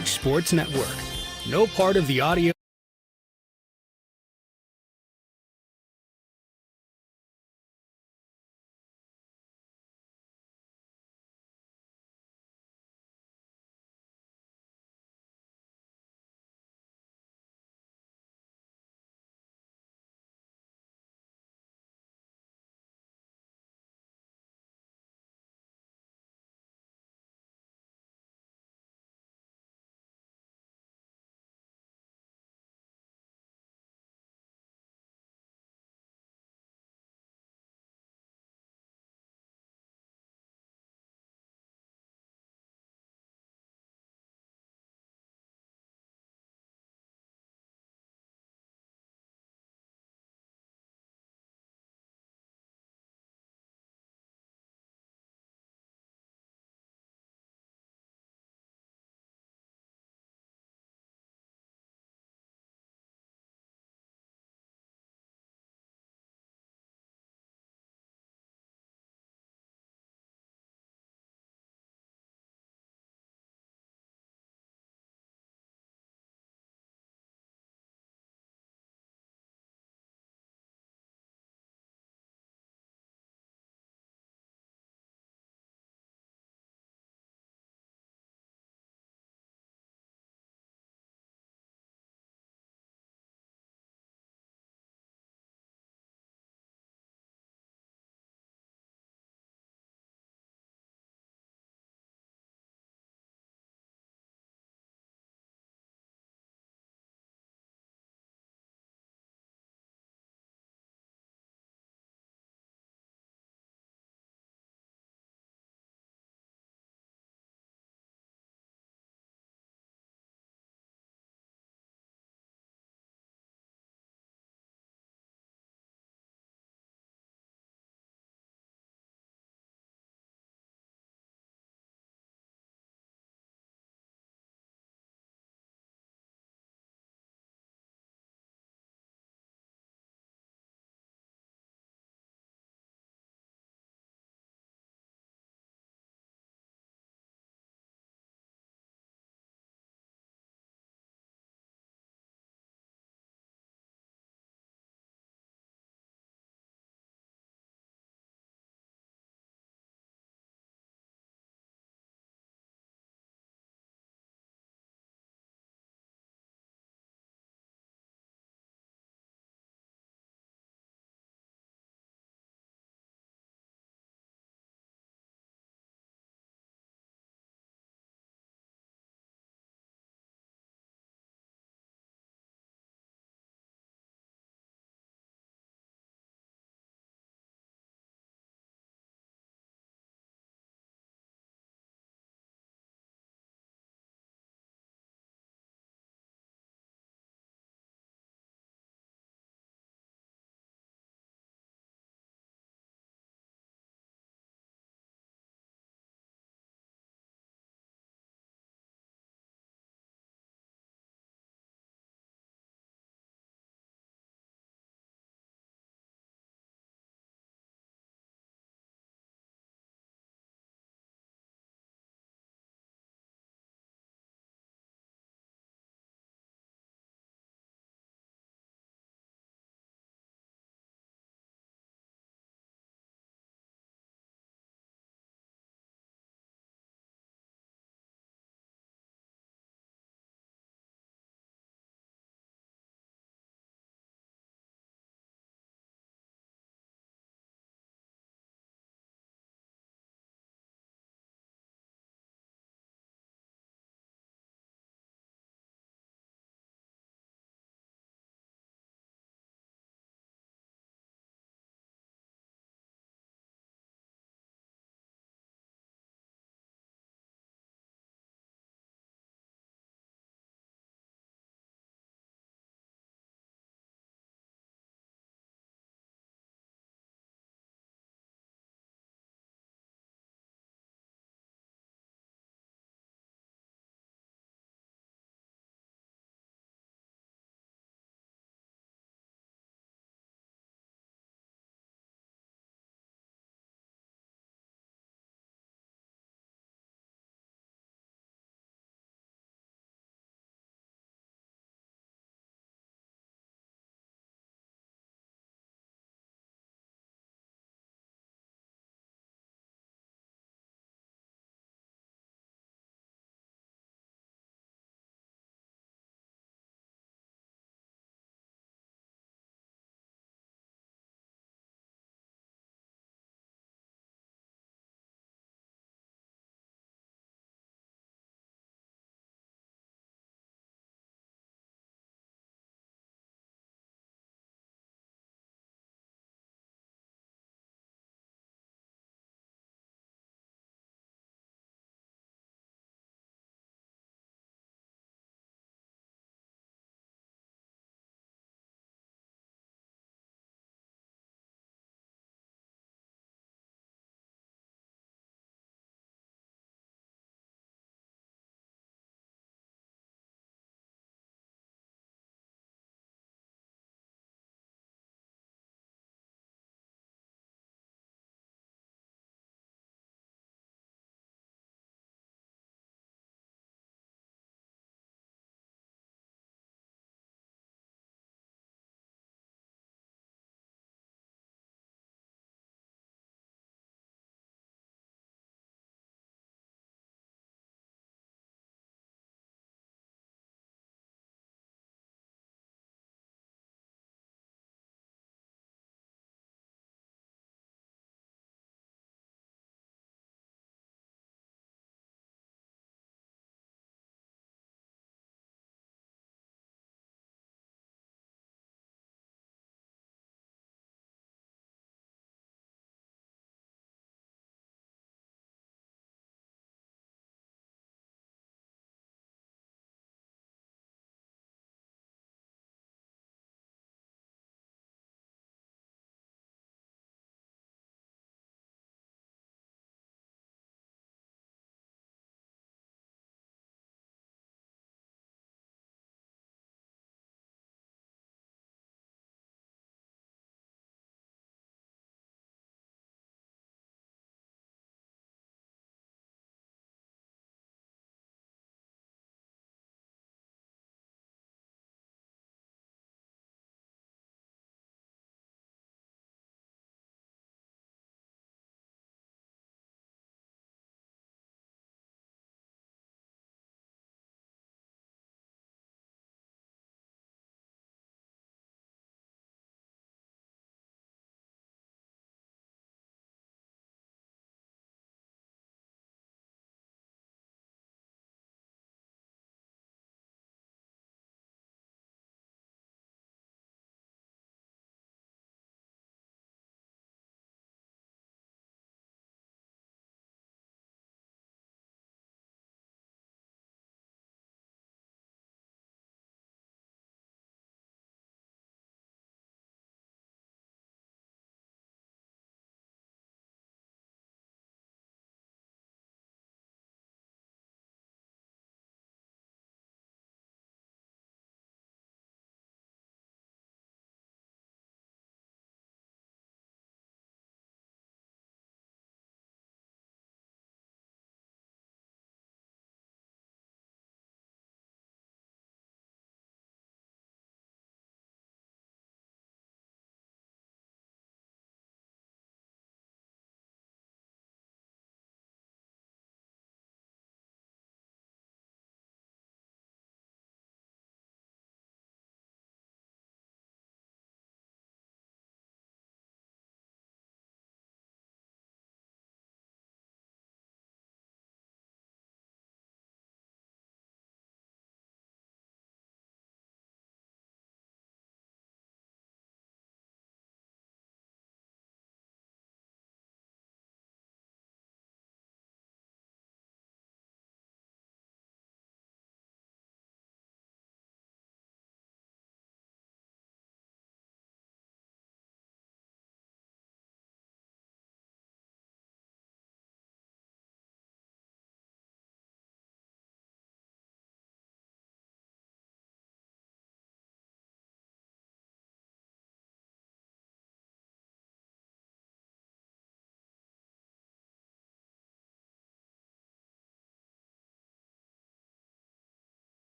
Sports Network. No part of the audio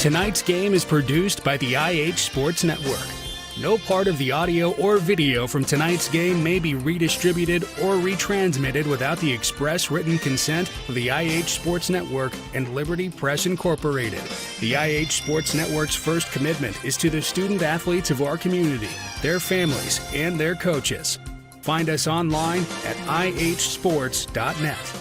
Tonight's game is produced by the IH Sports Network. No part of the audio or video from tonight's game may be redistributed or retransmitted without the express written consent of the IH Sports Network and Liberty Press Incorporated. The IH Sports Network's first commitment is to the student athletes of our community, their families, and their coaches. Find us online at ihsports.net.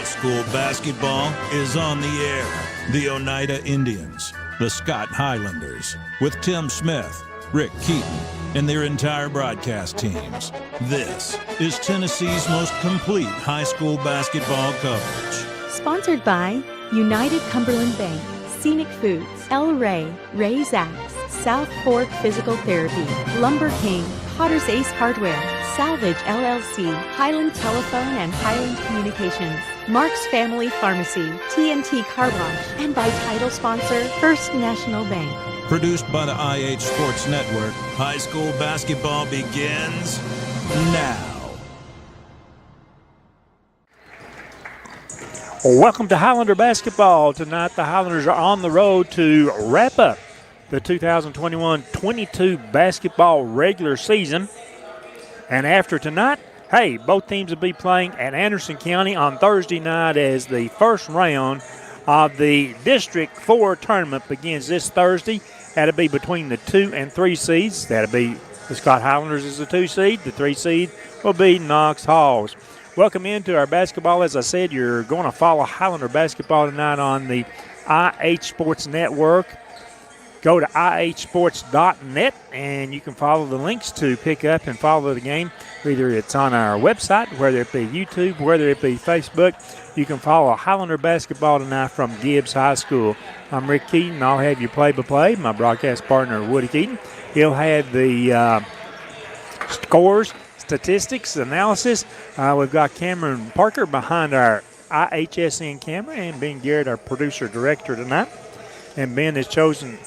School basketball is on the air. The Oneida Indians, the Scott Highlanders, with Tim Smith, Rick Keaton, and their entire broadcast teams. This is Tennessee's most complete high school basketball coverage. Sponsored by United Cumberland Bank, Scenic Foods, El Rey, Ray's Axe, South Fork Physical Therapy, Lumber King, Potter's Ace Hardware, Salvage LLC, Highland Telephone and Highland Communications, Mark's Family Pharmacy, TNT Car Wash, and by title sponsor, First National Bank. Produced by the IH Sports Network, high school basketball begins now. Welcome to Highlander basketball. Tonight the Highlanders are on the road to wrap up the 2021-22 basketball regular season. And after tonight, hey, both teams will be playing at Anderson County on Thursday night as the first round of the District 4 tournament begins this Thursday. That'll be between the 2 and 3 seeds. That'll be the Scott Highlanders as the 2 seed. The 3 seed will be Knox Halls. Welcome into our basketball. As I said, you're going to follow Highlander basketball tonight on the IH Sports Network. Go to ihsports.net and you can follow the links to pick up and follow the game. Whether it's on our website, whether it be YouTube, whether it be Facebook, you can follow Highlander basketball tonight from Gibbs High School. I'm Rick Keaton. I'll have you play-by-play. My broadcast partner, Woody Keaton. He'll have the scores, statistics, analysis. We've got Cameron Parker behind our IHSN camera and Ben Garrett, our producer-director tonight. And Ben has chosen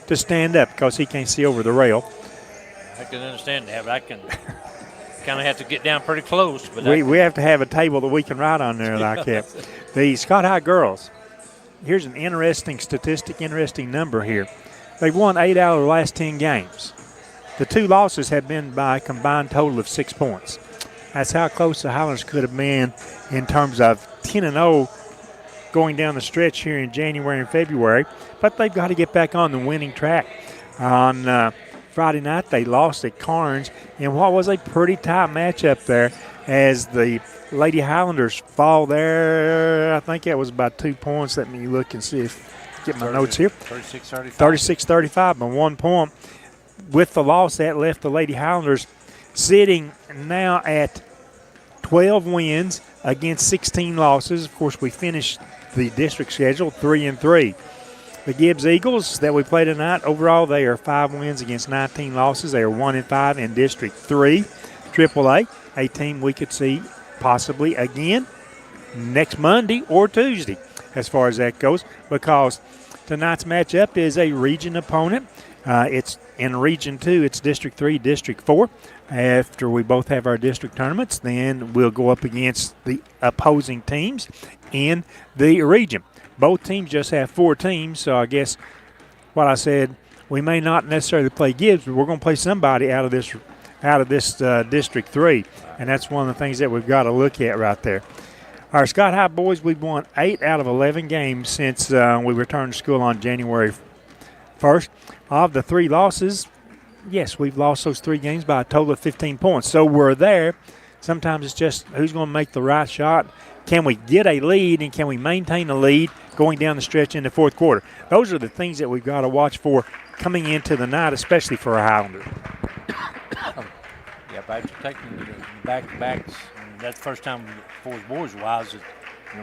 to stand up because he can't see over the rail. I can understand that, but I can kind of have to get down pretty close. But we have to have a table that we can write on there like that. The Scott High girls, here's an interesting statistic, interesting number here. They've won 8 out of the last 10 games. The 2 losses have been by a combined total of 6 points. That's how close the Highlanders could have been in terms of 10-0 going down the stretch here in January and February, but they've got to get back on the winning track. On Friday night, they lost at Carnes in what was a pretty tight matchup there as the Lady Highlanders fall there. I think that was about 2 points. Let me look and see if get my notes here. 36-35. 36-35 by 1 point. With the loss, that left the Lady Highlanders sitting now at 12 wins against 16 losses. Of course, we finished the district schedule 3-3. The Gibbs Eagles that we play tonight, overall they are 5 wins against 19 losses. They are 1-5 in District 3. AAA, a team we could see possibly again next Monday or Tuesday as far as that goes, because tonight's matchup is a region opponent. It's in Region 2, it's District 3, District 4. After we both have our district tournaments, then we'll go up against the opposing teams in the region. Both teams just have 4 teams, so I guess what I said, we may not necessarily play Gibbs, but we're going to play somebody out of this District 3, and that's one of the things that we've got to look at right there. Our Scott High boys, we've won 8 out of 11 games since we returned to school on January 1st. Of the 3 losses, yes, we've lost those 3 games by a total of 15 points. So we're there. Sometimes it's just who's going to make the right shot. Can we get a lead, and can we maintain a lead going down the stretch in the fourth quarter? Those are the things that we've got to watch for coming into the night, especially for our Highlanders. Yeah, by taking the back-to-backs, that's the first time for his boys was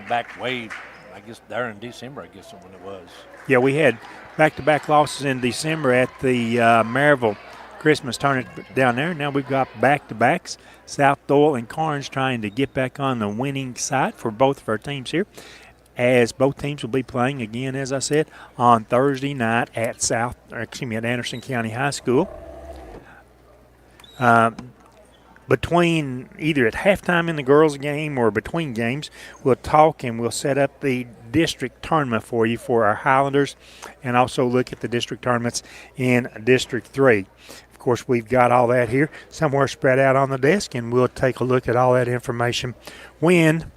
back way, I guess, there in December, I guess, when it was. Yeah, we had back-to-back losses in December at the Maryville Christmas tournament down there. Now we've got back-to-backs, South Doyle and Carnes trying to get back on the winning side for both of our teams here, as both teams will be playing again, as I said, on Thursday night at Anderson County High School. Between either at halftime in the girls' game or between games, we'll talk and we'll set up the district tournament for you for our Highlanders and also look at the district tournaments in District 3. Of course, we've got all that here somewhere spread out on the desk, and we'll take a look at all that information when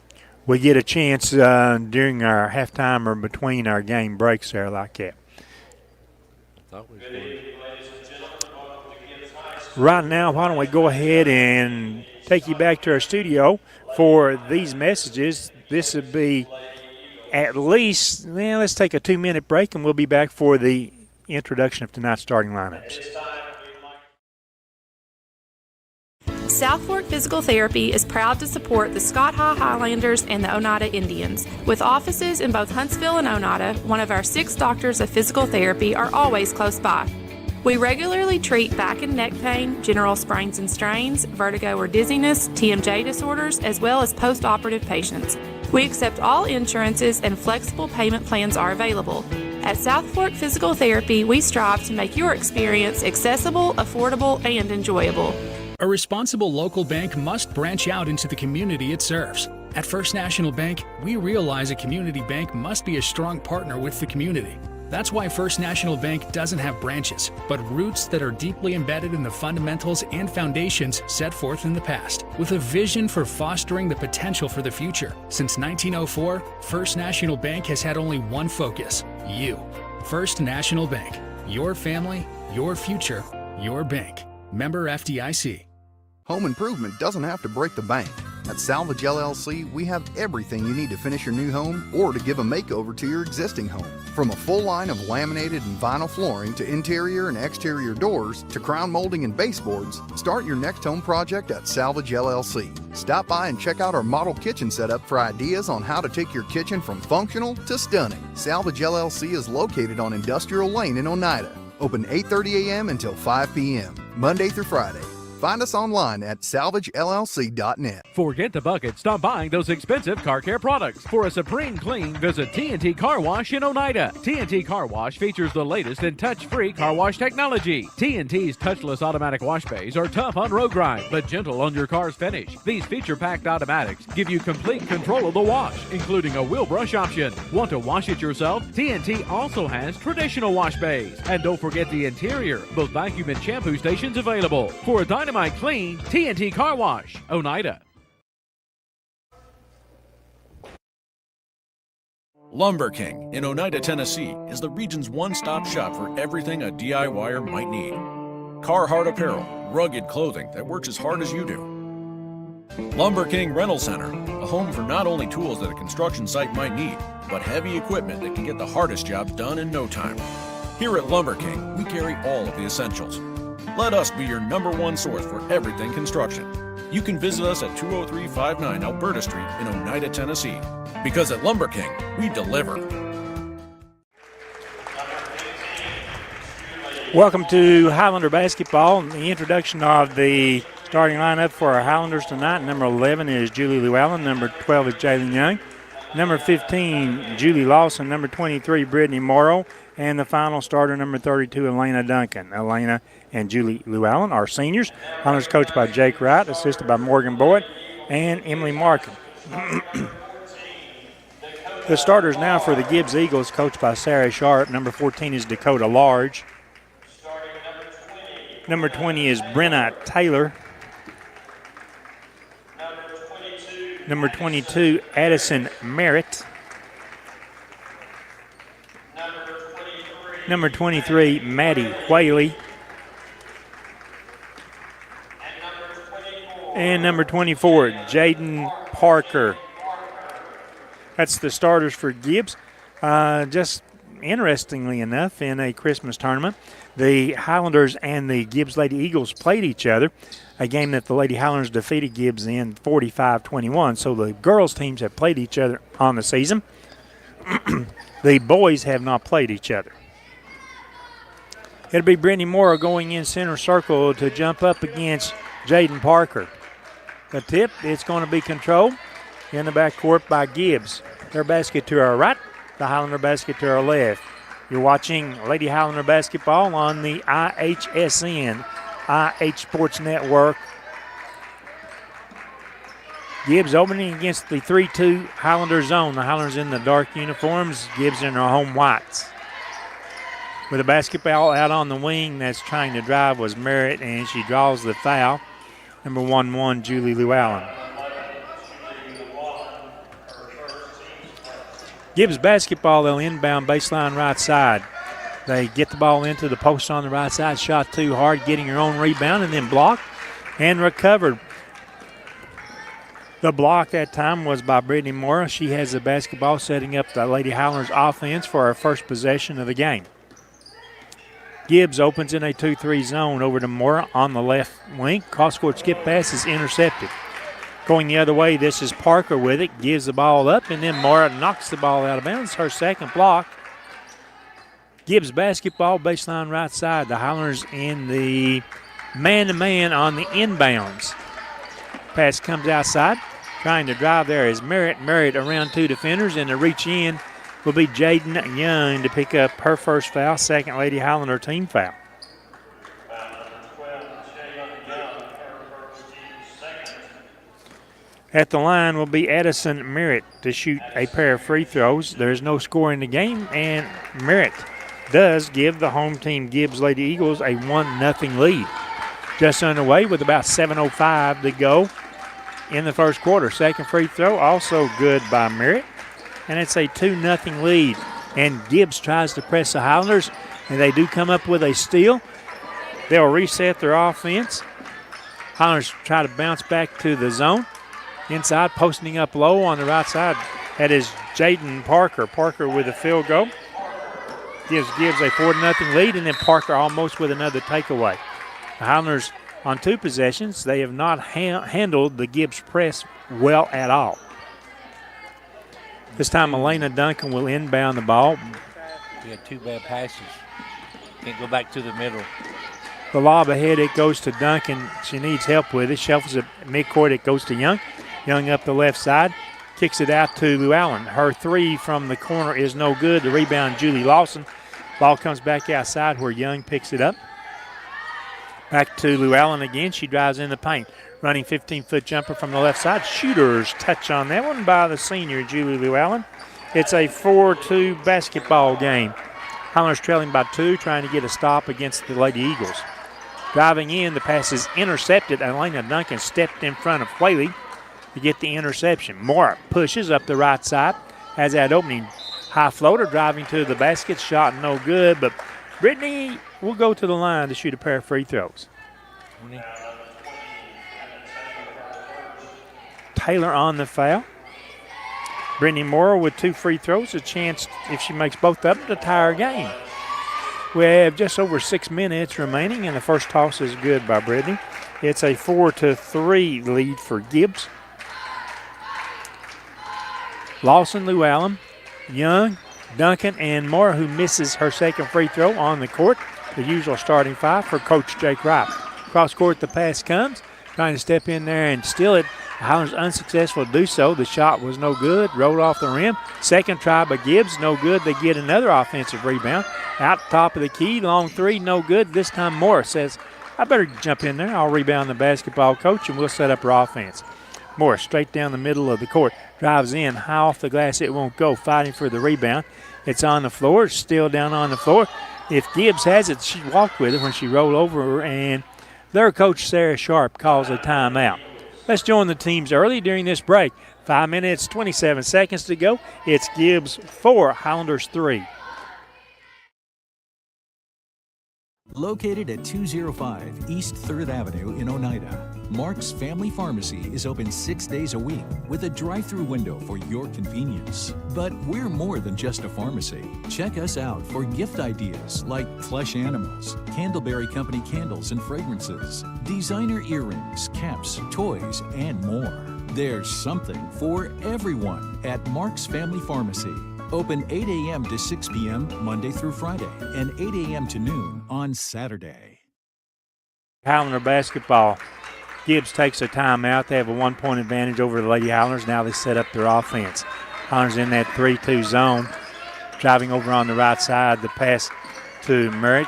we get a chance during our halftime or between our game breaks there like that. Right now, why don't we go ahead and take you back to our studio for these messages. This would be at least, let's take a 2-minute break, and we'll be back for the introduction of tonight's starting lineups. South Fork Physical Therapy is proud to support the Scott Highlanders and the Oneida Indians. With offices in both Huntsville and Oneida, one of our 6 doctors of physical therapy are always close by. We regularly treat back and neck pain, general sprains and strains, vertigo or dizziness, TMJ disorders, as well as post-operative patients. We accept all insurances and flexible payment plans are available. At South Fork Physical Therapy, we strive to make your experience accessible, affordable, and enjoyable. A responsible local bank must branch out into the community it serves. At First National Bank, we realize a community bank must be a strong partner with the community. That's why First National Bank doesn't have branches, but roots that are deeply embedded in the fundamentals and foundations set forth in the past, with a vision for fostering the potential for the future. Since 1904, First National Bank has had only one focus: you. First National Bank. Your family, your future, your bank. Member FDIC. Home improvement doesn't have to break the bank. At Salvage LLC, we have everything you need to finish your new home or to give a makeover to your existing home. From a full line of laminated and vinyl flooring to interior and exterior doors to crown molding and baseboards, start your next home project at Salvage LLC. Stop by and check out our model kitchen setup for ideas on how to take your kitchen from functional to stunning. Salvage LLC is located on Industrial Lane in Oneida. Open 8:30 a.m. until 5 p.m., Monday through Friday. Find us online at salvagellc.net. Forget the bucket. Stop buying those expensive car care products. For a supreme clean, visit T&T Car Wash in Oneida. T&T Car Wash features the latest in touch-free car wash technology. T&T's touchless automatic wash bays are tough on road grime, but gentle on your car's finish. These feature-packed automatics give you complete control of the wash, including a wheel brush option. Want to wash it yourself? T&T also has traditional wash bays. And don't forget the interior, both vacuum and shampoo stations available. For a dynamite clean, T&T Car Wash, Oneida. Lumber King in Oneida, Tennessee is the region's one-stop shop for everything a DIYer might need. Carhartt apparel, rugged clothing that works as hard as you do. Lumber King Rental Center, a home for not only tools that a construction site might need, but heavy equipment that can get the hardest jobs done in no time. Here at Lumber King, we carry all of the essentials. Let us be your #1 source for everything construction. You can visit us at 20359 Alberta Street in Oneida, Tennessee. Because at Lumber King, we deliver. Welcome to Highlander basketball. The introduction of the starting lineup for our Highlanders tonight. Number 11 is Julie Llewellyn. Number 12 is Jalen Young. Number 15, Julie Lawson. Number 23, Brittany Morrow. And the final starter, number 32, Elena Duncan. Elena and Julie Llewellyn are seniors. Highlanders coached by Jake Wright, assisted by Morgan Boyd and Emily Markin. The starters now for the Gibbs Eagles, coached by Sarah Sharp. Number 14 is Dakota Large. Number 20 is Brenna Taylor. Number 22, Addison Merritt. Number 23, Maddie Whaley. And number 24, Jaden Parker. That's the starters for Gibbs. Just interestingly enough, in a Christmas tournament, the Highlanders and the Gibbs Lady Eagles played each other, a game that the Lady Highlanders defeated Gibbs in 45-21. So the girls' teams have played each other on the season. The boys have not played each other. It'll be Brittany Morrow going in center circle to jump up against Jaden Parker. The tip, it's going to be controlled in the backcourt by Gibbs. Their basket to our right, the Highlander basket to our left. You're watching Lady Highlander basketball on the IHSN IH Sports Network. Gibbs opening against the 3-2 Highlander zone. The Highlanders in the dark uniforms, Gibbs in their home whites. With a basketball out on the wing that's trying to drive was Merritt, and she draws the foul. Number 11, Julie Llewellyn. Gibbs basketball, they'll inbound baseline right side. They get the ball into the post on the right side, shot too hard, getting her own rebound, and then blocked and recovered. The block that time was by Brittany Moore. She has the basketball, setting up the Lady Highlanders offense for her first possession of the game. Gibbs opens in a 2-3 zone over to Moore on the left wing. Cross-court skip pass is intercepted. Going the other way, this is Parker with it. Gives the ball up, and then Moore knocks the ball out of bounds. Her second block. Gibbs basketball, baseline right side. The Highlanders in the man-to-man on the inbounds. Pass comes outside. Trying to drive there is Merritt. Merritt around two defenders, and the reach in will be Jaden Young to pick up her first foul, second Lady Highlander team foul. At the line will be Addison Merritt to shoot a pair of free throws. There's no score in the game, and Merritt does give the home team Gibbs Lady Eagles a 1-0 lead. Just underway with about 7:05 to go in the first quarter. Second free throw also good by Merritt, and it's a 2-0 lead. And Gibbs tries to press the Highlanders, and they do come up with a steal. They'll reset their offense. Highlanders try to bounce back to the zone. Inside, posting up low on the right side. That is Jaden Parker. Parker with a field goal. Gives a 4-0 lead, and then Parker almost with another takeaway. The Highlanders on two possessions. They have not handled the Gibbs press well at all. This time, Elena Duncan will inbound the ball. We had two bad passes. Can't go back to the middle. The lob ahead, it goes to Duncan. She needs help with it. Shuffles it midcourt, it goes to Young. Young up the left side, kicks it out to Llewellyn. Her three from the corner is no good. The rebound, Julie Lawson. Ball comes back outside where Young picks it up. Back to Llewellyn again. She drives in the paint. Running 15-foot jumper from the left side. Shooter's touch on that one by the senior, Julie Llewellyn. It's a 4-2 basketball game. Highlanders trailing by 2, trying to get a stop against the Lady Eagles. Driving in, the pass is intercepted. Elena Duncan stepped in front of Whaley to get the interception. Moore pushes up the right side. Has that opening high floater driving to the basket. Shot no good, but Brittany will go to the line to shoot a pair of free throws. Taylor on the foul. Brittany Moore with 2 free throws, a chance, if she makes both of them, to tie her game. We have just over 6 minutes remaining, and the first toss is good by Brittany. It's a 4-3 lead for Gibbs. Lawson, Llewellyn, Young, Duncan, and Moore, who misses her second free throw on the court. The usual starting five for Coach Jake Wright. Cross court, the pass comes. Trying to step in there and steal it. The Highlanders unsuccessful to do so. The shot was no good. Rolled off the rim. Second try by Gibbs, no good. They get another offensive rebound. Out top of the key, long three, no good. This time Moore says, I better jump in there. I'll rebound the basketball, coach, and we'll set up our offense. Moore straight down the middle of the court. Drives in, high off the glass, it won't go. Fighting for the rebound. It's on the floor. It's still down on the floor. If Gibbs has it, she walked with it when she rolled over, and their coach, Sarah Sharp, calls a timeout. Let's join the teams early during this break. 5 minutes, 27 seconds to go. It's Gibbs 4, Highlanders 3. Located at 205 East 3rd Avenue in Oneida, Mark's Family Pharmacy is open 6 days a week with a drive-through window for your convenience. But we're more than just a pharmacy. Check us out for gift ideas like plush animals, Candleberry Company candles and fragrances, designer earrings, caps, toys, and more. There's something for everyone at Mark's Family Pharmacy. Open 8 a.m. to 6 p.m. Monday through Friday and 8 a.m. to noon on Saturday. Highlander basketball. Gibbs takes a timeout. They have a 1-point advantage over the Lady Highlanders. Now they set up their offense. Highlanders in that 3-2 zone. Driving over on the right side. The pass to Merritt.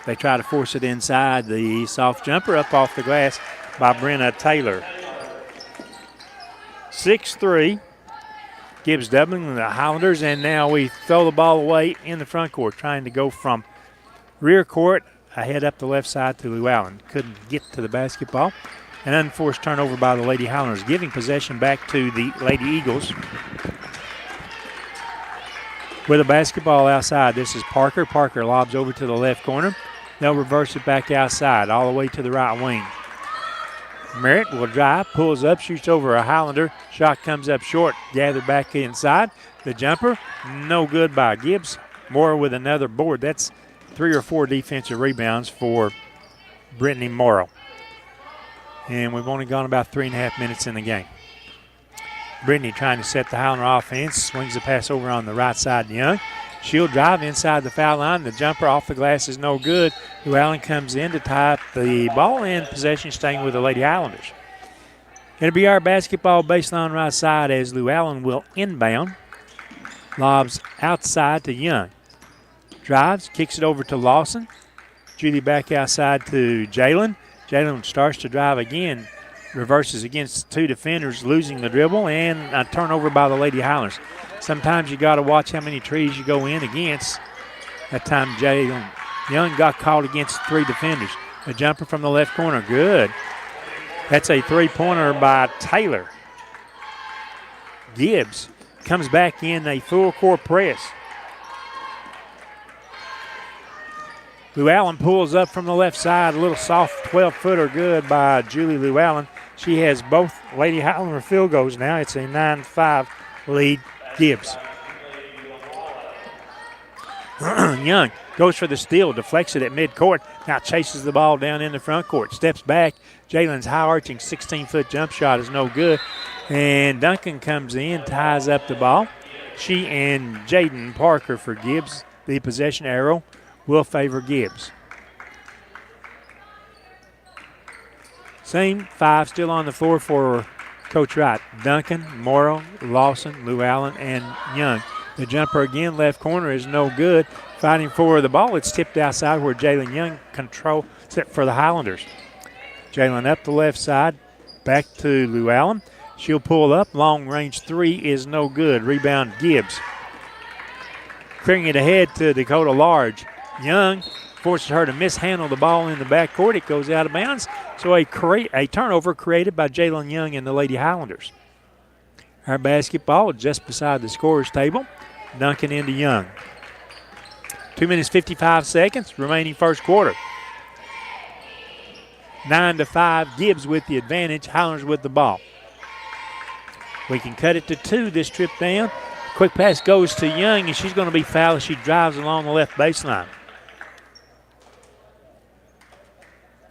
They try to force it inside. The soft jumper up off the glass by Brenna Taylor. 6-3. Gibbs doubling the Highlanders, and now we throw the ball away in the front court, trying to go from rear court ahead up the left side to Llewellyn. Couldn't get to the basketball. An unforced turnover by the Lady Highlanders, giving possession back to the Lady Eagles. With a basketball outside, this is Parker. Parker lobs over to the left corner. They'll reverse it back outside, all the way to the right wing. Merritt will drive, pulls up, shoots over a Highlander. Shot comes up short, gathered back inside. The jumper, no good by Gibbs. Morrow with another board. That's 3 or 4 defensive rebounds for Brittany Morrow. And we've only gone about 3.5 minutes in the game. Brittany trying to set the Highlander offense. Swings the pass over on the right side to Young. She'll drive inside the foul line. The jumper off the glass is no good. Llewellyn comes in to tie up the ball, and possession staying with the Lady Highlanders. It'll be our basketball baseline right side as Llewellyn will inbound. Lobs outside to Young. Drives, kicks it over to Lawson. Judy back outside to Jalen. Jalen starts to drive again. Reverses against 2 defenders, losing the dribble, and a turnover by the Lady Highlanders. Sometimes you got to watch how many trees you go in against. That time Jalen Young got caught against 3 defenders. A jumper from the left corner, good. That's a 3-pointer by Taylor. Gibbs comes back in a full court press. Llewellyn pulls up from the left side, a little soft 12-footer good by Julie Llewellyn. She has both Lady Highlander field goals now. It's a 9-5 lead, Gibbs. Young goes for the steal, deflects it at midcourt, now chases the ball down in the front court, steps back. Jalen's high-arching 16-foot jump shot is no good. And Duncan comes in, ties up the ball. She and Jaden Parker for Gibbs. The possession arrow will favor Gibbs. Same 5 still on the floor for Coach Wright. Duncan, Morrow, Lawson, Llewellyn, and Young. The jumper again, left corner, is no good. Fighting for the ball. It's tipped outside where Jalen Young controls it for the Highlanders. Jalen up the left side, back to Llewellyn. She'll pull up. Long range 3 is no good. Rebound Gibbs. Clearing it ahead to Dakota Large. Young forces her to mishandle the ball in the backcourt. It goes out of bounds. So a turnover created by Jalen Young and the Lady Highlanders. Our basketball just beside the scorer's table. Duncan into Young. 2 minutes, 55 seconds remaining first quarter. 9-5, Gibbs with the advantage, Highlanders with the ball. We can cut it to 2 this trip down. Quick pass goes to Young, and she's going to be fouled as she drives along the left baseline.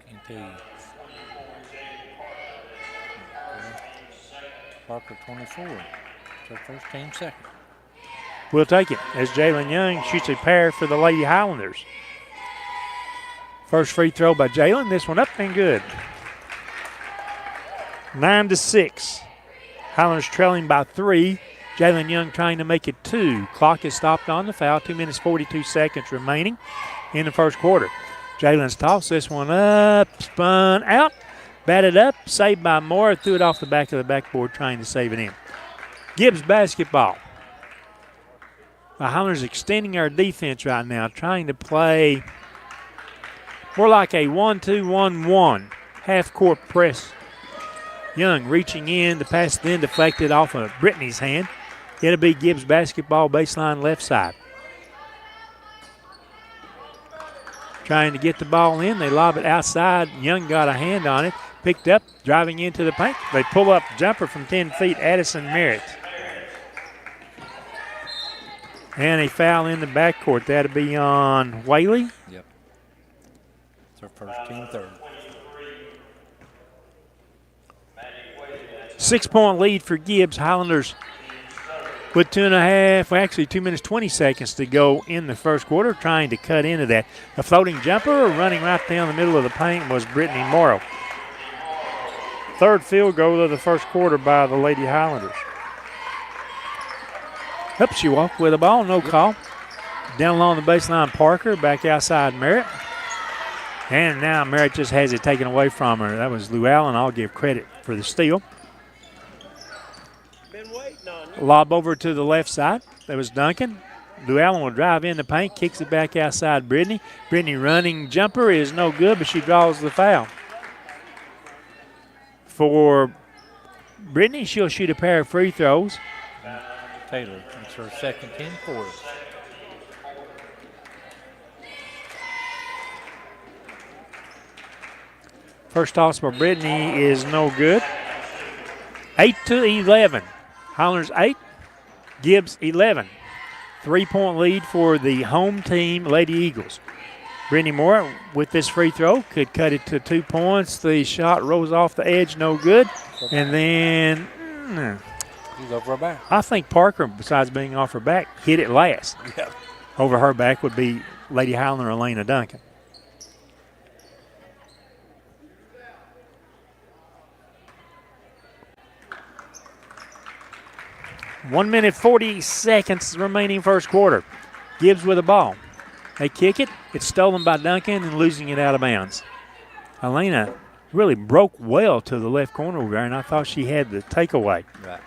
Can't tell you. Parker 24. It's her first team second. We'll take it as Jalen Young shoots a pair for the Lady Highlanders. First free throw by Jalen. This one up and good. 9-6. Highlanders trailing by 3. Jalen Young trying to make it 2. Clock is stopped on the foul. 2 minutes, 42 seconds remaining in the first quarter. Jalen's toss this one up, spun out, batted up, saved by Moore, threw it off the back of the backboard trying to save it in. Gibbs basketball. The Highlanders extending our defense right now, trying to play more like a 1-2-1-1 half-court press. Young reaching in, the pass then deflected off of Brittany's hand. It'll be Gibbs basketball baseline left side. Trying to get the ball in. They lob it outside. Young got a hand on it. Picked up, driving into the paint. They pull up jumper from 10 feet, Addison Merritt. And a foul in the backcourt. That'll be on Whaley. Yep. It's her first team third. 6-point lead for Gibbs. Highlanders with 2 minutes, 20 seconds to go in the first quarter, trying to cut into that. A floating jumper running right down the middle of the paint was Brittany Morrow. Third field goal of the first quarter by the Lady Highlanders. Up she walked with the ball, no call. Down along the baseline, Parker, back outside Merritt. And now Merritt just has it taken away from her. That was Llewellyn. I'll give credit for the steal. Lob over to the left side. That was Duncan. Llewellyn will drive in the paint, kicks it back outside Brittany. Brittany running jumper is no good, but she draws the foul. For Brittany, she'll shoot a pair of free throws. Taylor, it's her second 10 for us. First toss for Brittany is no good. 8-11. Highlanders 8, Gibbs 11. 3-point lead for the home team, Lady Eagles. Brittany Moore with this free throw could cut it to 2 points. The shot rolls off the edge, no good. And then He's over her back. I think Parker, besides being off her back, hit it last. Yeah. Over her back would be Lady Highlander Elena Duncan. One minute, 40 seconds remaining first quarter. Gibbs with the ball. They kick it. It's stolen by Duncan and losing it out of bounds. Elena really broke well to the left corner over there, and I thought she had the takeaway. Right.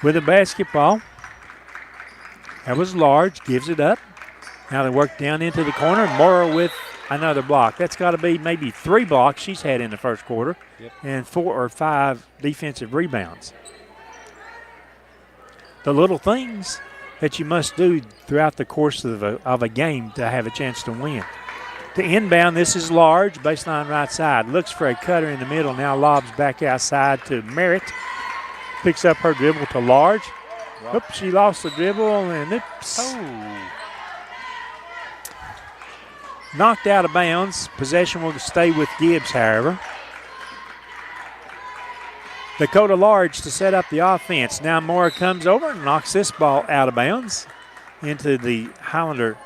With the basketball. That was large. Gives it up. Now they work down into the corner. Morrow with another block. That's got to be maybe 3 blocks she's had in the first quarter. Yep. And 4 or 5 defensive rebounds. The little things that you must do throughout the course of a game to have a chance to win. To inbound, this is large, baseline right side. Looks for a cutter in the middle, now lobs back outside to Merritt. Picks up her dribble to large. Wow. Oops, she lost the dribble, and oops. Oh. Knocked out of bounds. Possession will stay with Gibbs, however. Dakota Large to set up the offense. Now Moore comes over and knocks this ball out of bounds into the Highlander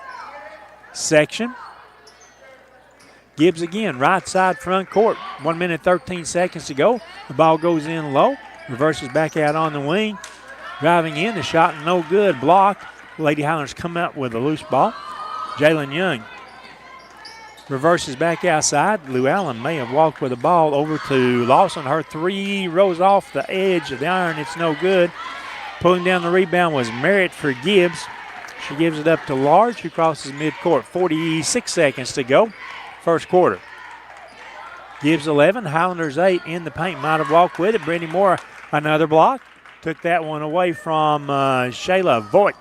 section. Gibbs again, right side front court. 1 minute, 13 seconds to go. The ball goes in low. Reverses back out on the wing. Driving in, the shot no good. Blocked. Lady Highlanders come out with a loose ball. Jalen Young reverses back outside. Llewellyn may have walked with the ball over to Lawson. Her 3 rolls off the edge of the iron. It's no good. Pulling down the rebound was Merritt for Gibbs. She gives it up to Large, who crosses midcourt. 46 seconds to go. First quarter. Gibbs 11, Highlanders 8 in the paint. Might have walked with it. Brittany Moore, another block. Took that one away from Shayla Voigt.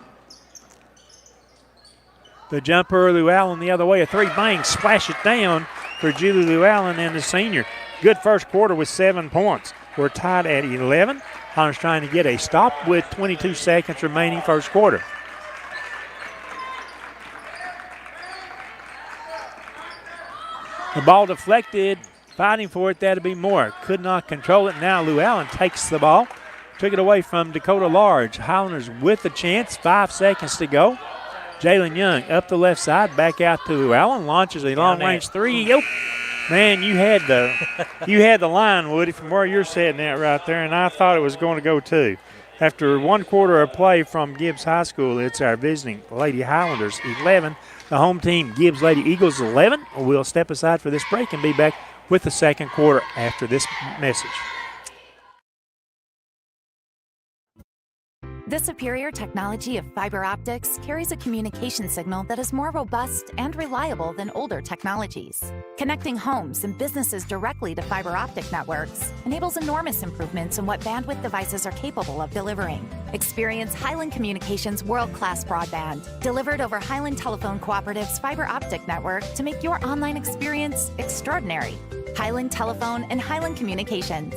The jumper, Llewellyn the other way. A 3 bang, splash it down for Julie Llewellyn and the senior. Good first quarter with 7 points. We're tied at 11. Highlanders trying to get a stop with 22 seconds remaining first quarter. The ball deflected. Fighting for it, that'd be Moore. Could not control it. Now Llewellyn takes the ball. Took it away from Dakota Large. Highlanders with a chance. 5 seconds to go. Jalen Young up the left side, back out to Llewellyn. Launches a long-range 3. Yep. Man, you had the line, Woody, from where you're sitting at right there, and I thought it was going to go too. After 1 quarter of play from Gibbs High School, it's our visiting Lady Highlanders 11. The home team, Gibbs Lady Eagles 11. We'll step aside for this break and be back with the second quarter after this message. The superior technology of fiber optics carries a communication signal that is more robust and reliable than older technologies. Connecting homes and businesses directly to fiber optic networks enables enormous improvements in what bandwidth devices are capable of delivering. Experience Highland Communications' world-class broadband, delivered over Highland Telephone Cooperative's fiber optic network to make your online experience extraordinary. Highland Telephone and Highland Communications.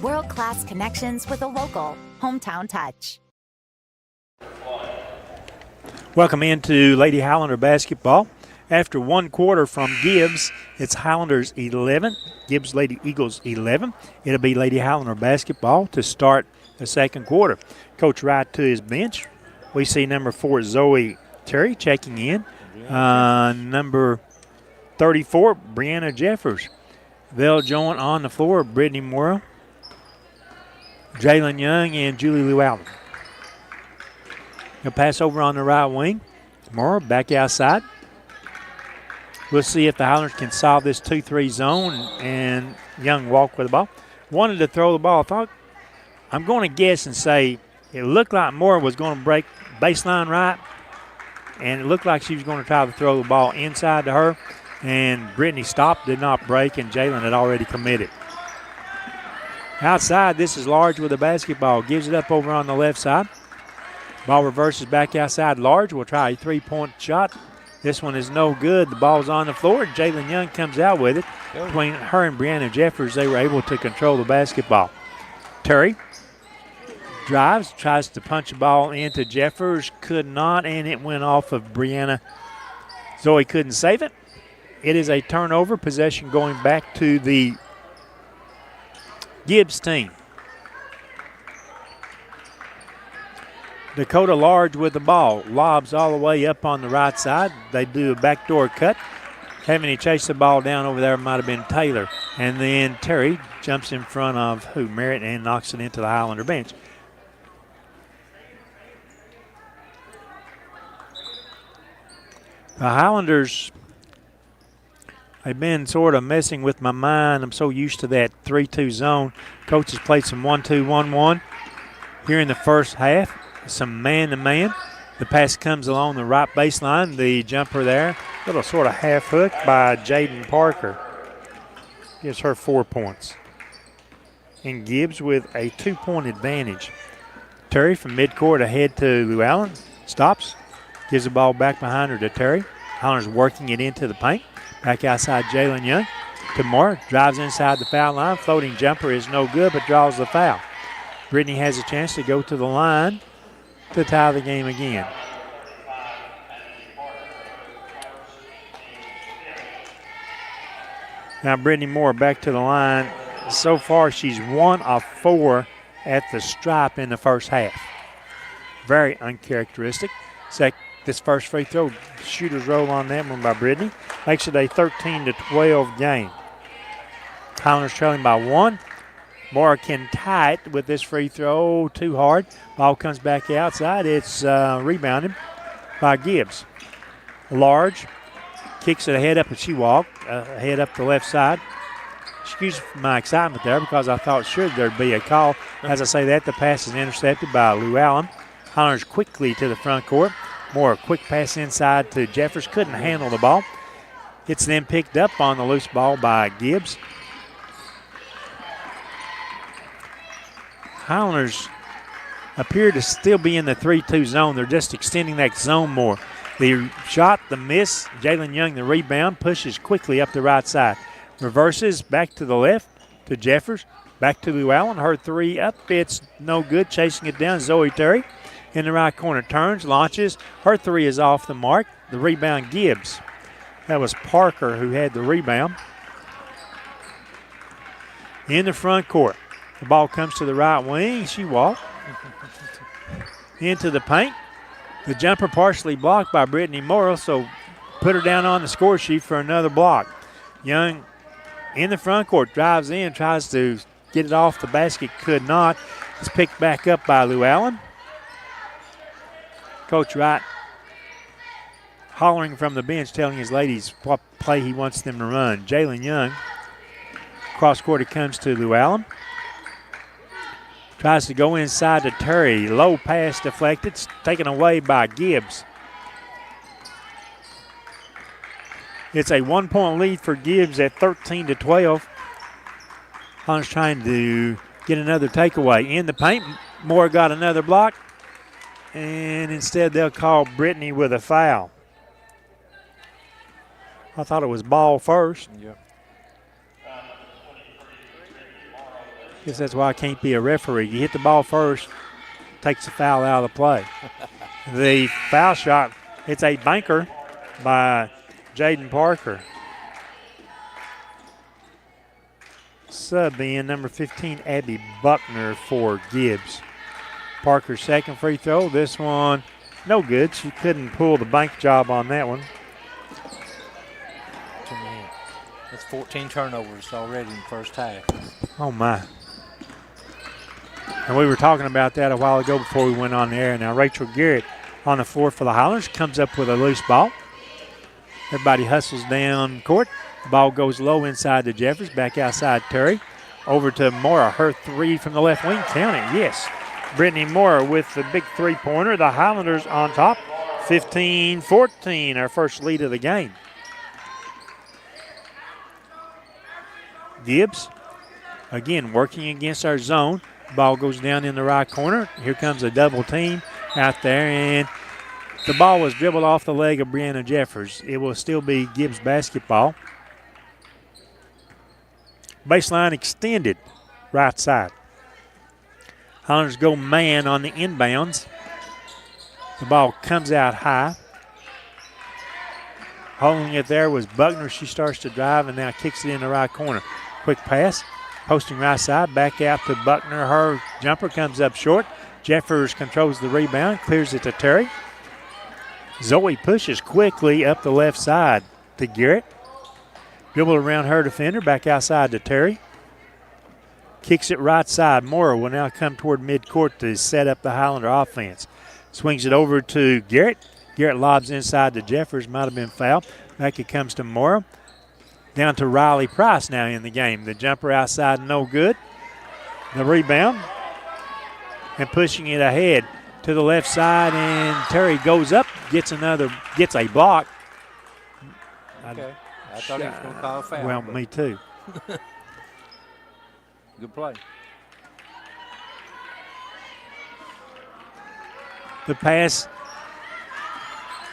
World-class connections with a local, hometown touch. Welcome into Lady Highlander basketball. After 1 quarter from Gibbs, it's Highlanders 11, Gibbs Lady Eagles 11. It'll be Lady Highlander basketball to start the second quarter. Coach right to his bench. We see number 4, Zoe Terry, checking in. Number 34, Brianna Jeffers. They'll join on the floor, Brittany Moore, Jalen Young, and Julie Llewellyn. He'll pass over on the right wing. Moore back outside. We'll see if the Highlanders can solve this 2-3 zone and Young walk with the ball. Wanted to throw the ball. I'm going to guess and say it looked like Moore was going to break baseline right, and it looked like she was going to try to throw the ball inside to her, and Brittany stopped, did not break, and Jalen had already committed. Outside, this is Large with the basketball. Gives it up over on the left side. Ball reverses back outside. Large will try a three-point shot. This one is no good. The ball's on the floor. Jalen Young comes out with it. Between her and Brianna Jeffers, they were able to control the basketball. Terry drives, tries to punch the ball into Jeffers. Could not, and it went off of Brianna. Zoe couldn't save it. It is a turnover. Possession going back to the Gibbs team. Dakota Large with the ball. Lobs all the way up on the right side. They do a backdoor cut. Having to chase the ball down over there might have been Taylor. And then Terry jumps in front of Merritt, and knocks it into the Highlander bench. The Highlanders, they've been sort of messing with my mind. I'm so used to that 3-2 zone. Coach has played some 1-2-1-1 here in the first half. Some man-to-man. The pass comes along the right baseline. The jumper there, little sort of half hook by Jaden Parker. Gives her 4 points. And Gibbs with a 2-point advantage. Terry from midcourt ahead to Llewellyn. Stops. Gives the ball back behind her to Terry. Highlanders working it into the paint. Back outside Jalen Young. To Moore. Drives inside the foul line. Floating jumper is no good, but draws the foul. Brittany has a chance to go to the line to tie the game again. Now Brittany Moore back to the line. So far she's 1 of 4 at the stripe in the first half. Very uncharacteristic. This first free throw, shooter's roll on that one by Brittany. Makes it a 13-12 game. Highlanders trailing by 1. Moore can tie it with this free throw. Too hard. Ball comes back outside. It's rebounded by Gibbs. Large kicks it ahead up, and she walked ahead up the left side. Excuse my excitement there, because I thought should there'd be a call. As I say that, the pass is intercepted by Llewellyn. Highlanders quickly to the front court. Moore, a quick pass inside to Jeffers. Couldn't handle the ball. It's then picked up on the loose ball by Gibbs. Highlanders appear to still be in the 3-2 zone. They're just extending that zone more. The shot, the miss, Jalen Young, the rebound, pushes quickly up the right side. Reverses back to the left to Jeffers. Back to Llewellyn. Her three up. It's no good. Chasing it down, Zoe Terry. In the right corner, turns, launches. Her three is off the mark. The rebound, Gibbs. That was Parker who had the rebound. In the front court. The ball comes to the right wing. She walked into the paint. The jumper partially blocked by Brittany Morrill, so put her down on the score sheet for another block. Young in the front court, drives in, tries to get it off the basket, could not. It's picked back up by Llewellyn. Coach Wright hollering from the bench, telling his ladies what play he wants them to run. Jalen Young, cross court, it comes to Llewellyn. Tries to go inside to Terry. Low pass deflected, taken away by Gibbs. It's a 1-point lead for Gibbs at 13-12. Hunt's trying to get another takeaway. In the paint, Moore got another block. And instead they'll call Brittany with a foul. I thought it was ball first. Yeah. Guess that's why I can't be a referee. You hit the ball first, takes the foul out of the play. The foul shot, it's a banker by Jaden Parker. Sub in number 15, Abby Buckner for Gibbs. Parker's second free throw. This one, no good. She couldn't pull the bank job on that one. That's 14 turnovers already in the first half. Oh, my. And we were talking about that a while ago before we went on the air. Now, Rachel Garrett on the floor for the Highlanders. Comes up with a loose ball. Everybody hustles down court. The ball goes low inside to Jeffers. Back outside Terry. Over to Mora. Her three from the left wing. Count it. Yes. Brittany Mora with the big three-pointer. The Highlanders on top. 15-14. Our first lead of the game. Gibbs, again, working against our zone. Ball goes down in the right corner. Here comes a double team out there, and the ball was dribbled off the leg of Brianna Jeffers. It will still be Gibbs basketball. Baseline extended, right side. Highlanders go man on the inbounds. The ball comes out high. Holding it there was Buckner. She starts to drive and now kicks it in the right corner. Quick pass, posting right side, back out to Buckner. Her jumper comes up short. Jeffers controls the rebound, clears it to Terry. Zoe pushes quickly up the left side to Garrett. Dribble around her defender, back outside to Terry. Kicks it right side. Mora will now come toward midcourt to set up the Highlander offense. Swings it over to Garrett. Garrett lobs inside to Jeffers. Might have been fouled. Back it comes to Mora. Down to Riley Price now in the game. The jumper outside, no good. The rebound. And pushing it ahead to the left side. And Terry goes up, gets a block. Okay. I thought he was going to call a foul. Well, me too. Good play. The pass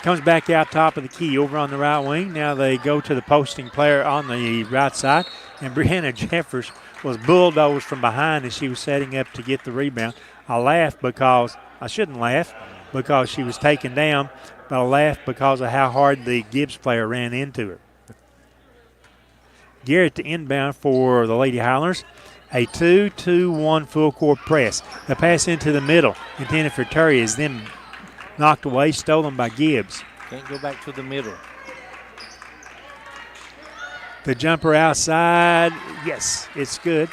comes back out top of the key over on the right wing. Now they go to the posting player on the right side. And Brianna Jeffers was bulldozed from behind as she was setting up to get the rebound. I shouldn't laugh because she was taken down, but I laughed because of how hard the Gibbs player ran into her. Garrett to inbound for the Lady Highlanders. A 2-2-1 full court press. The pass into the middle, intended for Terry, is then knocked away, stolen by Gibbs. Can't go back to the middle. The jumper outside, yes, it's good.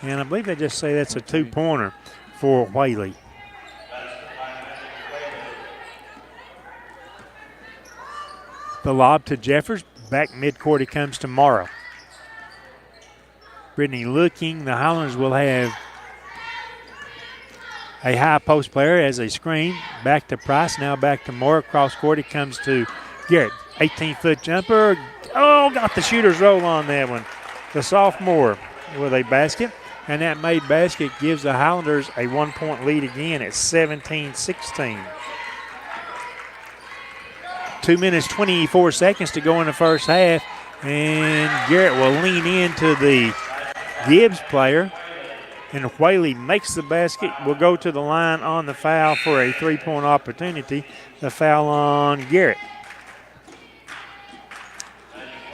And I believe they just say that's a two-pointer for Whaley. The lob to Jeffers. Back midcourt it comes to Morrow. Brittany looking. The Highlanders will have a high post player as a screen. Back to Price. Now back to Morrow. Cross court it comes to Garrett. 18-foot jumper. Oh, got the shooter's roll on that one. The sophomore with a basket. And that made basket gives the Highlanders a 1-point lead again at 17-16. 2 minutes, 24 seconds to go in the first half. And Garrett will lean into the Gibbs player. And Whaley makes the basket. Will go to the line on the foul for a three-point opportunity. The foul on Garrett.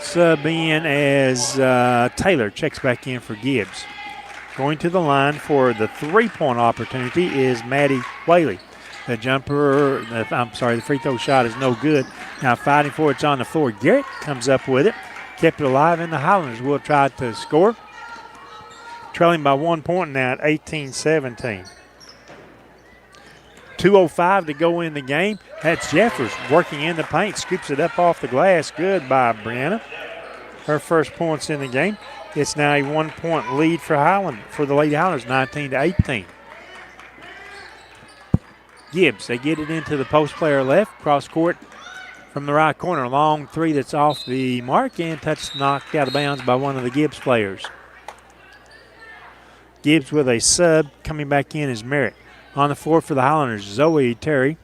Sub in as Taylor checks back in for Gibbs. Going to the line for the three-point opportunity is Maddie Whaley. The the free throw shot is no good. Now fighting for it's on the floor. Garrett comes up with it. Kept it alive, and the Highlanders will try to score. Trailing by 1 point now at 18-17. 2:05 to go in the game. That's Jeffers working in the paint. Scoops it up off the glass. Good by Brianna. Her first points in the game. It's now a 1 point lead for the Lady Highlanders, 19-18. Gibbs, they get it into the post player left. Cross court from the right corner. Long three that's off the mark and knocked out of bounds by one of the Gibbs players. Gibbs with a sub coming back in as Merritt. On the floor for the Highlanders, Zoe Terry,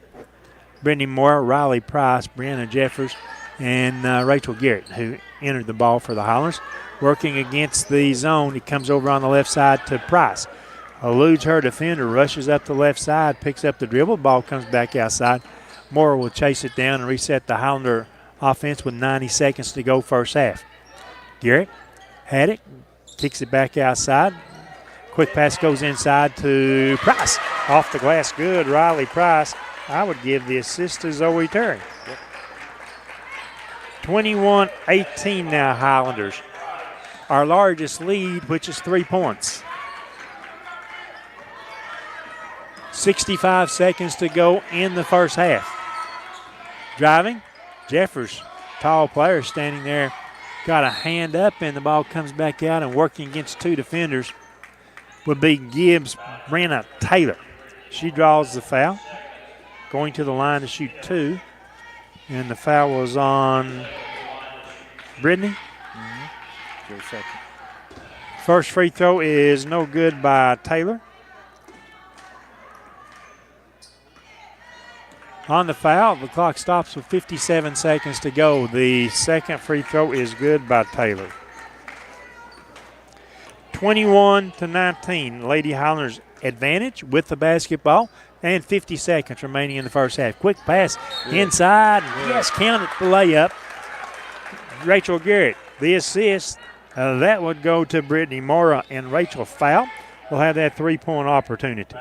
Brittany Moore, Riley Price, Brianna Jeffers, and Rachel Garrett, who entered the ball for the Highlanders. Working against the zone, he comes over on the left side to Price. Eludes her defender, rushes up the left side, picks up the dribble. Ball comes back outside. Moore will chase it down and reset the Highlander offense with 90 seconds to go first half. Garrett had it, kicks it back outside. Quick pass goes inside to Price. Off the glass, good. Riley Price. I would give the assist to Zoe Terry. Yep. 21-18 now, Highlanders. Our largest lead, which is 3 points. 65 seconds to go in the first half. Driving, Jeffers, tall player standing there, got a hand up, and the ball comes back out, and working against two defenders would be Gibbs Brenna Taylor. She draws the foul, going to the line to shoot two, and the foul was on Brittany. First free throw is no good by Taylor. On the foul, the clock stops with 57 seconds to go. The second free throw is good by Taylor. 21-19, Lady Highlanders advantage with the basketball, and 50 seconds remaining in the first half. Quick pass inside. Yes, count it, the layup. Rachel Garrett, the assist. That would go to Brittany Mora, and Rachel foul will have that three-point opportunity.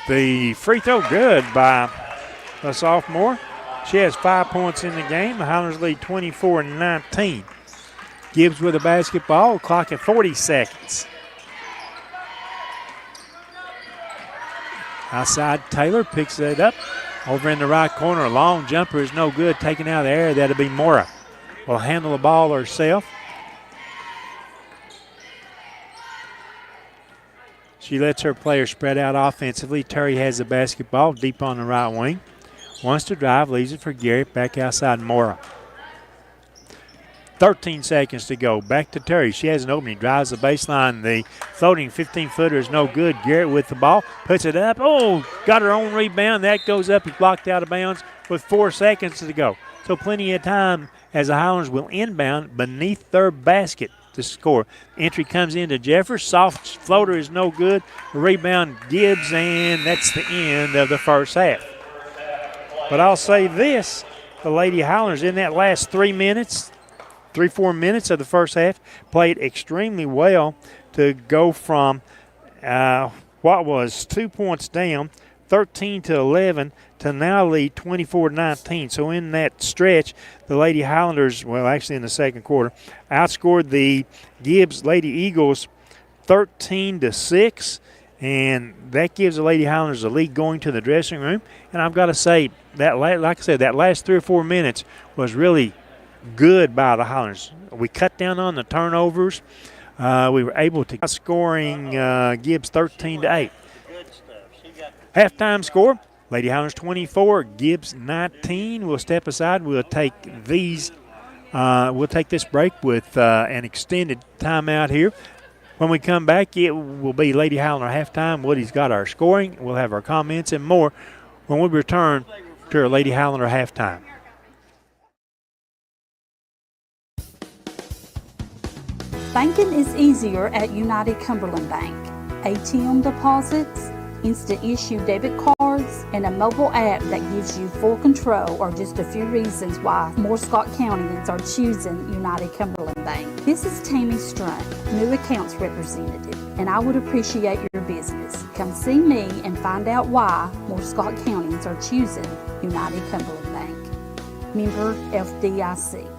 The free throw good by the sophomore. She has 5 points in the game. The Highlanders lead 24-19. Gibbs with the basketball, clock at 40 seconds. Outside, Taylor picks it up. Over in the right corner, a long jumper is no good. Taken out of the air, that'll be Mora. Will handle the ball herself. She lets her players spread out offensively. Terry has the basketball deep on the right wing. Wants to drive, leaves it for Garrett. Back outside Mora. 13 seconds to go. Back to Terry. She has an opening. Drives the baseline. The floating 15-footer is no good. Garrett with the ball. Puts it up. Oh, got her own rebound. That goes up. It's blocked out of bounds with 4 seconds to go. So plenty of time as the Highlanders will inbound beneath their basket to score. Entry comes into Jeffers. Soft floater is no good. Rebound Gibbs, and that's the end of the first half. But I'll say this, the Lady Highlanders in that last 4 minutes of the first half played extremely well to go from what was 2 points down, 13-11, to now lead 24-19. So in that stretch, the Lady Highlanders, well, actually in the second quarter, outscored the Gibbs Lady Eagles 13-6, and that gives the Lady Highlanders the lead going to the dressing room. And I've got to say, that, like I said, that last 3 or 4 minutes was really good by the Highlanders. We cut down on the turnovers. We were able to scoring Gibbs 13-8. Halftime score, Lady Highlanders 24, Gibbs 19. We'll step aside. We'll take this break with an extended timeout here. When we come back, it will be Lady Highlander halftime. Woody's got our scoring. We'll have our comments and more when we return to our Lady Highlander halftime. Banking is easier at United Cumberland Bank. ATM deposits, instant issue debit cards, and a mobile app that gives you full control are just a few reasons why more Scott Countyans are choosing United Cumberland Bank. This is Tammy Strunk, new accounts representative, and I would appreciate your business. Come see me and find out why more Scott Countyans are choosing United Cumberland Bank. Member FDIC.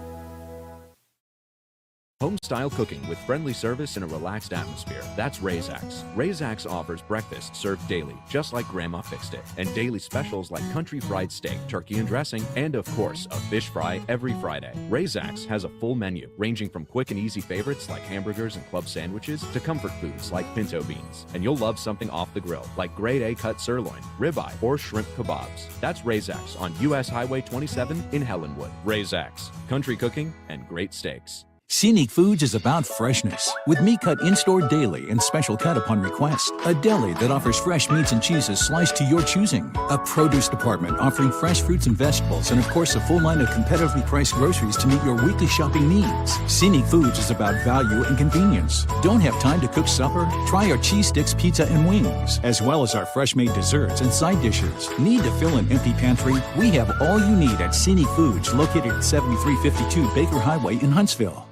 Home-style cooking with friendly service and a relaxed atmosphere. That's Razax. Razax offers breakfast served daily, just like Grandma fixed it, and daily specials like country fried steak, turkey and dressing, and of course, a fish fry every Friday. Razax has a full menu, ranging from quick and easy favorites like hamburgers and club sandwiches to comfort foods like pinto beans. And you'll love something off the grill, like grade A cut sirloin, ribeye, or shrimp kebabs. That's Razax on U.S. Highway 27 in Helenwood. Razax, country cooking and great steaks. Scenic Foods is about freshness, with meat cut in-store daily and special cut upon request. A deli that offers fresh meats and cheeses sliced to your choosing. A produce department offering fresh fruits and vegetables, and of course a full line of competitively priced groceries to meet your weekly shopping needs. Scenic Foods is about value and convenience. Don't have time to cook supper? Try our cheese sticks, pizza, and wings, as well as our fresh-made desserts and side dishes. Need to fill an empty pantry? We have all you need at Scenic Foods, located at 7352 Baker Highway in Huntsville.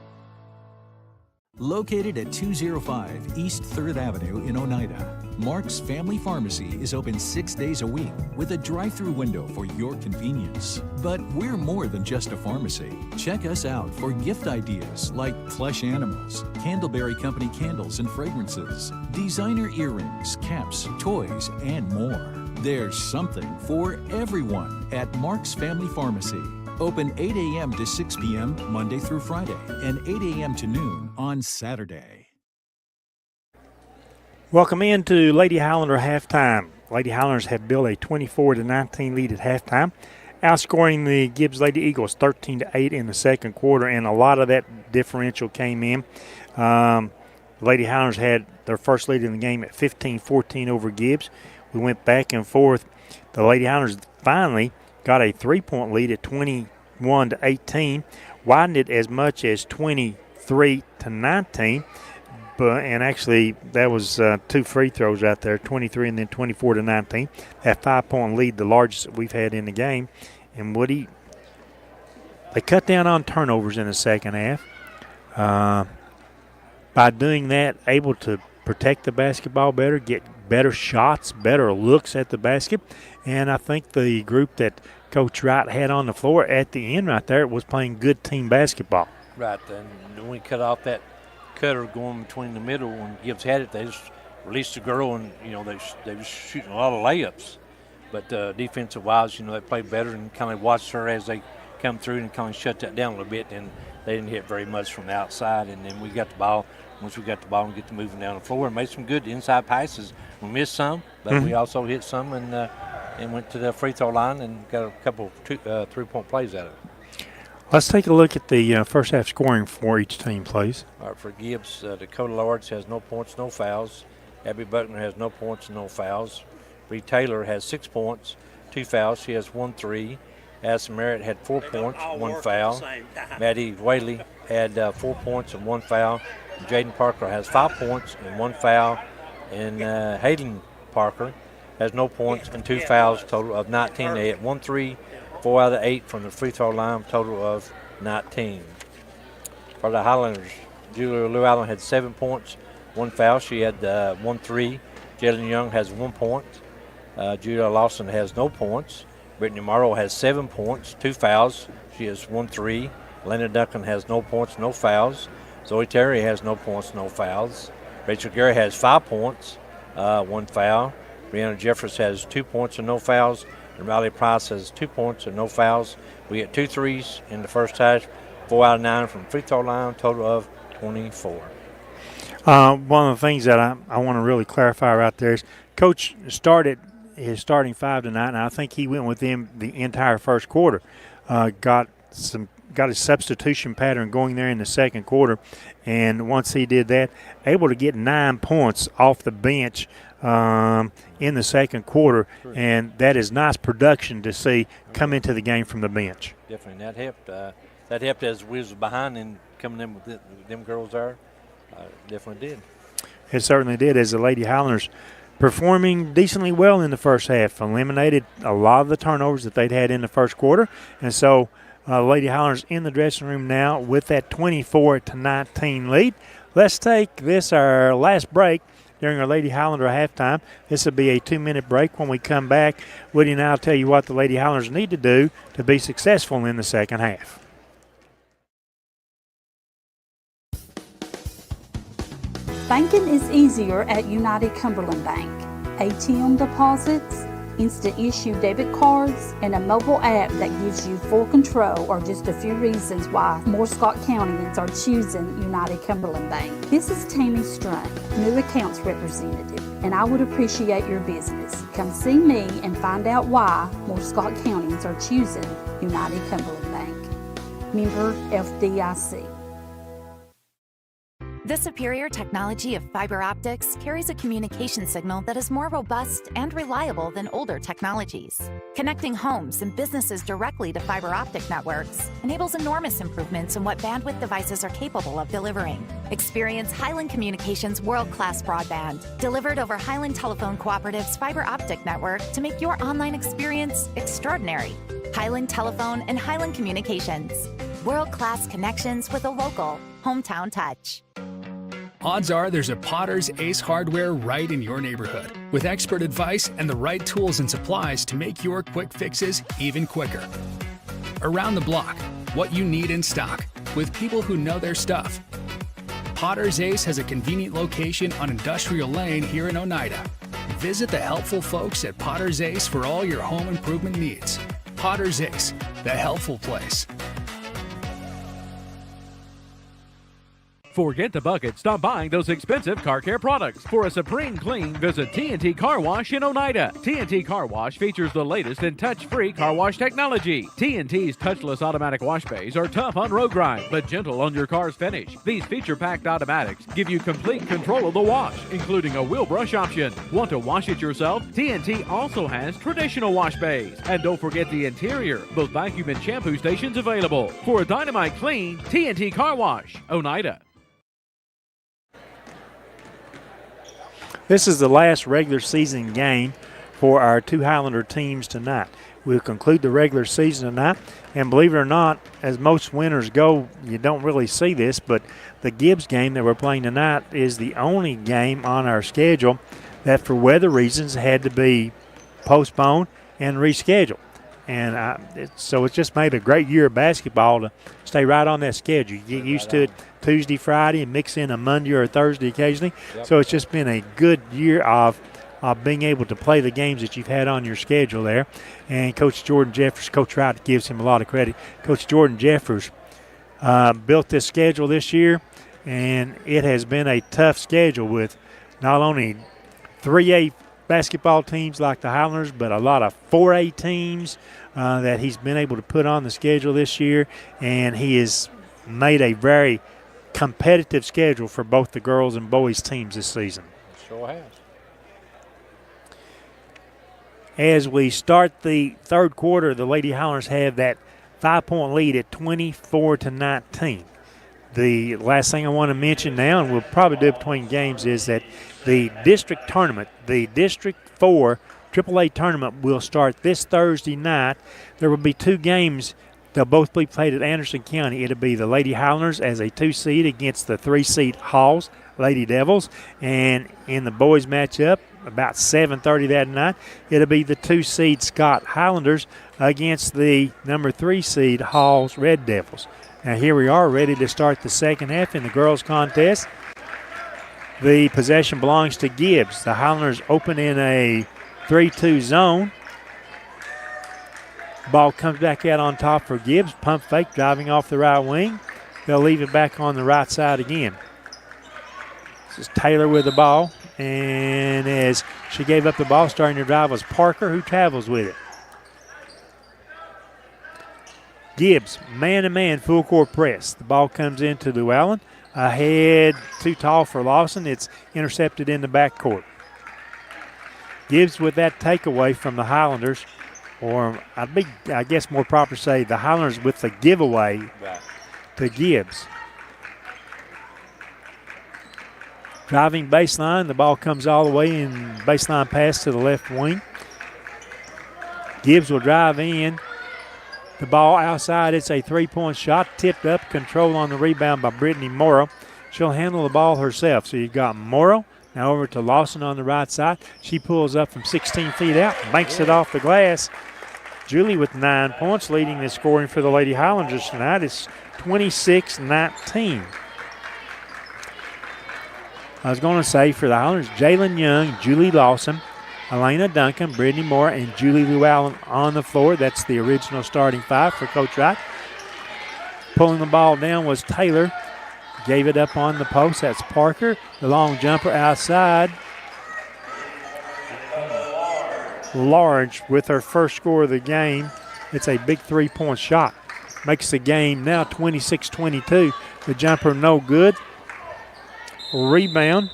Located at 205 East 3rd Avenue in Oneida, Mark's Family Pharmacy is open 6 days a week with a drive-through window for your convenience. But we're more than just a pharmacy. Check us out for gift ideas like plush animals, Candleberry Company candles and fragrances, designer earrings, caps, toys, and more. There's something for everyone at Mark's Family Pharmacy. Open 8 a.m. to 6 p.m. Monday through Friday and 8 a.m. to noon on Saturday. Welcome into Lady Highlander halftime. Lady Highlanders have built a 24-19 lead at halftime, outscoring the Gibbs Lady Eagles 13-8 in the second quarter, and a lot of that differential came in. Lady Highlanders had their first lead in the game at 15-14 over Gibbs. We went back and forth. The Lady Highlanders finally got a 3-point lead at 21-18, widened it as much as 23-19. And actually, that was 2 free throws out there, 23 and then 24-19. That 5-point lead, the largest that we've had in the game. And Woody, they cut down on turnovers in the second half. By doing that, able to protect the basketball better, get better shots, better looks at the basket. And I think the group that Coach Wright had on the floor at the end right there was playing good team basketball. Right, and when we cut off that cutter going between the middle, when Gibbs had it, they just released the girl, and they was shooting a lot of layups. But defensive wise, they played better and kind of watched her as they come through and kind of shut that down a little bit. And they didn't hit very much from the outside. And then we got the ball. Once we got the ball and get to moving down the floor, and made some good inside passes. We missed some, but we also hit some and went to the free throw line and got a couple of 3-point plays out of it. Let's take a look at the first half scoring for each team, please. All right, for Gibbs, Dakota Lords has no points, no fouls. Abby Buckner has no points and no fouls. Bree Taylor has 6 points, 2 fouls. She has 1 3. Addison Merritt had 4 points, 1 foul. Maddie Whaley had 4 points and 1 foul. Jaden Parker has 5 points and 1 foul. And Hayden Parker has no points and 2 fouls, total of 19. They had 1 3. 4 out of 8 from the free throw line, total of 19. For the Highlanders, Julia Llewellyn had 7 points, 1 foul. She had 1 3. Jalen Young has 1 point. Julia Lawson has no points. Brittany Morrow has 7 points, 2 fouls. She has 1 3. Lena Duncan has no points, no fouls. Zoe Terry has no points, no fouls. Rachel Gary has 5 points, 1 foul. Brianna Jeffers has 2 points and no fouls. And Riley Price has 2 points and no fouls. We had 2 threes in the first half, 4 out of 9 from free throw line, total of 24. One of the things that I want to really clarify right there is Coach started his starting 5 tonight, and I think he went with them the entire first quarter. Got his substitution pattern going there in the second quarter, and once he did that, able to get 9 points off the bench in the second quarter, and that is nice production to see come into the game from the bench. Definitely, that helped. That helped as we was behind and coming in with them girls there. Definitely did. It certainly did, as the Lady Highlanders performing decently well in the first half, eliminated a lot of the turnovers that they'd had in the first quarter, and so Lady Highlanders in the dressing room now with that 24-19 lead. Let's take this, our last break during our Lady Highlander halftime. This will be a 2-minute break. When we come back, Woody and I will tell you what the Lady Highlanders need to do to be successful in the second half. Banking is easier at United Cumberland Bank. ATM deposits, instant issue debit cards, and a mobile app that gives you full control are just a few reasons why more Scott Countyans are choosing United Cumberland Bank. This is Tammy Strunk, new accounts representative, and I would appreciate your business. Come see me and find out why more Scott Countyans are choosing United Cumberland Bank. Member FDIC. The superior technology of fiber optics carries a communication signal that is more robust and reliable than older technologies. Connecting homes and businesses directly to fiber optic networks enables enormous improvements in what bandwidth devices are capable of delivering. Experience Highland Communications' world-class broadband, delivered over Highland Telephone Cooperative's fiber optic network to make your online experience extraordinary. Highland Telephone and Highland Communications. World-class connections with a local, hometown touch. odds are there's a Potter's Ace Hardware right in your neighborhood, with expert advice and the right tools and supplies to make your quick fixes even quicker. Around the block, what you need in stock, with people who know their stuff. Potter's Ace has a convenient location on Industrial Lane here in Oneida. Visit the helpful folks at Potter's Ace for all your home improvement needs. Potter's Ace, the helpful place. Forget the bucket. Stop buying those expensive car care products. For a supreme clean, visit T&T Car Wash in Oneida. T&T Car Wash features the latest in touch-free car wash technology. T&T's touchless automatic wash bays are tough on road grime, but gentle on your car's finish. These feature-packed automatics give you complete control of the wash, including a wheel brush option. Want to wash it yourself? T&T also has traditional wash bays. And don't forget the interior, both vacuum and shampoo stations available. For a dynamite clean, T&T Car Wash, Oneida. This is the last regular season game for our two Highlander teams tonight. We'll conclude the regular season tonight, and believe it or not, as most winners go, you don't really see this, but the Gibbs game that we're playing tonight is the only game on our schedule that for weather reasons had to be postponed and rescheduled. And so it's just made a great year of basketball to stay right on that schedule. You get used to it Tuesday, Friday, and mix in a Monday or a Thursday occasionally. Yep. So it's just been a good year of being able to play the games that you've had on your schedule there. And Coach Jordan Jeffers, Coach Wright gives him a lot of credit. Coach Jordan Jeffers built this schedule this year, and it has been a tough schedule with not only 3A basketball teams like the Highlanders, but a lot of 4A teams that he's been able to put on the schedule this year, and he has made a very competitive schedule for both the girls and boys teams this season. Sure has. As we start the third quarter, the Lady Highlanders have that 5-point lead at 24-19. The last thing I want to mention now, and we'll probably do it between games, is that the district tournament, the District 4 AAA tournament, will start this Thursday night. There will be two games. They'll both be played at Anderson County. It'll be the Lady Highlanders as a 2-seed against the 3-seed Halls Lady Devils. And in the boys matchup, about 7:30 that night, it'll be the 2-seed Scott Highlanders against the number 3-seed Halls Red Devils. Now here we are ready to start the second half in the girls contest. The possession belongs to Gibbs. The Highlanders open in a 3-2 zone. Ball comes back out on top for Gibbs. Pump fake, driving off the right wing. They'll leave it back on the right side again. This is Taylor with the ball. And as she gave up the ball, starting to drive was Parker, who travels with it. Gibbs, man-to-man, full-court press. The ball comes into Llewellyn. Ahead, too tall for Lawson. It's intercepted in the backcourt. Gibbs with that takeaway from the Highlanders, or I guess more proper to say the Highlanders with the giveaway to Gibbs. Driving baseline, the ball comes all the way in, baseline pass to the left wing. Gibbs will drive in. The ball outside, it's a three-point shot, tipped up, control on the rebound by Brittany Morrow. She'll handle the ball herself. So you've got Morrow, now over to Lawson on the right side. She pulls up from 16 feet out, banks it off the glass. Julie with 9 points, leading the scoring for the Lady Highlanders tonight. It's 26-19. I was going to say for the Highlanders, Jalen Young, Julie Lawson, Elena Duncan, Brittany Moore, and Julie Llewellyn on the floor. That's the original starting five for Coach Wright. Pulling the ball down was Taylor. Gave it up on the post. That's Parker. The long jumper outside. Large with her first score of the game. It's a big three-point shot. Makes the game now 26-22. The jumper no good. Rebound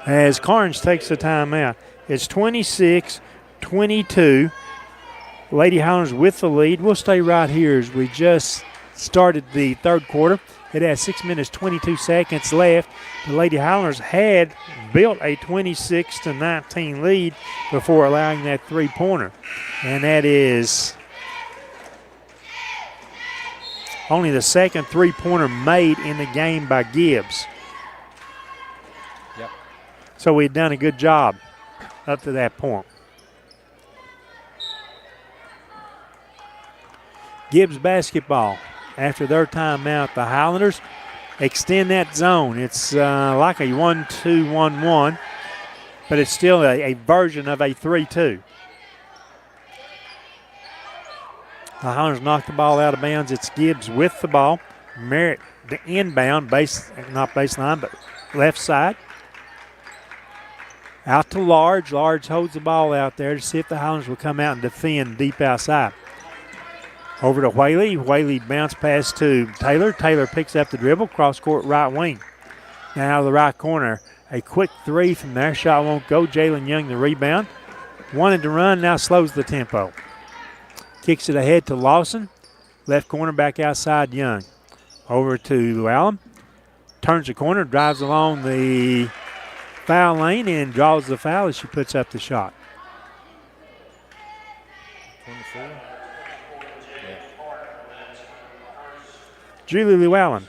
as Carnes takes the timeout. It's 26-22. Lady Highlanders with the lead. We'll stay right here as we just started the third quarter. It has 6 minutes, 22 seconds left. The Lady Highlanders had built a 26-19 lead before allowing that three-pointer. And that is only the second three-pointer made in the game by Gibbs. Yep. So we had done a good job up to that point. Gibbs basketball. After their timeout, the Highlanders extend that zone. It's like a 1-2-1-1, but it's still a version of a 3-2. The Highlanders knock the ball out of bounds. It's Gibbs with the ball. Merritt, the inbound, not baseline, but left side. Out to Large. Large holds the ball out there to see if the Highlanders will come out and defend deep outside. Over to Whaley. Whaley bounce pass to Taylor. Taylor picks up the dribble, cross court right wing. Now out of the right corner. A quick three from there. Shot won't go. Jalen Young the rebound. Wanted to run, now slows the tempo. Kicks it ahead to Lawson. Left corner back outside Young. Over to Llewellyn. Turns the corner, drives along the foul lane and draws the foul as she puts up the shot. 24. Yeah. Julie Llewellyn.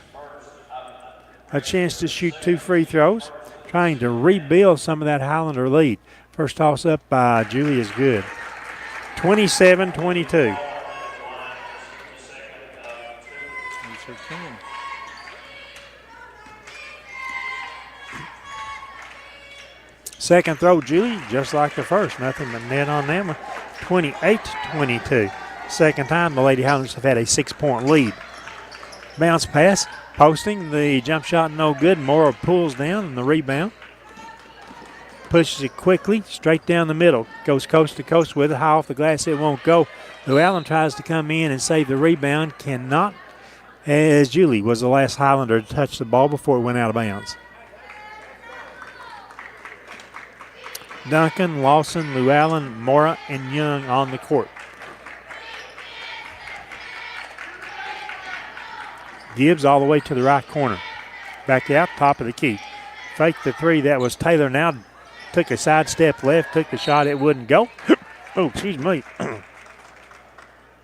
A chance to shoot 2 free throws. Trying to rebuild some of that Highlander lead. First toss up by Julie is good. 27-22. Second throw, Julie, just like the first. Nothing but net on them. 28-22. Second time the Lady Highlanders have had a 6-point lead. Bounce pass, posting. The jump shot no good. Morrow pulls down and the rebound. Pushes it quickly, straight down the middle. Goes coast to coast with it. High off the glass, it won't go. Llewellyn tries to come in and save the rebound. Cannot, as Julie was the last Highlander to touch the ball before it went out of bounds. Duncan, Lawson, Llewellyn, Mora, and Young on the court. Gibbs all the way to the right corner. Back out, top of the key. Fake the three, that was Taylor. Now took a sidestep left, took the shot, it wouldn't go. Oh, excuse me. I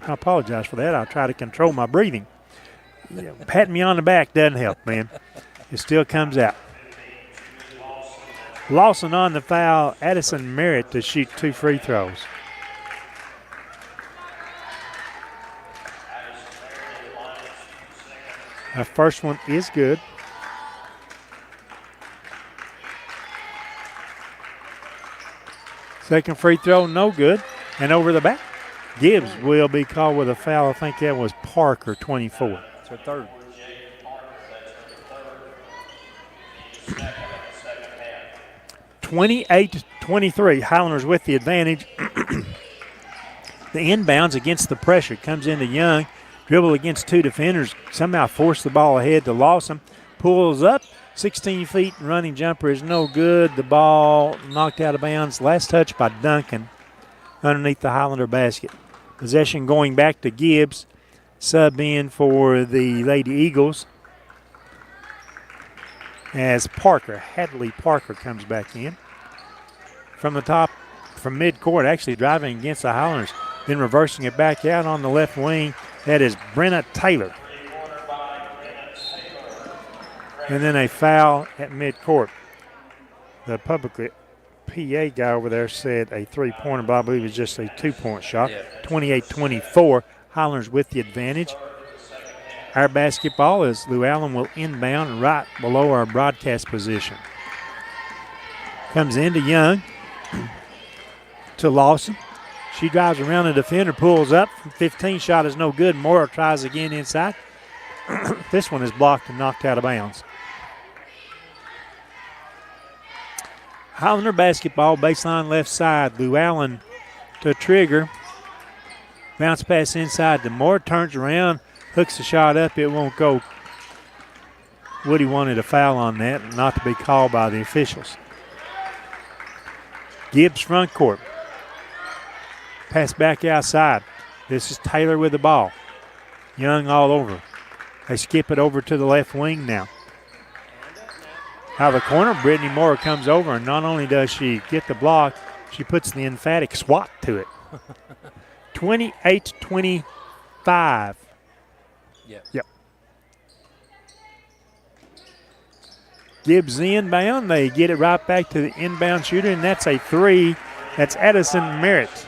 apologize for that. I'll try to control my breathing. Patting me on the back doesn't help, man. It still comes out. Lawson on the foul. Addison Merritt to shoot 2 free throws. The first one is good. Second free throw, no good. And over the back, Gibbs will be called with a foul. I think that was Parker, 24. It's her third. (28-23). Highlanders with the advantage. The inbounds against the pressure comes into Young. Dribble against 2 defenders. Somehow force the ball ahead to Lawson. Pulls up. 16 feet and running jumper is no good. The ball knocked out of bounds. Last touch by Duncan underneath the Highlander basket. Possession going back to Gibbs. Sub in for the Lady Eagles as Hadley Parker comes back in. From the top, from midcourt, actually driving against the Highlanders. Then reversing it back out on the left wing. That is Brenna Taylor. And then a foul at midcourt. The public PA guy over there said a 3-pointer, but I believe it was just a 2-point shot. 28-24. Highlanders with the advantage. Our basketball is Llewellyn will inbound right below our broadcast position. Comes into Young to Lawson. She drives around the defender, pulls up from 15. Shot is no good. Morrow tries again inside. This one is blocked and knocked out of bounds. Highlander basketball, baseline left side. Llewellyn to trigger. Bounce pass inside to Moore. Turns around, hooks the shot up. It won't go. Woody wanted a foul on that, not to be called by the officials. Gibbs front court. Pass back outside. This is Taylor with the ball. Young all over. They skip it over to the left wing now. Out of the corner, Brittany Moore comes over, and not only does she get the block, she puts the emphatic swat to it. 28-25. Yep. Gibbs inbound. They get it right back to the inbound shooter, and that's a three. That's Addison Merritt.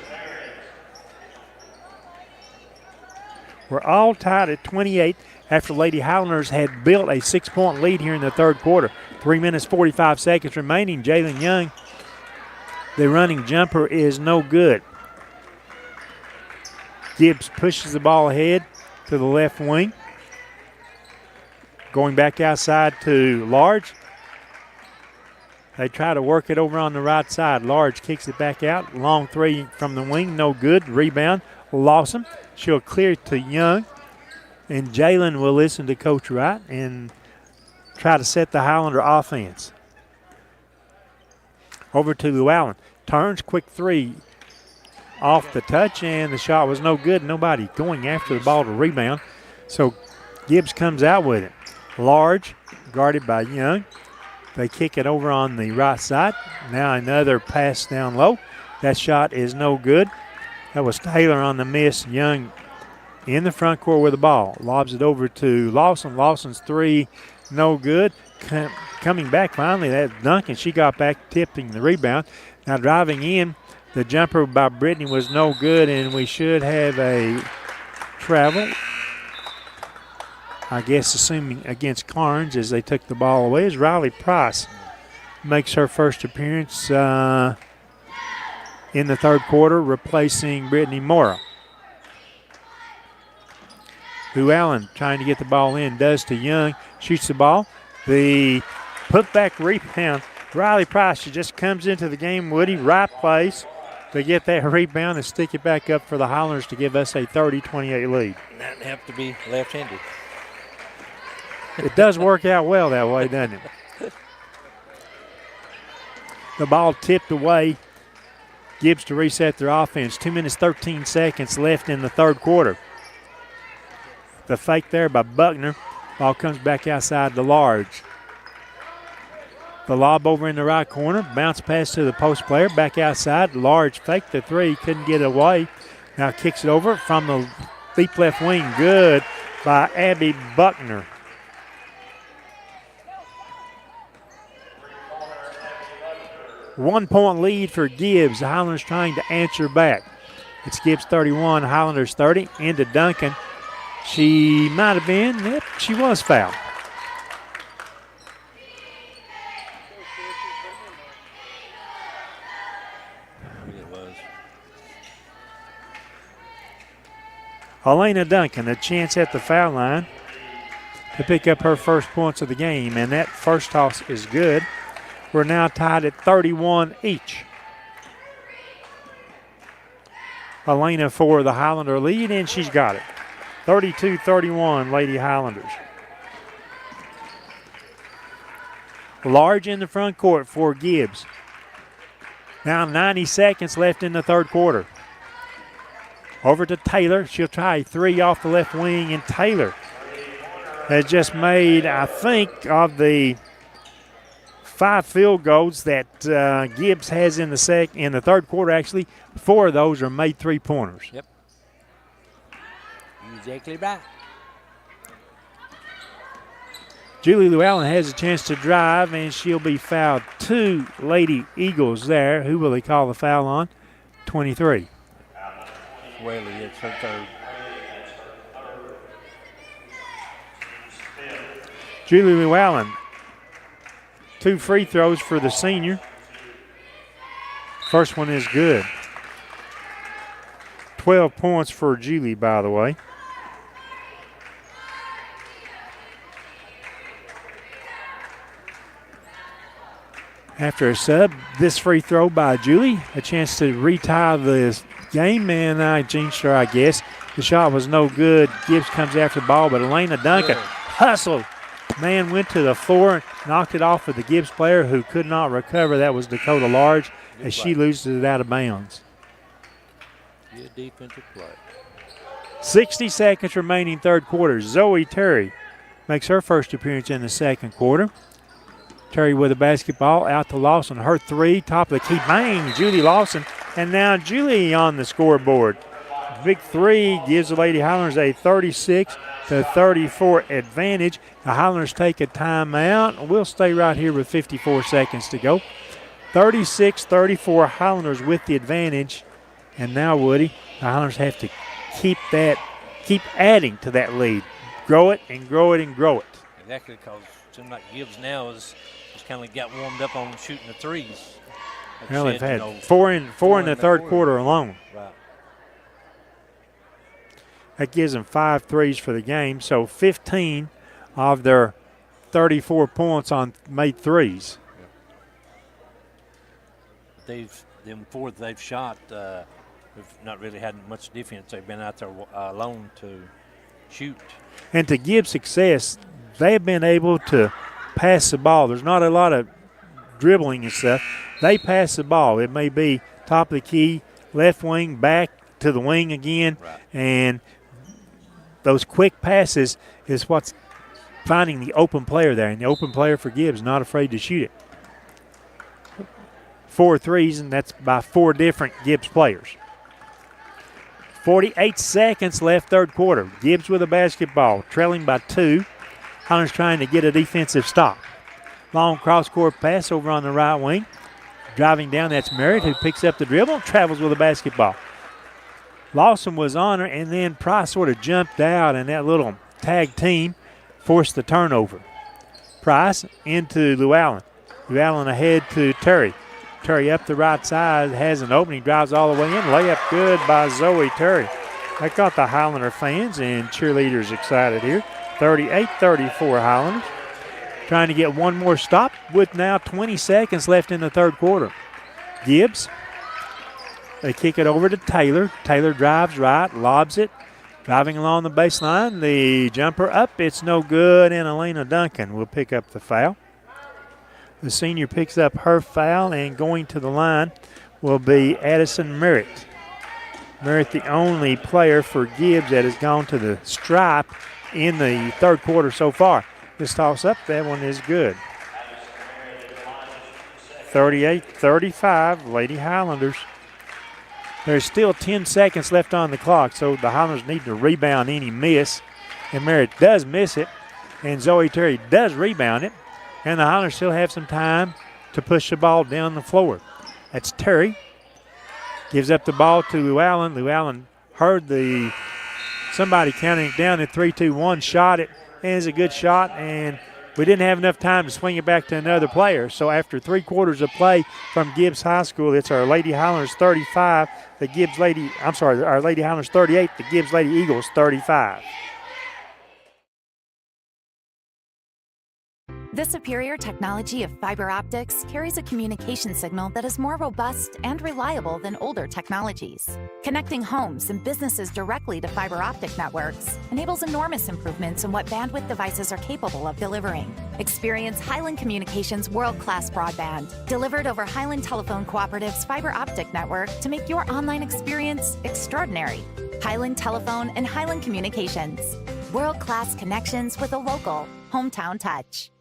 We're all tied at 28 after Lady Highlanders had built a 6-point lead here in the third quarter. 3 minutes, 45 seconds remaining. Jalen Young, the running jumper, is no good. Gibbs pushes the ball ahead to the left wing. Going back outside to Large. They try to work it over on the right side. Large kicks it back out. Long three from the wing, no good. Rebound, Lawson. She'll clear it to Young. And Jalen will listen to Coach Wright and try to set the Highlander offense. Over to Llewellyn. Turns, quick three off the touch, and the shot was no good. Nobody going after the ball to rebound. So Gibbs comes out with it. Large, guarded by Young. They kick it over on the right side. Now another pass down low. That shot is no good. That was Taylor on the miss. Young in the front court with the ball. Lobs it over to Lawson. Lawson's three, no good. Coming back finally, that Duncan, she got back, tipping the rebound. Now driving in, the jumper by Brittany was no good, and we should have a travel. I guess assuming against Carnes as they took the ball away, as Riley Price makes her first appearance in the third quarter, replacing Brittany Mora. Llewellyn trying to get the ball in, does to Young, shoots the ball. The putback rebound. Riley Price, she just comes into the game, Woody, right place to get that rebound and stick it back up for the Highlanders to give us a 30-28 lead. That have to be left-handed. It does work out well that way, doesn't it? The ball tipped away. Gibbs to reset their offense. 2 minutes, 13 seconds left in the third quarter. The fake there by Buckner. Ball comes back outside to Large. The lob over in the right corner. Bounce pass to the post player. Back outside. Large faked the three. Couldn't get it away. Now kicks it over from the deep left wing. Good by Abby Buckner. One-point lead for Gibbs. The Highlanders trying to answer back. It's Gibbs 31, Highlanders 30. Into Duncan. She might have been. Yep, she was fouled. It was. Elena Duncan, a chance at the foul line to pick up her first points of the game, and that first toss is good. We're now tied at 31 each. Elena for the Highlander lead, and she's got it. 32-31, Lady Highlanders. Large in the front court for Gibbs. Now 90 seconds left in the third quarter. Over to Taylor. She'll try a three off the left wing, and Taylor has just made, I think, of the 5 field goals that Gibbs has in the third quarter. Actually, 4 of those are made three-pointers. Yep. Exactly right. Julie Llewellyn has a chance to drive, and she'll be fouled. 2 Lady Eagles there. Who will they call the foul on? 23. Whaley, it's her third. Julie Llewellyn. 2 free throws for the senior. First one is good. 12 points for Julie, by the way. After a sub, this free throw by Julie, a chance to retie the game, and I jinxed her, I guess. The shot was no good. Gibbs comes after the ball, but Elena Duncan hustled. Man went to the floor, knocked it off of the Gibbs player who could not recover. That was Dakota Large as she loses it out of bounds. Good defensive play. 60 seconds remaining third quarter. Zoe Terry makes her first appearance in the second quarter. Terry with the basketball out to Lawson. Her three, top of the key, bang, Julie Lawson. And now Julie on the scoreboard. big three gives the Lady Highlanders a 36-34 advantage. The Highlanders take a timeout. We'll stay right here with 54 seconds to go. 36-34 Highlanders with the advantage. And now, Woody, the Highlanders have to keep adding to that lead. Grow it and grow it and grow it. Exactly, because it seems like Gibbs now is kind of got warmed up on shooting the threes. Like Well, they've said, had four in the third quarter alone. Right. That gives them 5 threes for the game, so 15 of their 34 points on made threes. Them 4 that they've shot, have not really had much defense. They've been out there alone to shoot. And to Gibbs' success, they've been able to pass the ball. There's not a lot of dribbling and stuff. They pass the ball. It may be top of the key, left wing, back to the wing again, right. And those quick passes is what's finding the open player there. And the open player for Gibbs not afraid to shoot it. 4 threes, and that's by 4 different Gibbs players. 48 seconds left third quarter. Gibbs with a basketball, trailing by 2. Highlanders trying to get a defensive stop. Long cross-court pass over on the right wing. Driving down, that's Merritt, who picks up the dribble and travels with a basketball. Lawson was on her, and then Price sort of jumped out, and that little tag team forced the turnover. Price into Llewellyn. Llewellyn ahead to Terry. Terry up the right side, has an opening, drives all the way in. Layup good by Zoe Terry. That got the Highlander fans and cheerleaders excited here. 38-34 Highlanders. Trying to get one more stop with now 20 seconds left in the third quarter. Gibbs, they kick it over to Taylor. Taylor drives right, lobs it. Driving along the baseline, the jumper up, it's no good, and Elena Duncan will pick up the foul. The senior picks up her foul, and going to the line will be Addison Merritt. Merritt, the only player for Gibbs that has gone to the stripe in the third quarter so far. This toss up, that one is good. 38-35, Lady Highlanders. There's still 10 seconds left on the clock, so the Highlanders need to rebound any miss. And Merritt does miss it, and Zoe Terry does rebound it. And the Highlanders still have some time to push the ball down the floor. That's Terry. Gives up the ball to Llewellyn. Llewellyn heard somebody counting it down at 3-2-1, shot it, and it's a good shot, and we didn't have enough time to swing it back to another player. So after 3 quarters of play from Gibbs High School, it's our Lady Highlanders 35, our Lady Highlanders 38, the Gibbs Lady Eagles 35. The superior technology of fiber optics carries a communication signal that is more robust and reliable than older technologies. Connecting homes and businesses directly to fiber optic networks enables enormous improvements in what bandwidth devices are capable of delivering. Experience Highland Communications' world-class broadband, delivered over Highland Telephone Cooperative's fiber optic network to make your online experience extraordinary. Highland Telephone and Highland Communications. World-class connections with a local, hometown touch.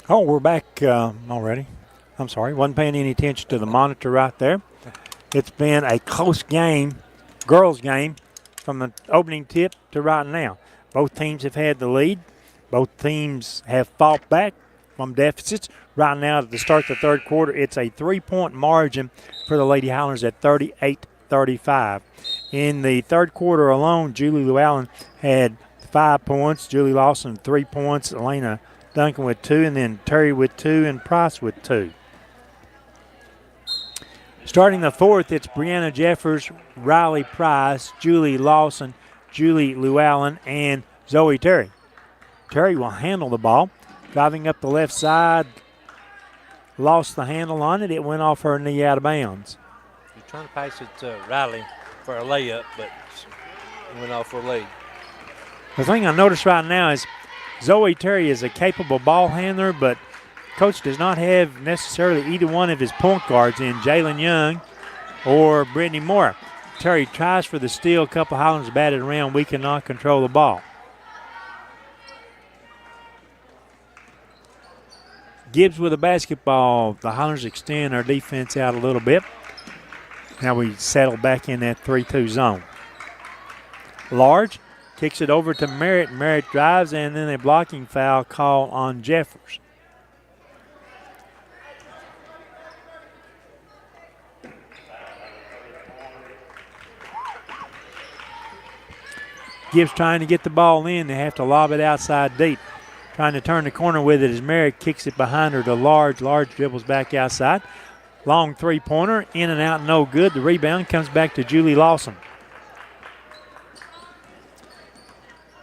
Oh, we're back already. I'm sorry, wasn't paying any attention to the monitor right there. It's been a close game, girls game, from the opening tip to right now. Both teams have had the lead. Both teams have fought back from deficits. Right now, at the start of the third quarter, it's a 3-point margin for the Lady Highlanders at 38-35. In the third quarter alone, Julie Llewellyn had 5 points. Julie Lawson, 3 points. Elena Duncan with 2, and then Terry with 2, and Price with 2. Starting the fourth, it's Brianna Jeffers, Riley Price, Julie Lawson, Julie Llewellyn, and Zoe Terry. Terry will handle the ball. Driving up the left side, lost the handle on it. It went off her knee out of bounds. You're trying to pass it to Riley for a layup, but it went off her leg. The thing I notice right now is Zoe Terry is a capable ball handler, but Coach does not have necessarily either one of his point guards in Jalen Young or Brittany Moore. Terry tries for the steal. A couple Highlanders batted around. We cannot control the ball. Gibbs with a basketball. The Highlanders extend our defense out a little bit. Now we settle back in that 3-2 zone. Large kicks it over to Merritt. Merritt drives, and then a blocking foul call on Jeffers. Gibbs trying to get the ball in. They have to lob it outside deep. Trying to turn the corner with it as Merritt kicks it behind her to Large. Large dribbles back outside. Long three-pointer, in and out, no good. The rebound comes back to Julie Lawson.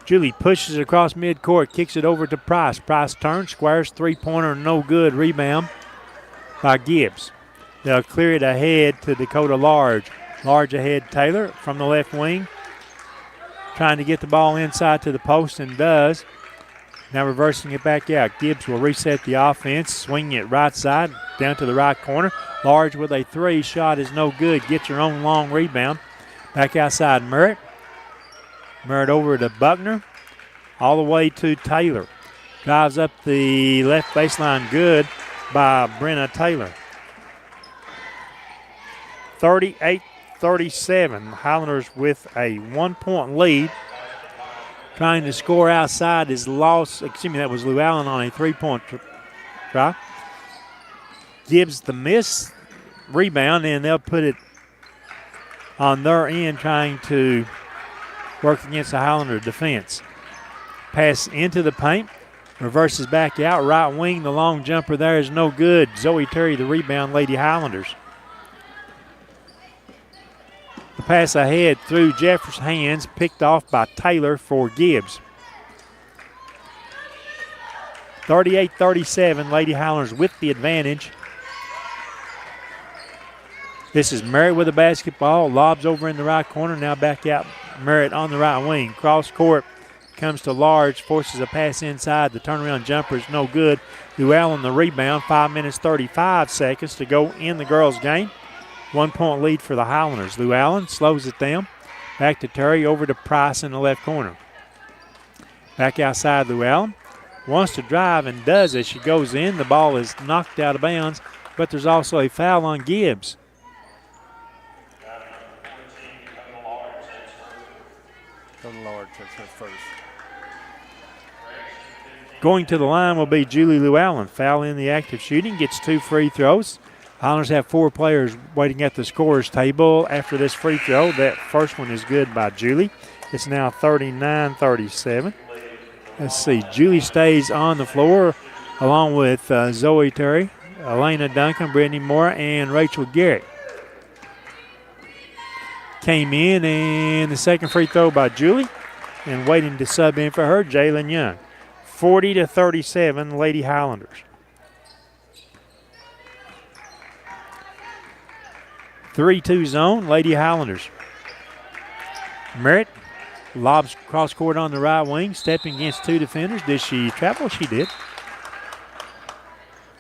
Julie pushes it across midcourt, kicks it over to Price. Price turns, squares, three-pointer, no good. Rebound by Gibbs. They'll clear it ahead to Dakota Large. Large ahead Taylor from the left wing. Trying to get the ball inside to the post and does. Now reversing it back out. Gibbs will reset the offense, swinging it right side down to the right corner. Large with a three. Shot is no good. Gets her own long rebound. Back outside Merritt. Merritt over to Buckner. All the way to Taylor. Drives up the left baseline. Good by Brenna Taylor. 38-37. Highlanders with a 1-point lead. Trying to score outside is lost. Excuse me, that was Lou Allen on a three-point try. Gibbs the miss. Rebound, and they'll put it on their end, trying to work against the Highlander defense. Pass into the paint. Reverses back out. Right wing, the long jumper there is no good. Zoe Terry, the rebound, Lady Highlanders. The pass ahead through Jeffers' hands, picked off by Taylor for Gibbs. 38-37, Lady Highlanders with the advantage. This is Merritt with the basketball. Lobs over in the right corner. Now back out Merritt on the right wing. Cross court comes to Large. Forces a pass inside. The turnaround jumper is no good. Lou Allen the rebound. 5 minutes, 35 seconds to go in the girls' game. 1-point lead for the Highlanders. Lou Allen slows it down. Back to Terry, over to Price in the left corner. Back outside Lou Allen. Wants to drive and does as she goes in. The ball is knocked out of bounds, but there's also a foul on Gibbs. Large, that's her first. Going to the line will be Julie Lou Allen. Foul in the act of shooting. Gets 2 free throws. Highlanders have 4 players waiting at the scorer's table after this free throw. That first one is good by Julie. It's now 39-37. Let's see. Julie stays on the floor along with Zoe Terry, Elena Duncan, Brittany Moore, and Rachel Garrett. Came in, and the second free throw by Julie, and waiting to sub in for her, Jalen Young. 40-37, Lady Highlanders. 3-2 zone, Lady Highlanders. Merritt lobs cross court on the right wing, stepping against 2 defenders. Did she travel? She did.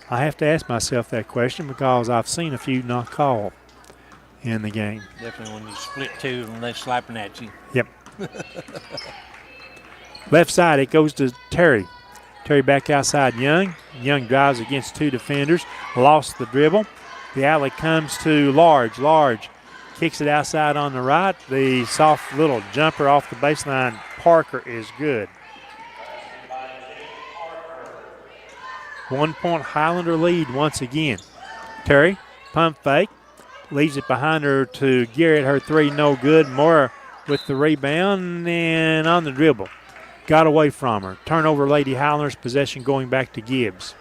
I have to ask myself that question because I've seen a few not called in the game. Definitely when you split 2 and they're slapping at you. Yep. Left side, it goes to Terry. Terry back outside Young. Young drives against 2 defenders. Lost the dribble. The outlet comes to Large. Large kicks it outside on the right. The soft little jumper off the baseline, Parker, is good. 1-point Highlander lead once again. Terry, pump fake. Leaves it behind her to Garrett. Her three, no good. Moore with the rebound and on the dribble. Got away from her. Turnover, Lady Highlanders. Possession going back to Gibbs.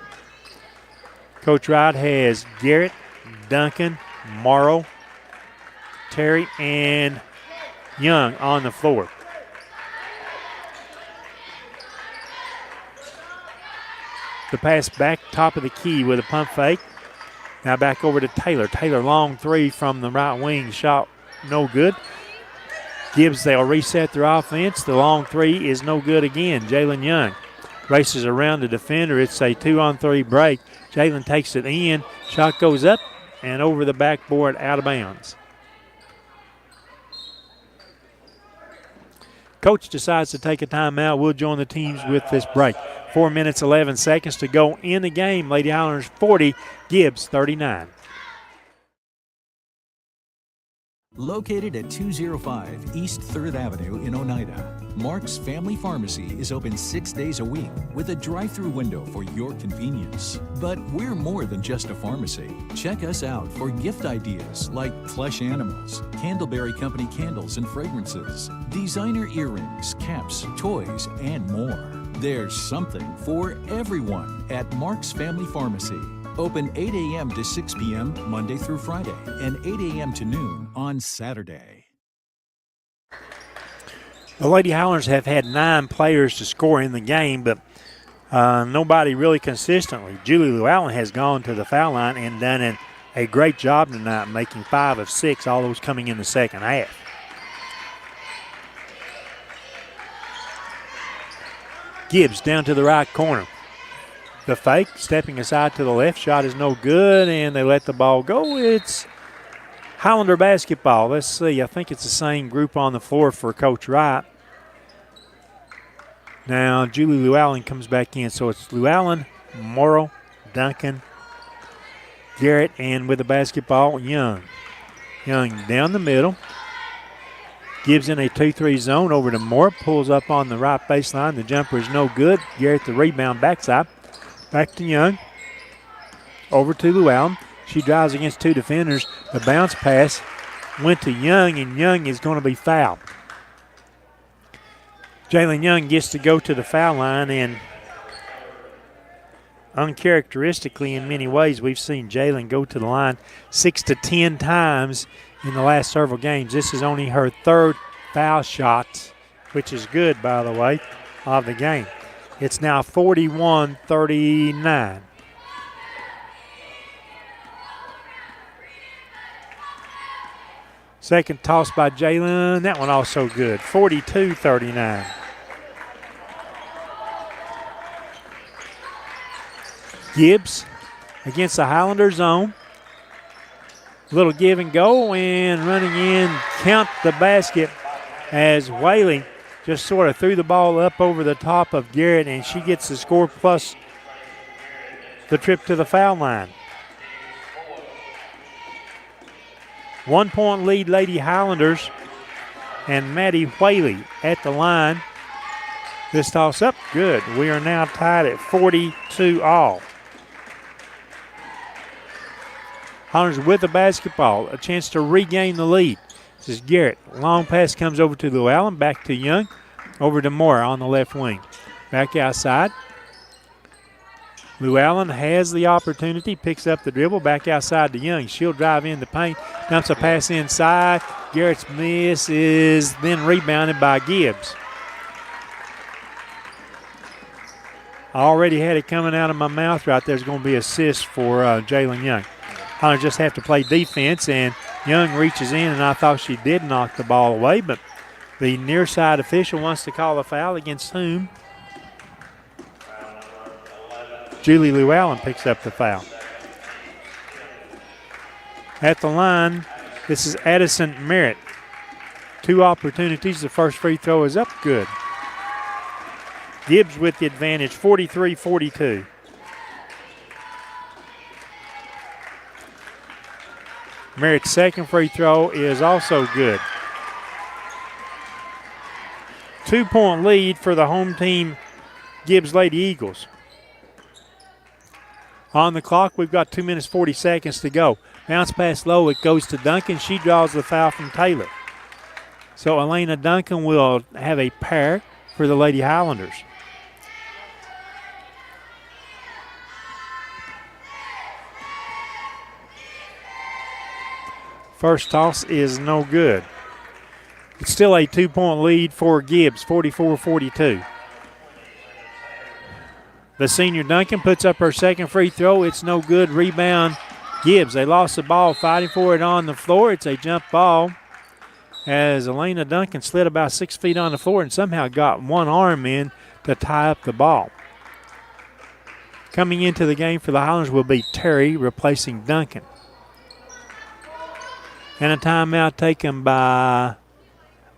Coach Wright has Garrett, Duncan, Morrow, Terry, and Young on the floor. The pass back, top of the key with a pump fake. Now back over to Taylor. Taylor, long three from the right wing. Shot no good. Gibbs, they'll reset their offense. The long three is no good again. Jalen Young races around the defender. It's a 2-on-3 break. Jalen takes it in. Shot goes up and over the backboard, out of bounds. Coach decides to take a timeout. We'll join the teams with this break. 4 minutes, 11 seconds to go in the game. Lady Highlanders 40, Gibbs 39. Located at 205 East 3rd Avenue in Oneida, Mark's Family Pharmacy is open 6 days a week with a drive-through window for your convenience. But we're more than just a pharmacy. Check us out for gift ideas like plush animals, Candleberry Company candles and fragrances, designer earrings, caps, toys, and more. There's something for everyone at Mark's Family Pharmacy. Open 8 a.m. to 6 p.m. Monday through Friday and 8 a.m. to noon on Saturday. The Lady Highlanders have had 9 players to score in the game, but nobody really consistently. Julie Llewellyn has gone to the foul line and done a great job tonight, making 5 of 6, all those coming in the second half. Gibbs down to the right corner. The fake, stepping aside to the left, shot is no good, and they let the ball go. It's Highlander basketball. Let's see. I think it's the same group on the floor for Coach Wright. Now Julie Llewellyn comes back in, so it's Llewellyn, Morrow, Duncan, Garrett, and with the basketball, Young. Young down the middle. Gives in a 2-3 zone over to Moore. Pulls up on the right baseline. The jumper is no good. Garrett the rebound backside. Back to Young. Over to Llewellyn. She drives against 2 defenders. The bounce pass went to Young, and Young is going to be fouled. Jalen Young gets to go to the foul line, and uncharacteristically in many ways, we've seen Jalen go to the line 6 to 10 times in the last several games. This is only her 3rd foul shot, which is good, by the way, of the game. It's now 41-39. Second toss by Jalen. That one also good. 42-39. Gibbs against the Highlander zone. Little give and go, and running in, count the basket as Whaley just sort of threw the ball up over the top of Garrett, and she gets the score plus the trip to the foul line. 1 point lead, Lady Highlanders, and Maddie Whaley at the line. This toss up, good. We are now tied at 42 all. Highlanders with the basketball, a chance to regain the lead. This is Garrett. Long pass comes over to Llewellyn, back to Young, over to Moore on the left wing. Back outside. Llewellyn has the opportunity, picks up the dribble, back outside to Young. She'll drive in the paint, dumps a pass inside. Garrett's miss is then rebounded by Gibbs. I already had it coming out of my mouth right there's going to be assist for Jalen Young. I just have to play defense, and Young reaches in, and I thought she did knock the ball away, but the near side official wants to call a foul against whom? Julie Llewellyn picks up the foul. At the line, this is Addison Merritt. 2 opportunities. The first free throw is up, good. Gibbs with the advantage, 43-42. Merritt's second free throw is also good. 2 point lead for the home team, Gibbs Lady Eagles. On the clock, we've got 2 minutes, 40 seconds to go. Bounce pass low, it goes to Duncan. She draws the foul from Taylor. So Elena Duncan will have a pair for the Lady Highlanders. First toss is no good. It's still a 2 point lead for Gibbs, 44-42. The senior Duncan puts up her second free throw. It's no good. Rebound, Gibbs. They lost the ball, fighting for it on the floor. It's a jump ball as Elena Duncan slid about 6 feet on the floor and somehow got one arm in to tie up the ball. Coming into the game for the Highlanders will be Terry replacing Duncan. And a timeout taken by,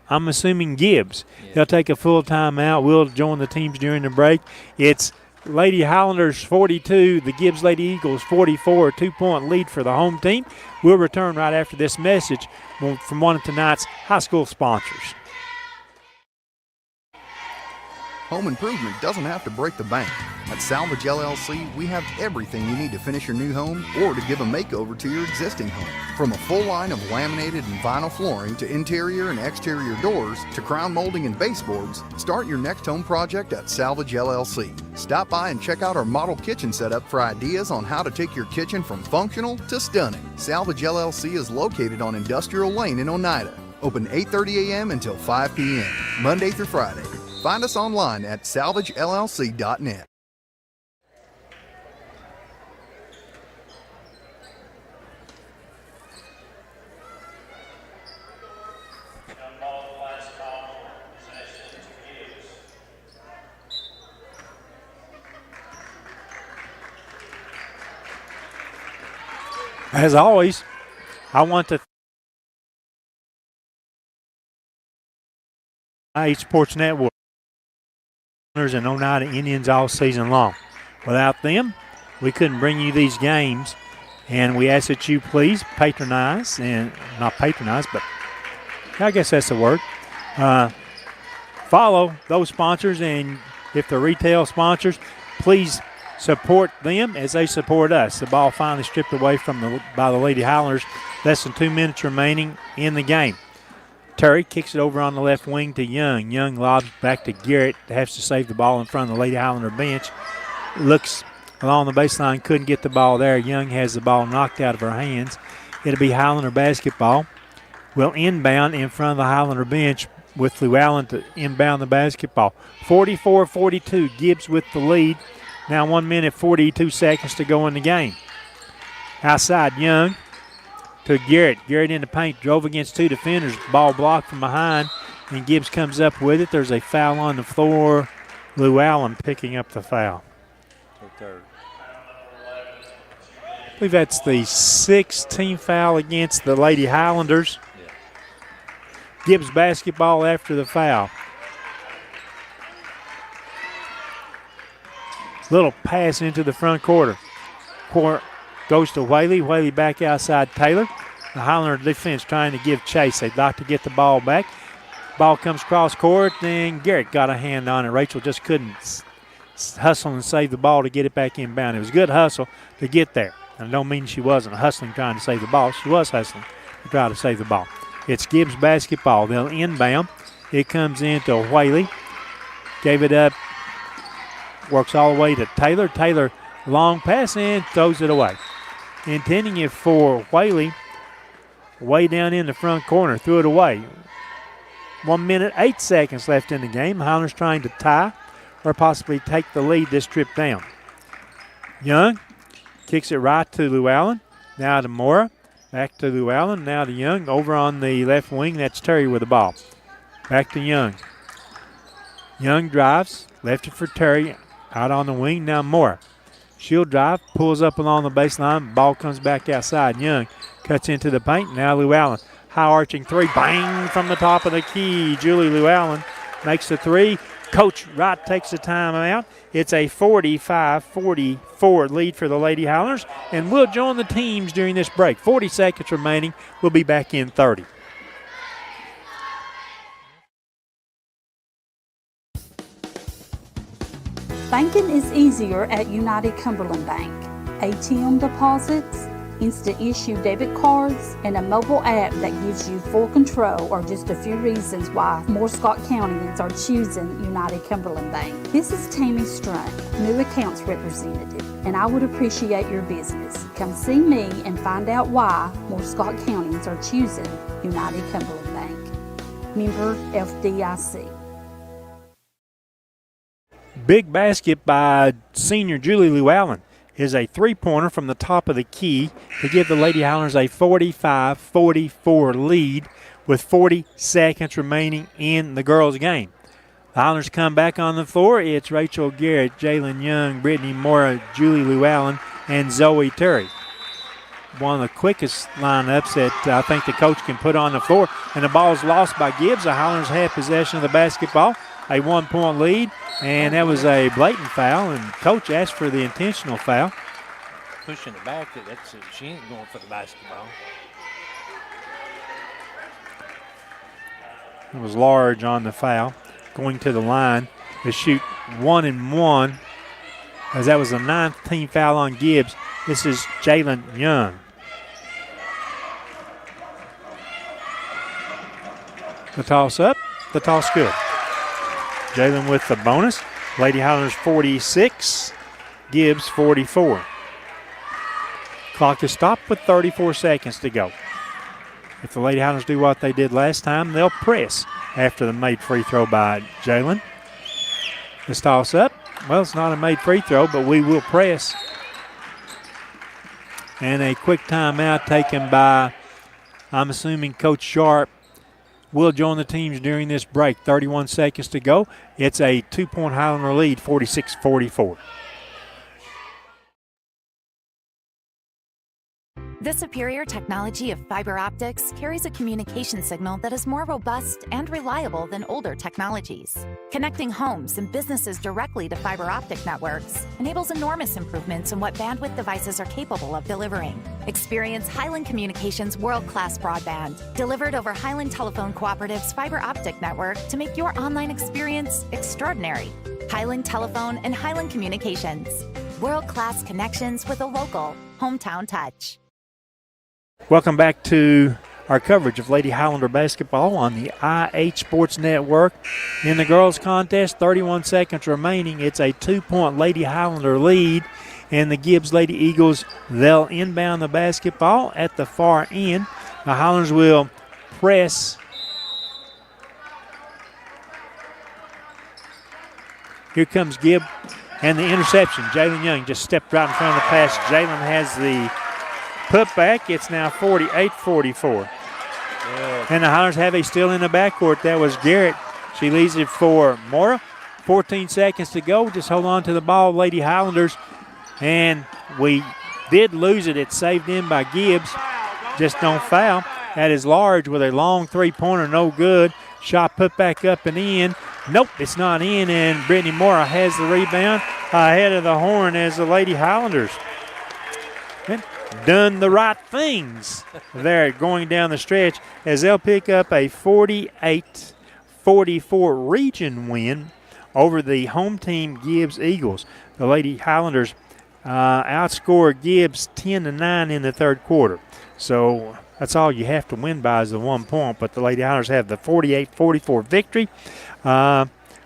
I'm assuming, Gibbs. Yeah. They'll take a full timeout. We'll join the teams during the break. It's Lady Highlanders 42, the Gibbs Lady Eagles 44, a 2-point lead for the home team. We'll return right after this message from one of tonight's high school sponsors. Home improvement doesn't have to break the bank. At Salvage LLC, we have everything you need to finish your new home or to give a makeover to your existing home. From a full line of laminated and vinyl flooring to interior and exterior doors to crown molding and baseboards, start your next home project at Salvage LLC. Stop by and check out our model kitchen setup for ideas on how to take your kitchen from functional to stunning. Salvage LLC is located on Industrial Lane in Oneida. Open 8:30 a.m. until 5 p.m., Monday through Friday. Find us online at salvagellc.net. As always, I want to thank Sports Network and Oneida Indians all season long. Without them, we couldn't bring you these games, and we ask that you please patronize, and not patronize, but I guess that's the word. Follow those sponsors, and if they're retail sponsors, please support them as they support us. The ball finally stripped away by the Lady Highlanders. Less than 2 minutes remaining in the game. Terry kicks it over on the left wing to Young. Young lobs back to Garrett. Has to save the ball in front of the Lady Highlander bench. Looks along the baseline, couldn't get the ball there. Young has the ball knocked out of her hands. It'll be Highlander basketball. Will inbound in front of the Highlander bench with Llewellyn to inbound the basketball. 44-42, Gibbs with the lead. Now 1 minute, 42 seconds to go in the game. Outside, Young to Garrett. Garrett in the paint, drove against two defenders. Ball blocked from behind, and Gibbs comes up with it. There's a foul on the floor. Llewellyn picking up the foul. Third. I believe that's the 16th foul against the Lady Highlanders. Yeah. Gibbs basketball after the foul. Little pass into the front quarter. Goes to Whaley. Whaley back outside Taylor. The Highlander defense trying to give chase. They'd like to get the ball back. Ball comes cross court, and Garrett got a hand on it. Rachel just couldn't hustle and save the ball to get it back inbound. It was a good hustle to get there. And I don't mean she wasn't hustling trying to save the ball. She was hustling to try to save the ball. It's Gibbs basketball. They'll inbound. It comes into Whaley. Gave it up. Works all the way to Taylor. Taylor, long pass and throws it away. Intending it for Whaley. Way down in the front corner. Threw it away. 1 minute, 8 seconds left in the game. Highlanders trying to tie or possibly take the lead this trip down. Young kicks it right to Llewellyn. Now to Mora. Back to Llewellyn. Now to Young. Over on the left wing. That's Terry with the ball. Back to Young. Young drives. Left it for Terry. Out on the wing. Now Mora. She'll drive. Pulls up along the baseline. Ball comes back outside. Young cuts into the paint. Now Llewellyn. High arching three. Bang from the top of the key. Julie Llewellyn makes the three. Coach Wright takes the timeout. It's a 45-44 lead for the Lady Highlanders, and we'll join the teams during this break. 40 seconds remaining. We'll be back in 30. Banking is easier at United Cumberland Bank. ATM deposits, instant issue debit cards, and a mobile app that gives you full control are just a few reasons why more Scott Countyans are choosing United Cumberland Bank. This is Tammy Strunk, new accounts representative, and I would appreciate your business. Come see me and find out why more Scott Countyans are choosing United Cumberland Bank. Member FDIC. Big basket by senior Julie Llewellyn is a three-pointer from the top of the key to give the Lady Highlanders a 45-44 lead with 40 seconds remaining in the girls' game. The Highlanders come back on the floor. It's Rachel Garrett, Jalen Young, Brittany Mora, Julie Llewellyn, and Zoe Terry. One of the quickest lineups that I think the coach can put on the floor. And the ball is lost by Gibbs. The Highlanders have possession of the basketball. a 1-point lead, and that was a blatant foul, and coach asked for the intentional foul. Pushing it back, she ain't going for the basketball. It was large on the foul, going to the line to shoot 1 and 1, as that was the 9th team foul on Gibbs. This is Jalen Young. The toss up, the toss good. Jalen with the bonus. Lady Highlanders 46, Gibbs 44. Clock is stopped with 34 seconds to go. If the Lady Highlanders do what they did last time, they'll press after the made free throw by Jalen. This toss up, well, it's not a made free throw, but we will press. And a quick timeout taken by, I'm assuming, Coach Sharp will join the teams during this break. 31 seconds to go. It's a 2-point Highlander lead, 46-44. The superior technology of fiber optics carries a communication signal that is more robust and reliable than older technologies. Connecting homes and businesses directly to fiber optic networks enables enormous improvements in what bandwidth devices are capable of delivering. Experience Highland Communications' world-class broadband, delivered over Highland Telephone Cooperative's fiber optic network to make your online experience extraordinary. Highland Telephone and Highland Communications. World-class connections with a local, hometown touch. Welcome back to our coverage of Lady Highlander basketball on the IH Sports Network. In the girls' contest, 31 seconds remaining. It's a 2-point Lady Highlander lead, and the Gibbs Lady Eagles, they'll inbound the basketball at the far end. The Highlanders will press. Here comes Gibb, and the interception. Jalen Young just stepped right in front of the pass. Jalen has the putback. It's now 48-44. And the Highlanders have a steal in the backcourt. That was Garrett. She leaves it for Mora. 14 seconds to go. Just hold on to the ball, Lady Highlanders. And we did lose it. It's saved in by Gibbs. Just don't foul. That is large with a long three-pointer. No good. Shot put back up and in. Nope, it's not in. And Brittany Mora has the rebound ahead of the horn as the Lady Highlanders done the right things there going down the stretch as they'll pick up a 48-44 region win over the home team Gibbs Eagles. The Lady Highlanders outscore Gibbs 10-9 in the third quarter. So that's all you have to win by is the 1 point, but the Lady Highlanders have the 48-44 victory.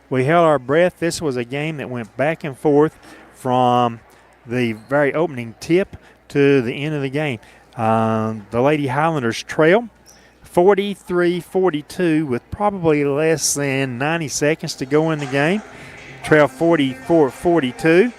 We held our breath. This was a game that went back and forth from the very opening tip to the end of the game. The Lady Highlanders trail 43-42 with probably less than 90 seconds to go in the game. Trail 44-42.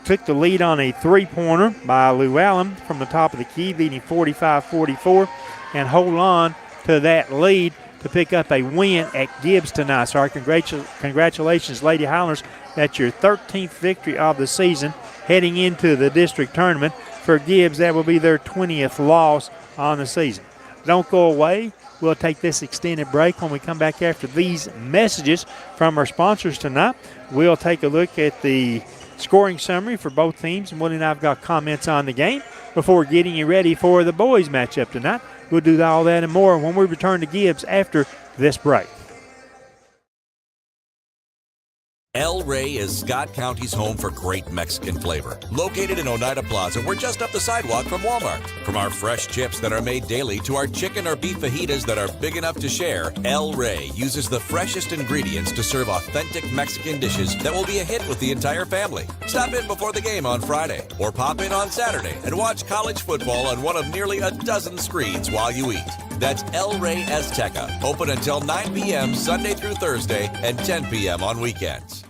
Took the lead on a three-pointer by Lou Allen from the top of the key, leading 45-44, and hold on to that lead to pick up a win at Gibbs tonight. So our congratulations, Lady Highlanders. That's your 13th victory of the season heading into the district tournament. For Gibbs, that will be their 20th loss on the season. Don't go away. We'll take this extended break. When we come back after these messages from our sponsors tonight, we'll take a look at the scoring summary for both teams. And Willie and I have got comments on the game before getting you ready for the boys matchup tonight. We'll do all that and more when we return to Gibbs after this break. El Rey is Scott County's home for great Mexican flavor. Located in Oneida Plaza, we're just up the sidewalk from Walmart. From our fresh chips that are made daily to our chicken or beef fajitas that are big enough to share, El Rey uses the freshest ingredients to serve authentic Mexican dishes that will be a hit with the entire family. Stop in before the game on Friday or pop in on Saturday and watch college football on one of nearly a dozen screens while you eat. That's El Rey Azteca, open until 9 p.m. Sunday through Thursday and 10 p.m. on weekends.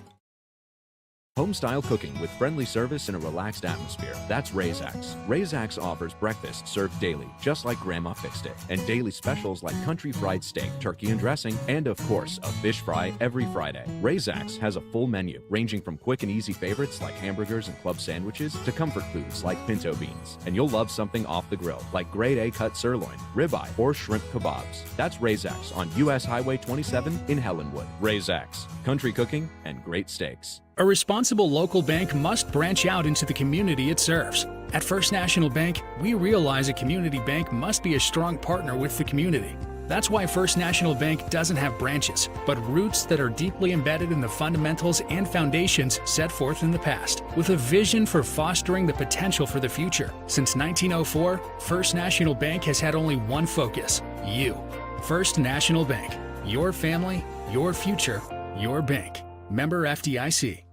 Home-style cooking with friendly service and a relaxed atmosphere. That's Ray's Axe. Ray's Axe offers breakfast served daily, just like Grandma fixed it, and daily specials like country fried steak, turkey and dressing, and of course, a fish fry every Friday. Ray's Axe has a full menu, ranging from quick and easy favorites like hamburgers and club sandwiches to comfort foods like pinto beans. And you'll love something off the grill, like grade A cut sirloin, ribeye, or shrimp kebabs. That's Ray's Axe on U.S. Highway 27 in Helenwood. Ray's Axe, country cooking and great steaks. A responsible local bank must branch out into the community it serves. At First National Bank, we realize a community bank must be a strong partner with the community. That's why First National Bank doesn't have branches, but roots that are deeply embedded in the fundamentals and foundations set forth in the past, with a vision for fostering the potential for the future. Since 1904, First National Bank has had only one focus: you. First National Bank. Your family, your future, your bank. Member FDIC.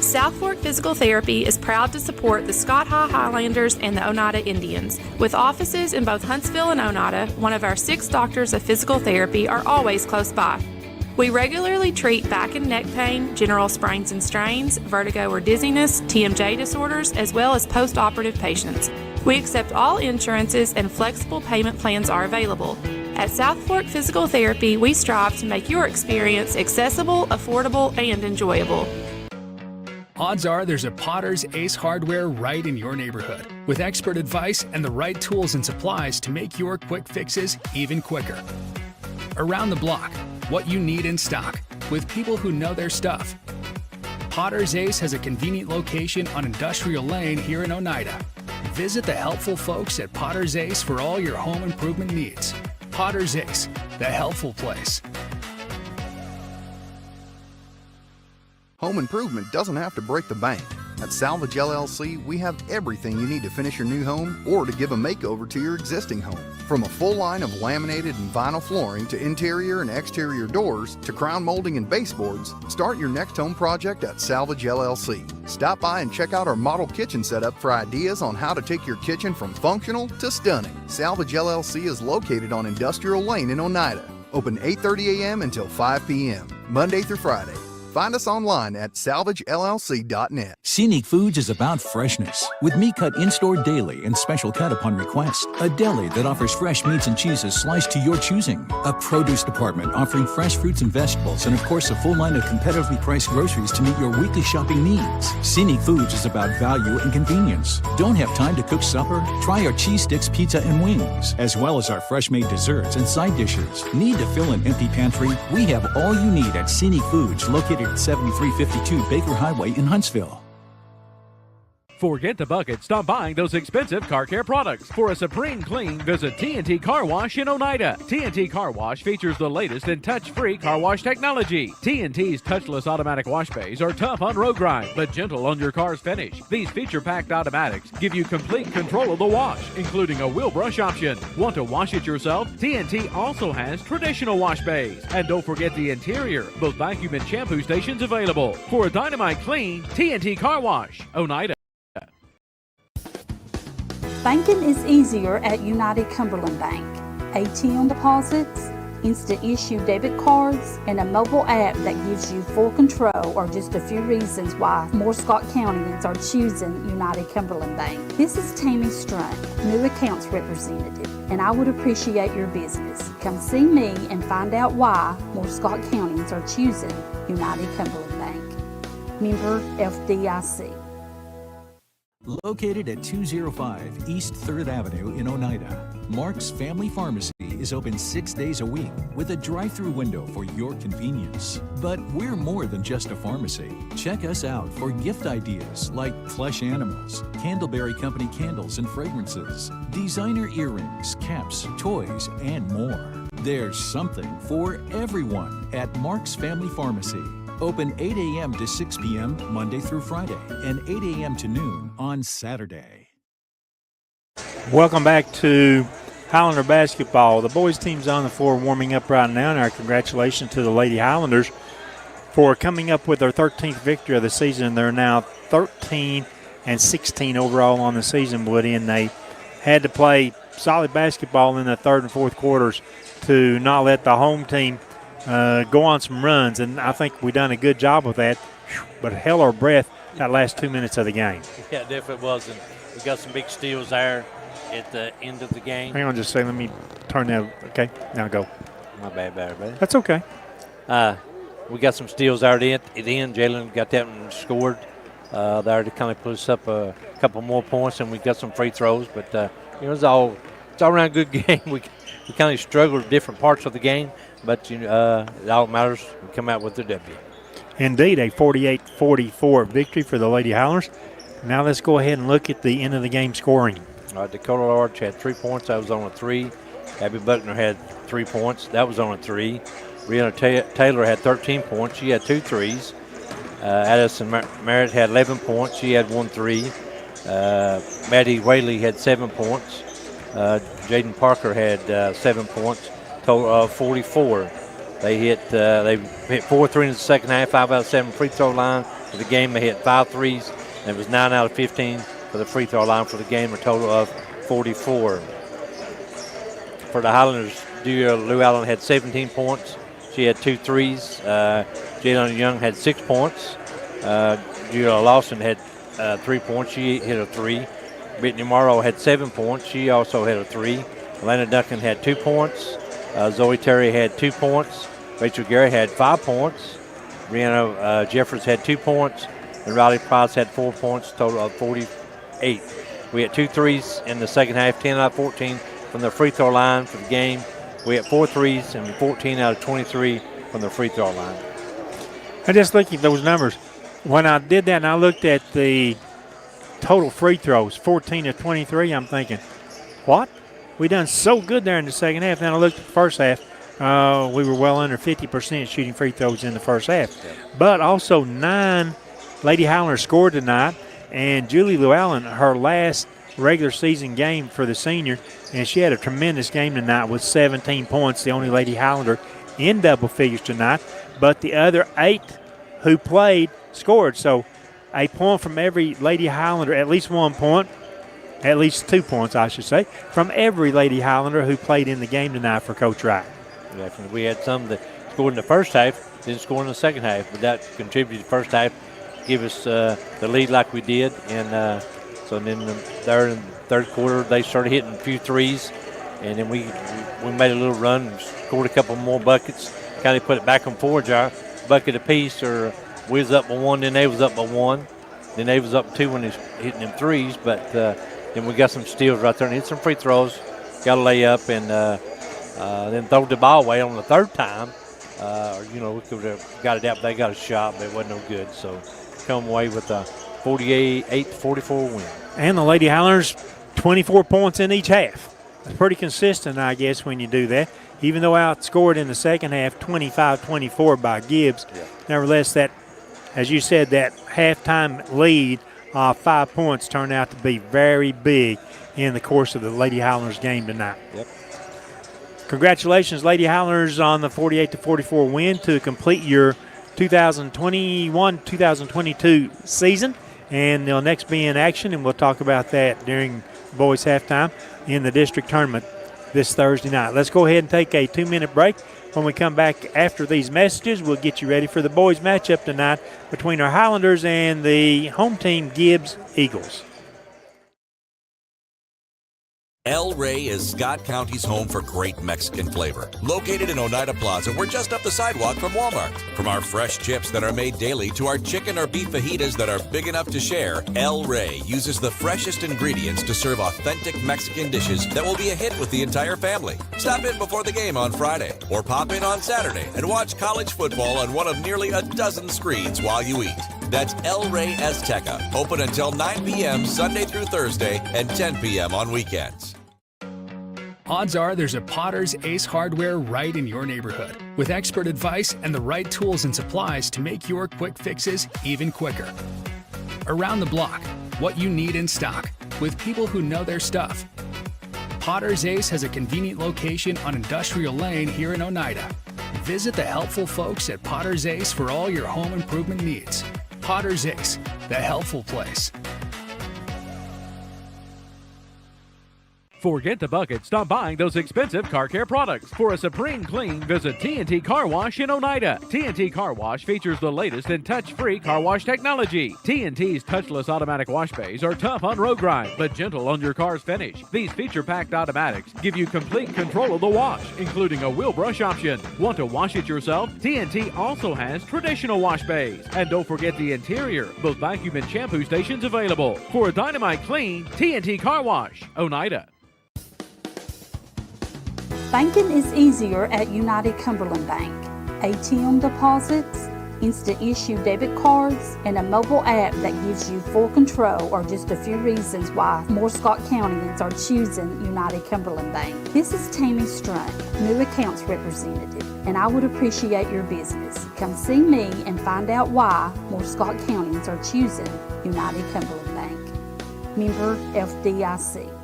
South Fork Physical Therapy is proud to support the Scott Highlanders and the Oneida Indians. With offices in both Huntsville and Oneida, one of our 6 doctors of physical therapy are always close by. We regularly treat back and neck pain, general sprains and strains, vertigo or dizziness, TMJ disorders, as well as post-operative patients. We accept all insurances and flexible payment plans are available. At South Fork Physical Therapy, we strive to make your experience accessible, affordable, and enjoyable. Odds are there's a Potter's Ace Hardware right in your neighborhood, with expert advice and the right tools and supplies to make your quick fixes even quicker. Around the block, what you need in stock, with people who know their stuff. Potter's Ace has a convenient location on Industrial Lane here in Oneida. Visit the helpful folks at Potter's Ace for all your home improvement needs. Potter's Ace, the helpful place. Home improvement doesn't have to break the bank. At Salvage LLC, we have everything you need to finish your new home or to give a makeover to your existing home. From a full line of laminated and vinyl flooring to interior and exterior doors to crown molding and baseboards, start your next home project at Salvage LLC. Stop by and check out our model kitchen setup for ideas on how to take your kitchen from functional to stunning. Salvage LLC is located on Industrial Lane in Oneida. Open 8:30 a.m. until 5 p.m., Monday through Friday. Find us online at salvagellc.net. Scenic Foods is about freshness. With meat cut in-store daily and special cut upon request. A deli that offers fresh meats and cheeses sliced to your choosing. A produce department offering fresh fruits and vegetables. And of course, a full line of competitively priced groceries to meet your weekly shopping needs. Scenic Foods is about value and convenience. Don't have time to cook supper? Try our cheese sticks, pizza, and wings, as well as our fresh-made desserts and side dishes. Need to fill an empty pantry? We have all you need at Scenic Foods, located at 7352 Baker Highway in Huntsville. Forget the bucket. Stop buying those expensive car care products. For a supreme clean, visit TNT Car Wash in Oneida. TNT Car Wash features the latest in touch-free car wash technology. TNT's touchless automatic wash bays are tough on road grime, but gentle on your car's finish. These feature-packed automatics give you complete control of the wash, including a wheel brush option. Want to wash it yourself? TNT also has traditional wash bays. And don't forget the interior, both vacuum and shampoo stations available. For a dynamite clean, TNT Car Wash, Oneida. Banking is easier at United Cumberland Bank. ATM deposits, instant issue debit cards, and a mobile app that gives you full control are just a few reasons why more Scott Countyans are choosing United Cumberland Bank. This is Tammy Strunk, new accounts representative, and I would appreciate your business. Come see me and find out why more Scott Countyans are choosing United Cumberland Bank. Member FDIC. Located at 205 East 3rd Avenue in Oneida, Mark's Family Pharmacy is open 6 days a week with a drive-through window for your convenience. But we're more than just a pharmacy. Check us out for gift ideas like plush animals, Candleberry Company candles and fragrances, designer earrings, caps, toys, and more. There's something for everyone at Mark's Family Pharmacy. Open 8 a.m. to 6 p.m. Monday through Friday and 8 a.m. to noon on Saturday. Welcome back to Highlander basketball. The boys team's on the floor warming up right now, and our congratulations to the Lady Highlanders for coming up with their 13th victory of the season. They're now 13-16 overall on the season, Woody, and they had to play solid basketball in the third and fourth quarters to not let the home team go on some runs, and I think we've done a good job with that. but held our breath that last 2 minutes of the game. Yeah, it definitely was. And we got some big steals there at the end of the game. Hang on just a second. Let me turn that. Okay, now go. My bad, buddy. That's okay. We got some steals there at the end. Jalen got that one scored there to kind of put us up a couple more points, and we got some free throws. But it's all around good game. We kind of struggled at different parts of the game, but it all matters. We come out with the W. Indeed, a 48-44 victory for the Lady Highlanders. Now let's go ahead and look at the end of the game scoring. Dakota Large had 3 points. That was on a 3. Abby Buckner had 3 points. That was on a 3. Brianna Taylor had 13 points. She had 2 threes. Addison Merritt had 11 points. She had 1 3. Maddie Whaley had 7 points. Jaden Parker had 7 points. Total of 44. They hit 4 threes in the second half, 5 out of 7 free throw line for the game. They hit 5 threes, and it was 9 out of 15 for the free throw line for the game, a total of 44. For the Highlanders, Lou Allen had 17 points. She had 2 threes. Jalen Young had 6 points. Julia Lawson had 3 points. She hit a 3. Brittany Morrow had 7 points. She also hit a 3. Elena Duncan had 2 points. Zoe Terry had 2 points. Rachel Gary had 5 points. Brianna Jeffers had 2 points. And Riley Price had 4 points, total of 48. We had 2 threes in the second half, 10 out of 14 from the free throw line for the game. We had 4 threes and 14 out of 23 from the free throw line. I just looked at those numbers. When I did that and I looked at the total free throws, 14 to 23, I'm thinking, what? We done so good there in the second half. Then I looked at the first half. We were well under 50% shooting free throws in the first half. Yeah. But also 9 Lady Highlanders scored tonight. And Julie Llewellyn, her last regular season game for the senior, and she had a tremendous game tonight with 17 points, the only Lady Highlander in double figures tonight. But the other 8 who played scored. So a point from every Lady Highlander, at least 1 point, at least 2 points, I should say, from every Lady Highlander who played in the game tonight for Coach Wright. Definitely. We had some that scored in the first half, didn't score in the second half, but that contributed to the first half, give us the lead like we did. And so then in the third quarter, they started hitting a few threes, and then we made a little run and scored a couple more buckets, kind of put it back and forth, our bucket apiece, or we was up by 1, then they was up by 1. Then they was up 2 when they was hitting them threes, but then we got some steals right there and hit some free throws, got a layup, and then throw the ball away on the third time. We could have got it out, but they got a shot, but it wasn't no good. So come away with a 48-44 win. And the Lady Highlanders, 24 points in each half. It's pretty consistent, I guess, when you do that. Even though outscored in the second half, 25-24 by Gibbs. Yeah. Nevertheless, that, as you said, that halftime lead of 5 points turned out to be very big in the course of the Lady Highlanders game tonight. Yep. Congratulations, Lady Highlanders, on the 48-44 win to complete your 2021-2022 season. And they'll next be in action, and we'll talk about that during boys halftime in the district tournament this Thursday night. Let's go ahead and take a 2-minute break. When we come back after these messages, we'll get you ready for the boys matchup tonight between our Highlanders and the home team, Gibbs Eagles. El Rey is Scott County's home for great Mexican flavor. Located in Oneida Plaza, we're just up the sidewalk from Walmart. From our fresh chips that are made daily to our chicken or beef fajitas that are big enough to share, El Rey uses the freshest ingredients to serve authentic Mexican dishes that will be a hit with the entire family. Stop in before the game on Friday or pop in on Saturday and watch college football on one of nearly a dozen screens while you eat. That's El Rey Azteca, open until 9 p.m. Sunday through Thursday and 10 p.m. on weekends. Odds are there's a Potter's Ace Hardware right in your neighborhood, with expert advice and the right tools and supplies to make your quick fixes even quicker. Around the block, what you need in stock, with people who know their stuff. Potter's Ace has a convenient location on Industrial Lane here in Oneida. Visit the helpful folks at Potter's Ace for all your home improvement needs. Potter's Ace, the helpful place. Forget the bucket. Stop buying those expensive car care products. For a supreme clean, visit T&T Car Wash in Oneida. T&T Car Wash features the latest in touch-free car wash technology. T&T's touchless automatic wash bays are tough on road grind, but gentle on your car's finish. These feature-packed automatics give you complete control of the wash, including a wheel brush option. Want to wash it yourself? T&T also has traditional wash bays. And don't forget the interior, both vacuum and shampoo stations available. For a dynamite clean, T&T Car Wash, Oneida. Banking is easier at United Cumberland Bank. ATM deposits, instant issue debit cards, and a mobile app that gives you full control are just a few reasons why more Scott Countyans are choosing United Cumberland Bank. This is Tammy Strunk, new accounts representative, and I would appreciate your business. Come see me and find out why more Scott Countyans are choosing United Cumberland Bank. Member FDIC.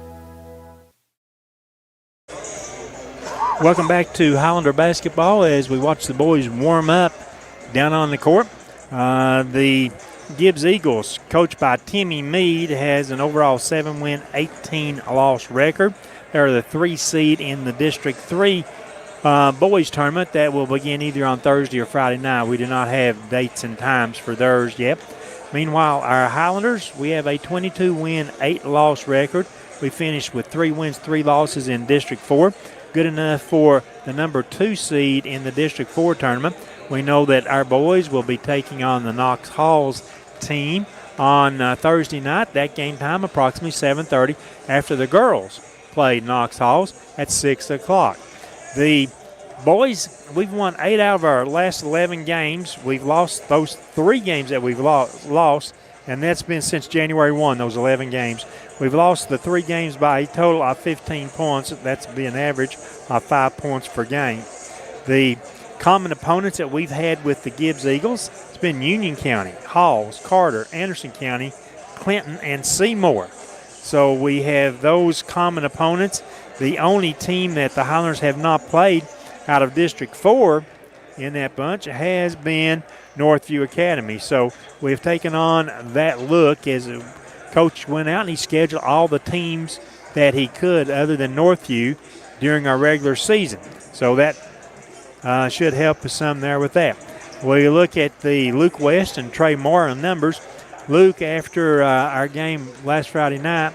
Welcome back to Highlander basketball as we watch the boys warm up down on the court. The Gibbs Eagles, coached by Timmy Meade, has an overall 7-win, 18-loss record. They're the 3 seed in the District 3 boys tournament that will begin either on Thursday or Friday night. We do not have dates and times for theirs yet. Meanwhile, our Highlanders, we have a 22-win, 8-loss record. We finished with 3 wins, 3 losses in District 4. Good enough for the number 2 seed in the District 4 tournament. We know that our boys will be taking on the Knox Halls team on Thursday night. That game time approximately 7:30 after the girls played Knox Halls at 6 o'clock. The boys, we've won 8 out of our last 11 games. We've lost those 3 games that we've lost, and that's been since January 1, those 11 games. We've lost the 3 games by a total of 15 points. That's been an average of 5 points per game. The common opponents that we've had with the Gibbs Eagles, it's been Union County, Halls, Carter, Anderson County, Clinton, and Seymour. So we have those common opponents. The only team that the Highlanders have not played out of District 4 in that bunch has been Northview Academy. So we've taken on that look as a coach went out and he scheduled all the teams that he could other than Northview during our regular season. So that should help us some there with that. We look at the Luke West and Trey Moore numbers. Luke, after our game last Friday night,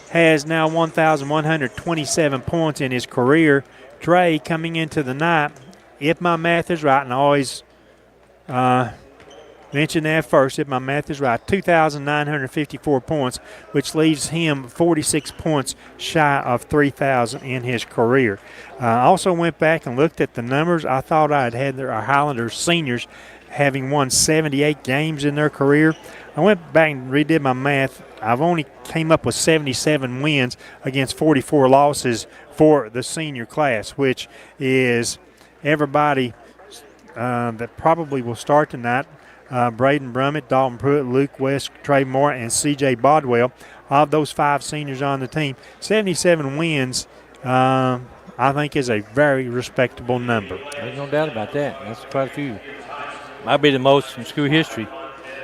has now 1,127 points in his career. Trey, coming into the night, if my math is right, and I always mention that first, if my math is right, 2,954 points, which leaves him 46 points shy of 3,000 in his career. I also went back and looked at the numbers. I thought I had our Highlanders seniors having won 78 games in their career. I went back and redid my math. I've only came up with 77 wins against 44 losses for the senior class, which is everybody that probably will start tonight. Braden Brummett, Dalton Pruitt, Luke West, Trey Moore, and C.J. Bodwell. Of those 5 seniors on the team, 77 wins, I think, is a very respectable number. There's no doubt about that. That's quite a few. Might be the most in school history.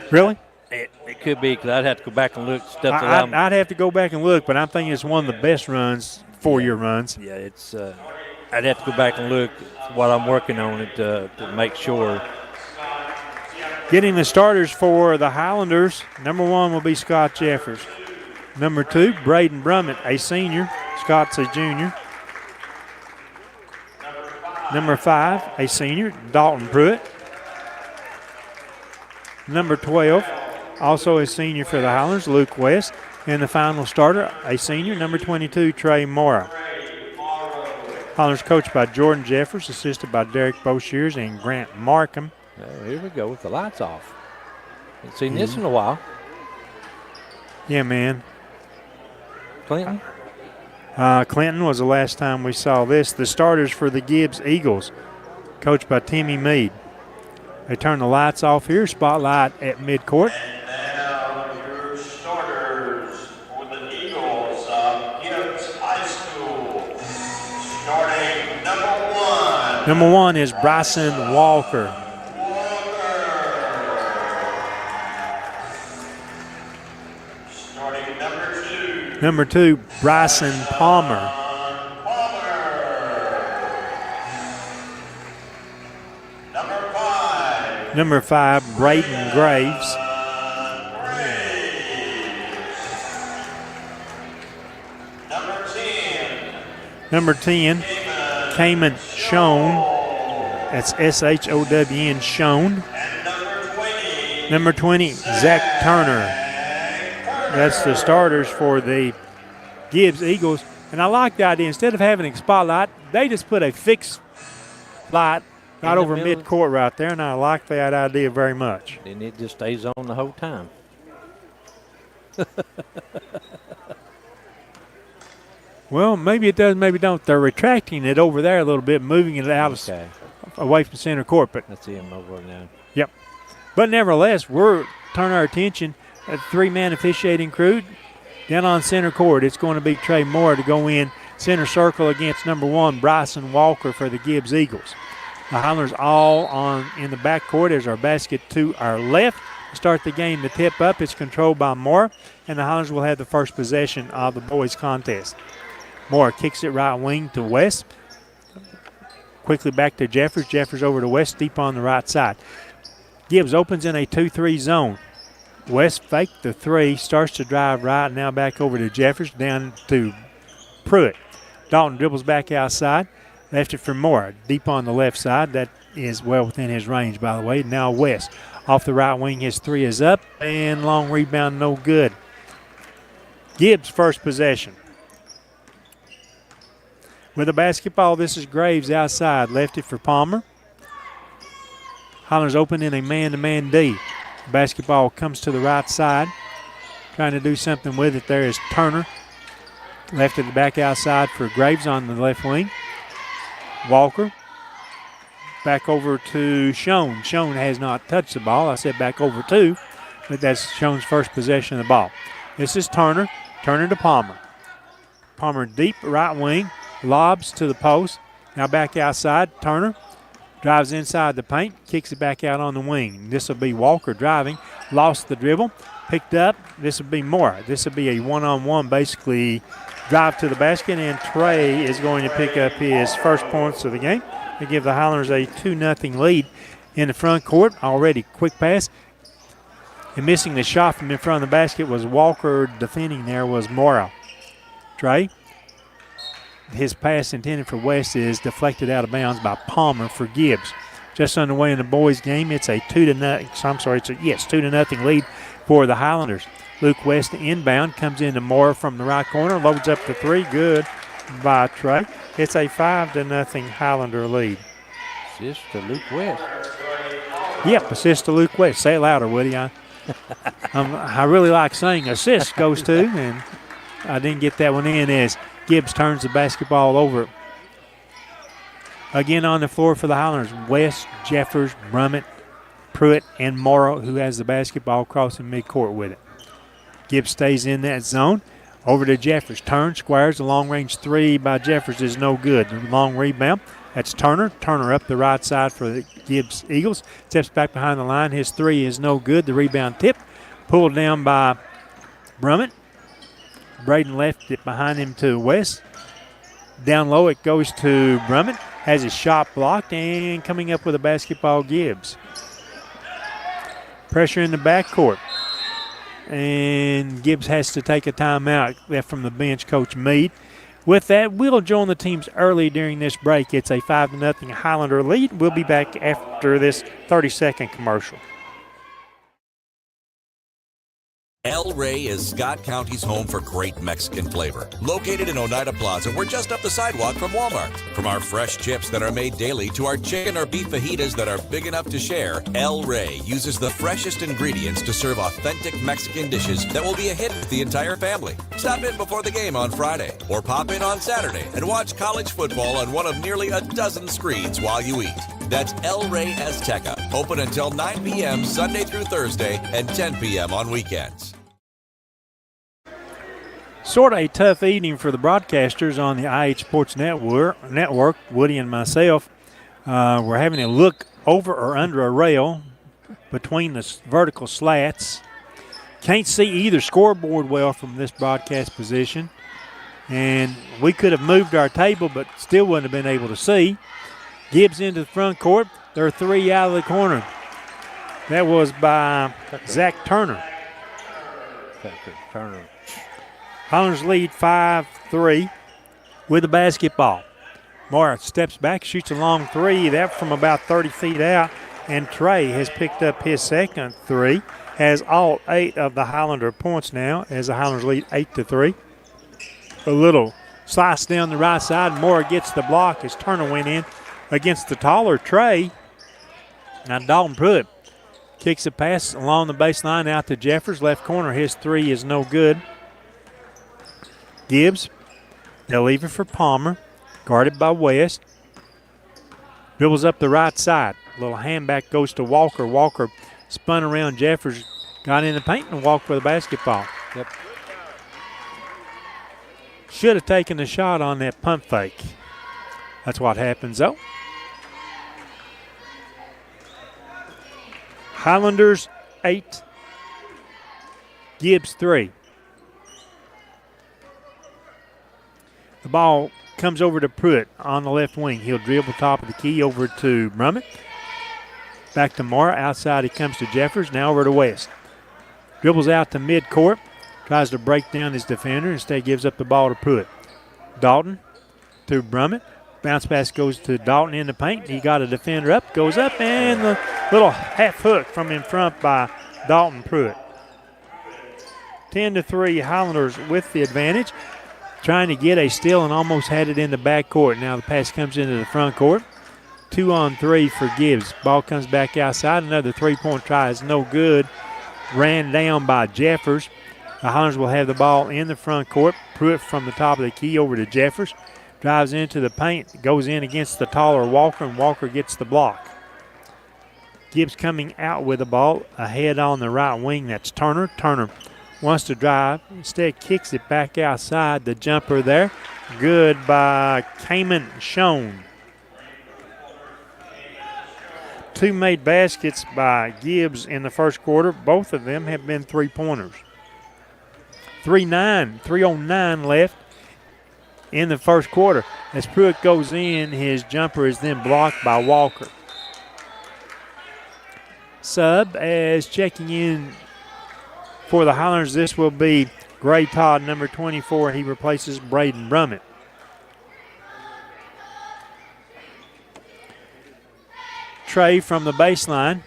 Really? It could be, because I'd have to go back and look. I'd have to go back and look, but I'm thinking it's one of the best runs, 4-year runs. Yeah, it's. I'd have to go back and look while I'm working on it to make sure. Getting the starters for the Highlanders, number 1 will be Scott Jeffers. Number 2, Braden Brummett, a senior. Scott's a junior. Number 5, a senior, Dalton Pruitt. Number 12, also a senior for the Highlanders, Luke West. And the final starter, a senior, number 22, Trey Mora. Highlanders coached by Jordan Jeffers, assisted by Derek Boshears and Grant Markham. Here we go with the lights off. Haven't seen this in a while. Yeah, man. Clinton? Clinton was the last time we saw this. The starters for the Gibbs Eagles, coached by Timmy Meade. They turn the lights off here, spotlight at midcourt. And now your starters for the Eagles of Gibbs High School. Starting number 1. Number 1 is Bryson Walker. Starting number 2. Number 2, Bryson Palmer. Number 5, Braden Graves. Number 10, Cayman Schoen. That's S-H-O-W-N, Schoen. Number 20, Zach Turner. That's the starters for the Gibbs Eagles. And I like the idea. Instead of having a spotlight, they just put a fixed light right over mid-court right there, and I like that idea very much. And it just stays on the whole time. Well, maybe it does, maybe don't. They're retracting it over there a little bit, moving it out away from center court. But I see him over now. Yep. But nevertheless, we're turning our attention at the 3-man officiating crew down on center court. It's going to be Trey Moore to go in center circle against number 1, Bryson Walker for the Gibbs Eagles. The Highlanders all in the back court as our basket to our left. To start the game, the tip up is controlled by Moore, and the Highlanders will have the first possession of the boys' contest. Moore kicks it right wing to West. Quickly back to Jeffers. Jeffers over to West, deep on the right side. Gibbs opens in a 2-3 zone. West faked the 3, starts to drive right, now back over to Jeffers, down to Pruitt. Dalton dribbles back outside, left it for Moore, deep on the left side. That is well within his range, by the way. Now West off the right wing, his 3 is up, and long rebound, no good. Gibbs first possession. With the basketball, this is Graves outside. Left it for Palmer. Highlanders open in a man-to-man D. Basketball comes to the right side. Trying to do something with it there is Turner. Left it back outside for Graves on the left wing. Walker. Back over to Schoen. Schoen has not touched the ball. I said back over to, but that's Schoen's first possession of the ball. This is Turner. Turner to Palmer. Palmer deep right wing. Lobs to the post. Now back outside. Turner drives inside the paint. Kicks it back out on the wing. This will be Walker driving. Lost the dribble. Picked up. This will be Moore. This will be a one-on-one basically drive to the basket. And Trey is going to pick up his first points of the game to give the Highlanders a 2-0 lead in the front court. Already quick pass. And missing the shot from in front of the basket was Walker. Defending there was Morrow. Trey. His pass intended for West is deflected out of bounds by Palmer for Gibbs. Just underway in the boys' game, it's a 2-0 lead for the Highlanders. Luke West inbound comes into Moore from the right corner, loads up the 3, good by Trey. It's a 5-0 Highlander lead. Assist to Luke West. Yep, assist to Luke West. Say it louder, Woody. I really like saying assist goes to, and I didn't get that one in as Gibbs turns the basketball over. Again on the floor for the Highlanders, West, Jeffers, Brummett, Pruitt, and Morrow, who has the basketball crossing midcourt with it. Gibbs stays in that zone. Over to Jeffers. Turns, squares. The long-range 3 by Jeffers is no good. Long rebound. That's Turner. Turner up the right side for the Gibbs Eagles. Steps back behind the line. His 3 is no good. The rebound tip. Pulled down by Brummett. Braden left it behind him to West. Down low it goes to Brummett. Has his shot blocked and coming up with a basketball Gibbs. Pressure in the backcourt. And Gibbs has to take a timeout left from the bench, Coach Meade. With that, we'll join the teams early during this break. It's a 5-0 Highlander lead. We'll be back after this 30-second commercial. El Rey is Scott County's home for great Mexican flavor. Located in Oneida Plaza, we're just up the sidewalk from Walmart. From our fresh chips that are made daily to our chicken or beef fajitas that are big enough to share, El Rey uses the freshest ingredients to serve authentic Mexican dishes that will be a hit with the entire family. Stop in before the game on Friday or pop in on Saturday and watch college football on one of nearly a dozen screens while you eat. That's El Rey Azteca, open until 9 p.m. Sunday through Thursday and 10 p.m. on weekends. Sort of a tough evening for the broadcasters on the IH Sports Network. Woody and myself, we're having to look over or under a rail between the vertical slats Can't see either scoreboard well from this broadcast position. And we could have moved our table, but still wouldn't have been able to see. Gibbs into the front court. There are 3 out of the corner. That was by Zach Turner. Turner. Highlanders lead 5-3 with the basketball. Moore steps back, shoots a long 3. That from about 30 feet out. And Trey has picked up his second 3. Has all 8 of the Highlander points now as the Highlanders lead 8-3. A little slice down the right side. Moore gets the block as Turner went in against the taller Trey. Now Dalton Pruitt kicks a pass along the baseline out to Jeffers. Left corner, his 3 is no good. Gibbs, they'll leave it for Palmer. Guarded by West. Dribbles up the right side. A little handback goes to Walker. Walker spun around Jeffers, got in the paint and walked for the basketball. Yep. Should have taken the shot on that pump fake. That's what happens, though. Highlanders 8, Gibbs 3. The ball comes over to Pruitt on the left wing. He'll dribble top of the key over to Brummett. Back to Mara. Outside he comes to Jeffers. Now over to West. Dribbles out to midcourt. Tries to break down his defender. Instead gives up the ball to Pruitt. Dalton to Brummett. Bounce pass goes to Dalton in the paint. He got a defender up. Goes up and the little half hook from in front by Dalton Pruitt. 10-3 Highlanders with the advantage. Trying to get a steal and almost had it in the backcourt. Now the pass comes into the front court. 2-on-3 for Gibbs. Ball comes back outside. Another three-point try is no good. Ran down by Jeffers. The Highlanders will have the ball in the front court. Pruitt from the top of the key over to Jeffers. Drives into the paint. Goes in against the taller Walker, and Walker gets the block. Gibbs coming out with the ball. Ahead on the right wing. That's Turner. Turner wants to drive. Instead kicks it back outside. The jumper there. Good by Kamen Schoen. 2 made baskets by Gibbs in the first quarter. Both of them have been three-pointers. 3:09 left in the first quarter. As Pruitt goes in, his jumper is then blocked by Walker. Sub as checking in for the Highlanders. This will be Gray Todd, number 24. He replaces Braden Brummett. Trey from the baseline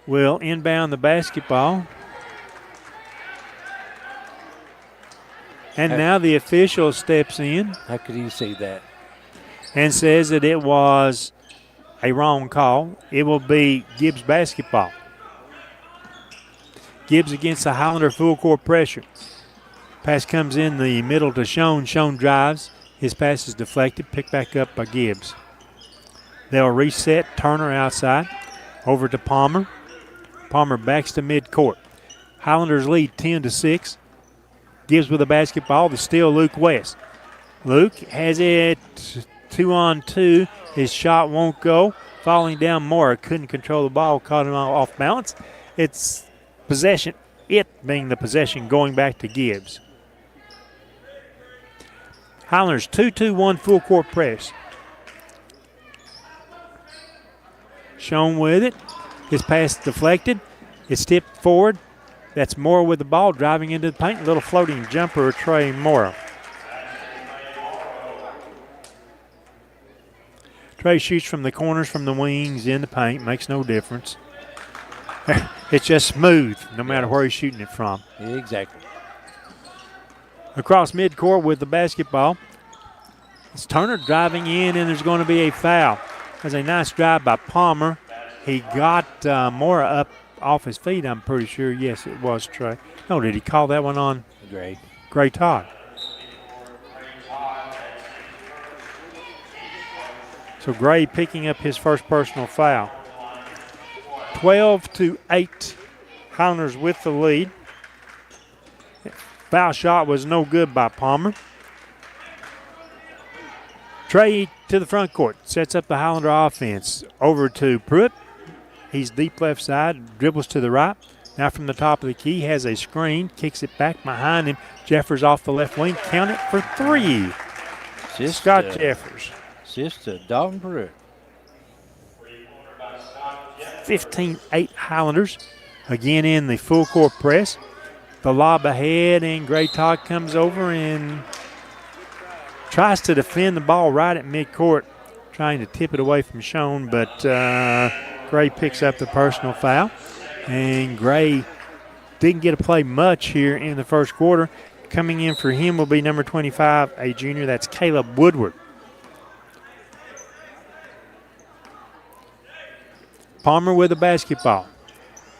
will inbound the basketball. And now the official steps in. How could you see that? And says that it was a wrong call. It will be Gibbs basketball. Gibbs against the Highlander full court pressure. Pass comes in the middle to Schoen. Schoen drives. His pass is deflected. Picked back up by Gibbs. They'll reset. Turner outside. Over to Palmer. Palmer backs to midcourt. Highlanders lead 10-6. Gibbs with the basketball. The steal, Luke West. Luke has it 2-on-2. His shot won't go. Falling down more. Couldn't control the ball. Caught him off balance. It's possession. It being the possession going back to Gibbs. Highlanders 2-2-1 full court press. Shown with it. His pass deflected. It's tipped forward. That's Moore with the ball driving into the paint. Little floating jumper, Trey Moore. Trey shoots from the corners, from the wings, in the paint. Makes no difference. It's just smooth no matter where he's shooting it from. Exactly. Across midcourt with the basketball. It's Turner driving in, and there's going to be a foul. There's a nice drive by Palmer. He got Moore up off his feet, I'm pretty sure. Yes, it was Trey. No, did he call that one on? Gray Todd. So Gray picking up his first personal foul. 12-8. Highlanders with the lead. Foul shot was no good by Palmer. Trey to the front court. Sets up the Highlander offense. Over to Pruitt. He's deep left side. Dribbles to the right. Now from the top of the key, has a screen, kicks it back behind him. Jeffers off the left wing, count it for 3. Scott Jeffers. Assist to Dalton Pruitt. 15-8 Highlanders. Again in the full court press. The lob ahead, and Gray Todd comes over and tries to defend the ball right at midcourt, trying to tip it away from Schoen, but Gray picks up the personal foul. And Gray didn't get to play much here in the first quarter. Coming in for him will be number 25, a junior. That's Caleb Woodward. Palmer with the basketball.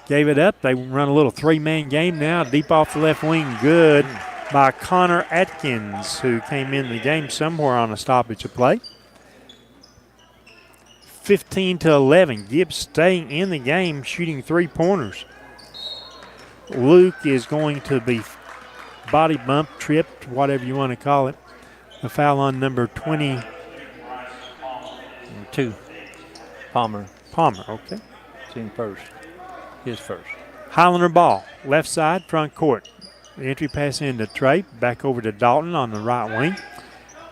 Gave it up. They run a little 3-man game now. Deep off the left wing. Good by Connor Atkins, who came in the game somewhere on a stoppage of play. 15-11. Gibbs staying in the game, shooting 3-pointers. Luke is going to be body bumped, tripped, whatever you want to call it. The foul on number 22. Palmer, okay. Team first. His first. Highlander ball, left side, front court. The entry pass into Trey, back over to Dalton on the right wing.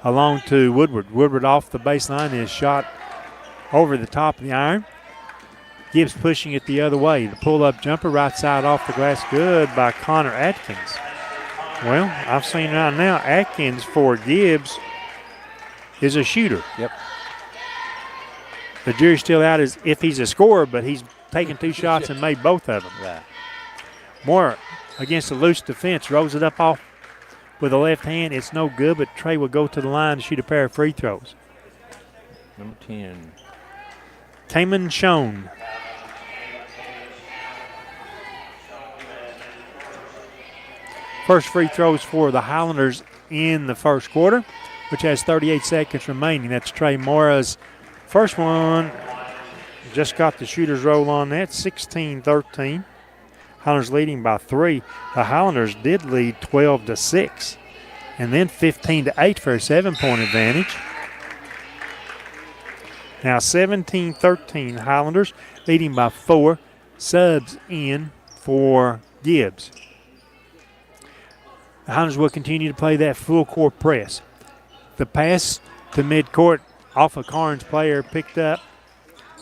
Along to Woodward. Woodward off the baseline is shot over the top of the iron. Gibbs pushing it the other way. The pull-up jumper, right side off the glass, good by Connor Atkins. Well, I've seen right now Atkins for Gibbs is a shooter. Yep. The jury's still out as if he's a scorer, but he's taken 2 shots and made both of them. Right. Moore against the loose defense, rolls it up off with the left hand. It's no good, but Trey will go to the line to shoot a pair of free throws. Number 10. Kamen Schoen. First free throws for the Highlanders in the first quarter, which has 38 seconds remaining. That's Trey Mora's first one. Just got the shooter's roll on that, 16-13. Highlanders leading by 3. The Highlanders did lead 12-6, and then 15-8 for a 7-point advantage. Now 17-13 Highlanders leading by 4. Subs in for Gibbs. The Highlanders will continue to play that full court press. The pass to midcourt off a Carnes player picked up.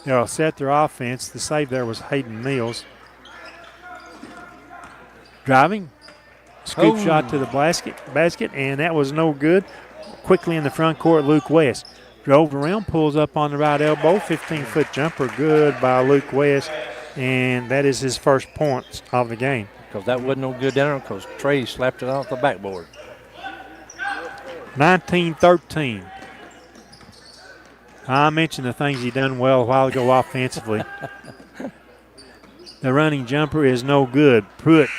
They'll set their offense. The save there was Hayden Mills. Driving. Scoop shot to the basket, and that was no good. Quickly in the front court, Luke West. Drove around, pulls up on the right elbow. 15-foot jumper, good by Luke West, and that is his first points of the game. Because that wasn't no good down there because Trey slapped it off the backboard. 19-13. I mentioned the things he done well a while ago offensively. The running jumper is no good. Pruitt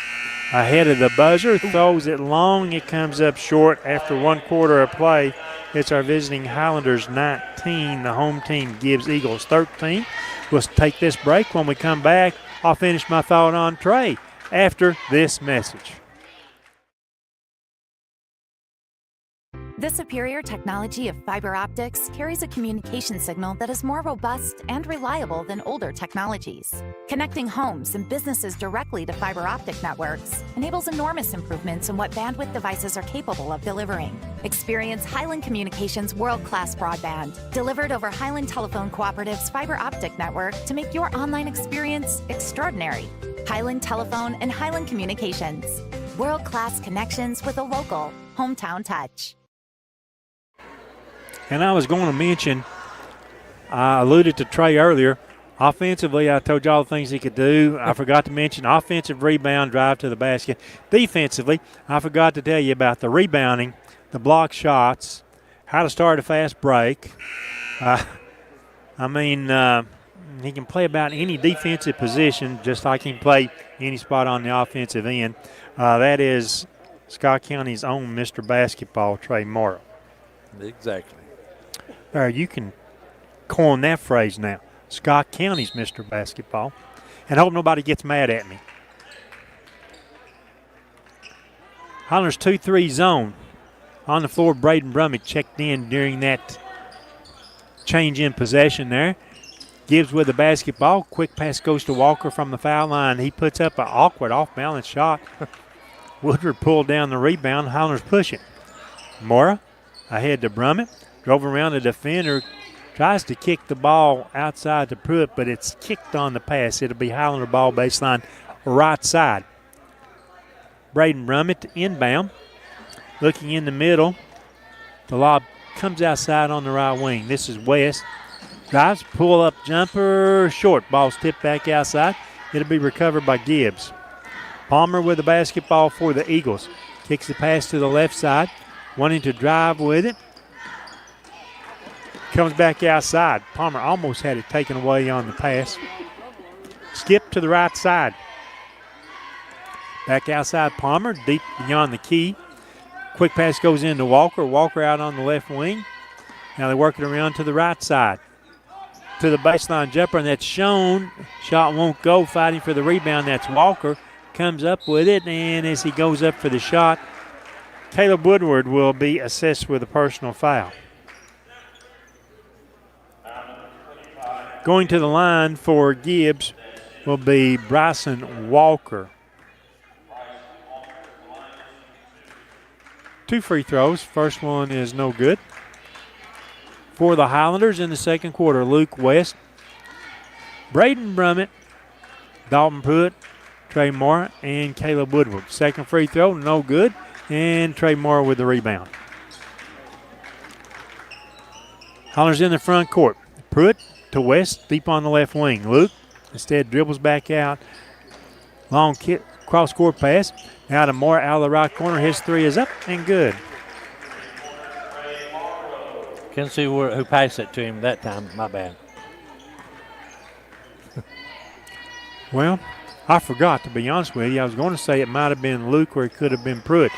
ahead of the buzzer, throws it long. It comes up short after 1 quarter of play. It's our visiting Highlanders 19, the home team Gibbs Eagles 13. We'll take this break. When we come back, I'll finish my thought on Trey after this message. The superior technology of fiber optics carries a communication signal that is more robust and reliable than older technologies. Connecting homes and businesses directly to fiber optic networks enables enormous improvements in what bandwidth devices are capable of delivering. Experience Highland Communications' world-class broadband, delivered over Highland Telephone Cooperative's fiber optic network to make your online experience extraordinary. Highland Telephone and Highland Communications. World-class connections with a local, hometown touch. And I was going to mention, I alluded to Trey earlier. Offensively, I told you all the things he could do. I forgot to mention offensive rebound, drive to the basket. Defensively, I forgot to tell you about the rebounding, the block shots, how to start a fast break. He can play about any defensive position, just like he can play any spot on the offensive end. That is Scott County's own Mr. Basketball, Trey Morrow. Exactly. You can coin that phrase now. Scott County's Mr. Basketball. And hope nobody gets mad at me. Highlanders 2-3 zone. On the floor, Braden Brummett checked in during that change in possession there. Gibbs with the basketball. Quick pass goes to Walker from the foul line. He puts up an awkward off-balance shot. Woodward pulled down the rebound. Highlanders push it. Mora ahead to Brummett. Drove around the defender. Tries to kick the ball outside to Pruitt, but it's kicked on the pass. It'll be Highlander ball baseline right side. Braden Brummett inbound. Looking in the middle. The lob comes outside on the right wing. This is West. Drives, pull up jumper, short. Ball's tipped back outside. It'll be recovered by Gibbs. Palmer with the basketball for the Eagles. Kicks the pass to the left side. Wanting to drive with it. Comes back outside. Palmer almost had it taken away on the pass. Skip to the right side. Back outside Palmer, deep beyond the key. Quick pass goes into Walker. Walker out on the left wing. Now they work it around to the right side. To the baseline jumper, and that's shown. Shot won't go. Fighting for the rebound. That's Walker. Comes up with it, and as he goes up for the shot, Caleb Woodward will be assessed with a personal foul. Going to the line for Gibbs will be Bryson Walker. 2 free throws. First one is no good. For the Highlanders in the second quarter, Luke West, Braden Brummett, Dalton Pruitt, Trey Moore, and Caleb Woodward. Second free throw, no good, and Trey Moore with the rebound. Highlanders in the front court. Pruitt to West, deep on the left wing. Luke instead dribbles back out. Long kick, cross-court pass. Now to Moore out of the right corner. His three is up and good. Can't see who passed it to him that time. My bad. Well, I forgot, to be honest with you. I was going to say it might have been Luke or it could have been Pruitt.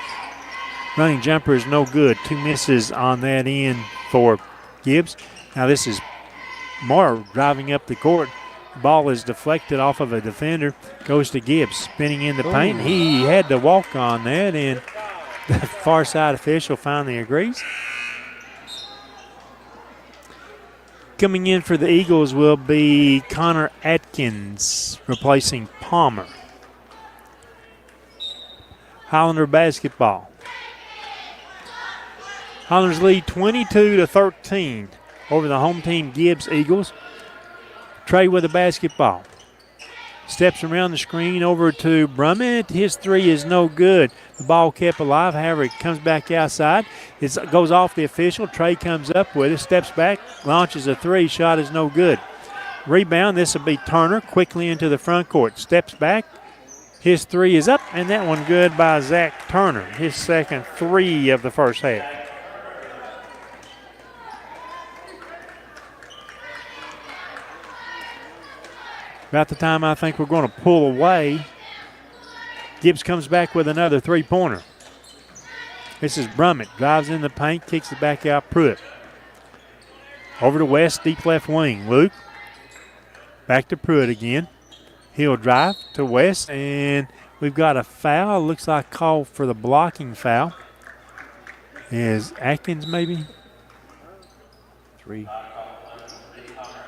Running jumper is no good. 2 misses on that end for Gibbs. Now this is Moore driving up the court. Ball is deflected off of a defender. Goes to Gibbs, spinning in the paint. He had to walk on that, and the far side official finally agrees. Coming in for the Eagles will be Connor Atkins, replacing Palmer. Highlander basketball. Highlanders lead 22-13 over the home team Gibbs Eagles. Trey with the basketball. Steps around the screen over to Brummett. His three is no good. The ball kept alive. However, it comes back outside. It goes off the official. Trey comes up with it. Steps back. Launches a three. Shot is no good. Rebound. This will be Turner quickly into the front court. Steps back. His three is up. And that one good by Zach Turner. His second three of the first half. About the time I think we're going to pull away, Gibbs comes back with another three-pointer. This is Brummett. Drives in the paint, kicks it back out Pruitt. Over to West, deep left wing. Luke. Back to Pruitt again. He'll drive to West, and we've got a foul. Looks like call for the blocking foul. Is Atkins maybe? 3.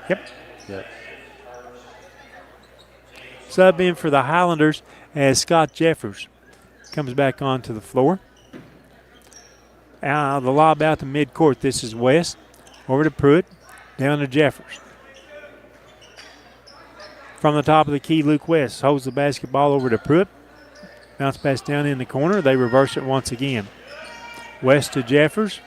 Yep. Yep. Sub in for the Highlanders as Scott Jeffers comes back onto the floor. The lob out to midcourt. This is West. Over to Pruitt. Down to Jeffers. From the top of the key, Luke West holds the basketball over to Pruitt. Bounce pass down in the corner. They reverse it once again. West to Jeffers.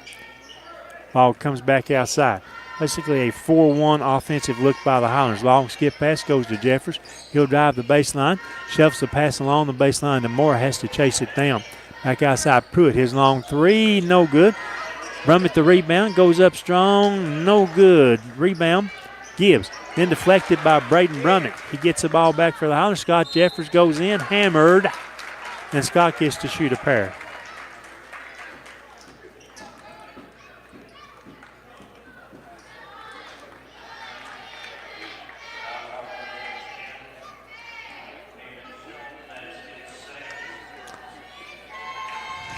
Ball comes back outside. Basically a 4-1 offensive look by the Highlanders. Long skip pass goes to Jeffers. He'll drive the baseline. Shoves the pass along the baseline to Moore. Has to chase it down. Back outside Pruitt. His long three, no good. Brummett the rebound. Goes up strong. No good. Rebound. Gibbs. Then deflected by Braden Brummett. He gets the ball back for the Highlanders. Scott Jeffers goes in. Hammered. And Scott gets to shoot a pair.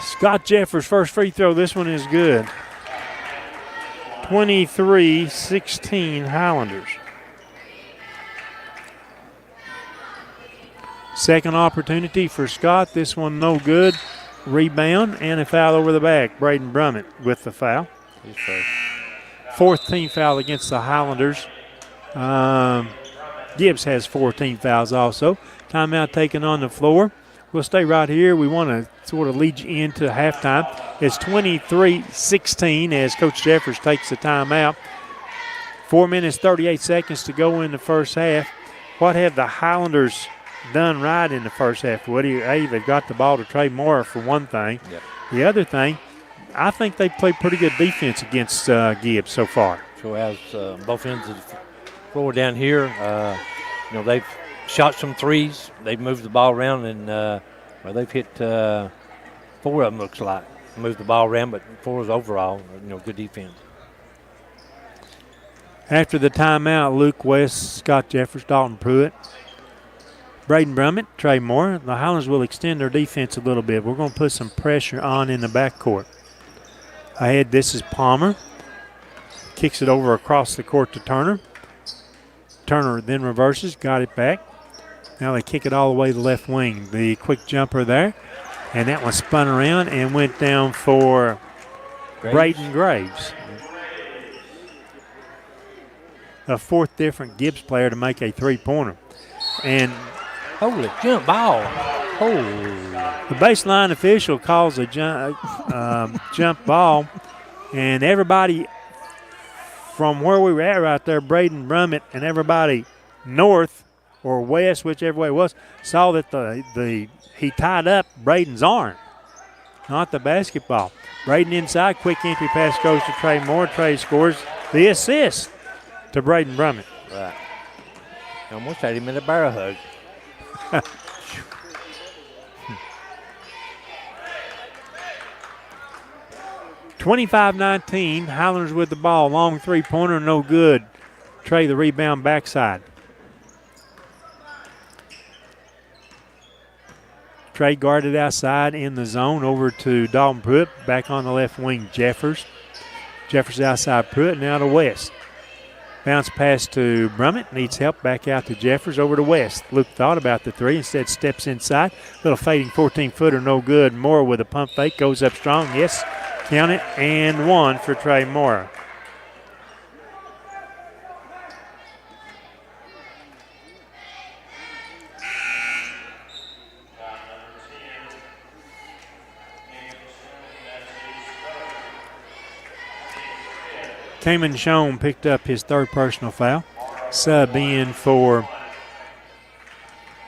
Scott Jeffers' first free throw. This one is good. 23-16 Highlanders. Second opportunity for Scott. This one no good. Rebound and a foul over the back. Braden Brummett with the foul. Fourth team foul against the Highlanders. Gibbs has 14 fouls also. Timeout taken on the floor. We'll stay right here. We want to sort of lead you into halftime. It's 23-16 as Coach Jeffers takes the timeout. 4 minutes, 38 seconds to go in the first half. What have the Highlanders done right in the first half, Woody? They've got the ball to Trey Moore for one thing. Yep. The other thing, I think they've played pretty good defense against Gibbs so far. Sure has. Both ends of the floor down here. They've shot some threes. They've moved the ball around, and they've hit 4 of them, looks like. Moved the ball around, but 4 is overall, good defense. After the timeout, Luke West, Scott Jeffers, Dalton Pruitt, Braden Brummett, Trey Moore. The Highlanders will extend their defense a little bit. We're going to put some pressure on in the backcourt. Ahead, this is Palmer. Kicks it over across the court to Turner. Turner then reverses, got it back. Now they kick it all the way to the left wing. The quick jumper there. And that one spun around and went down for Braden Graves. A fourth different Gibbs player to make a three-pointer. And holy jump ball. The baseline official calls a jump ball. And everybody from where we were at right there, Braden Brummett and everybody north or west, whichever way it was, saw that he tied up Braden's arm, not the basketball. Braden inside, quick entry pass goes to Trey Moore. Trey scores the assist to Braden Brummett. Right. I almost had him in a barrel hug. 25-19, Highlanders with the ball. Long three-pointer, no good. Trey the rebound backside. Trey guarded outside in the zone over to Dalton Pruitt. Back on the left wing, Jeffers. Jeffers outside Pruitt, now to West. Bounce pass to Brummett. Needs help. Back out to Jeffers. Over to West. Luke thought about the three. Instead steps inside. Little fading 14-footer. No good. Moore with a pump fake. Goes up strong. Yes. Count it. And one for Trey Moore. Kamen Schoen picked up his third personal foul. Sub in for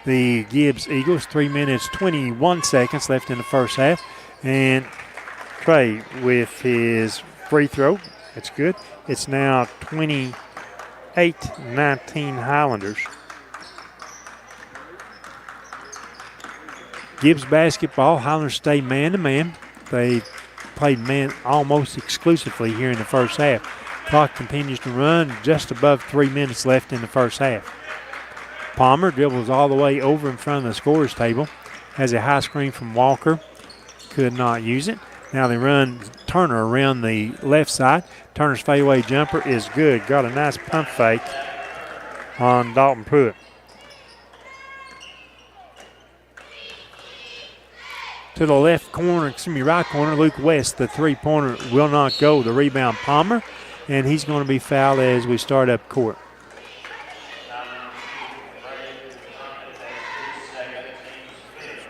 the Gibbs Eagles. 3 minutes, 21 seconds left in the first half. And Trey with his free throw. That's good. It's now 28-19 Highlanders. Gibbs basketball. Highlanders stay man-to-man. They played man almost exclusively here in the first half. Clock continues to run, just above 3 minutes left in the first half. Palmer dribbles all the way over in front of the scorer's table. Has a high screen from Walker. Could not use it. Now they run Turner around the left side. Turner's fadeaway jumper is good. Got a nice pump fake on Dalton Pruitt. To the left corner, right corner, Luke West, the three-pointer will not go. The rebound, Palmer, and he's going to be fouled as we start up court.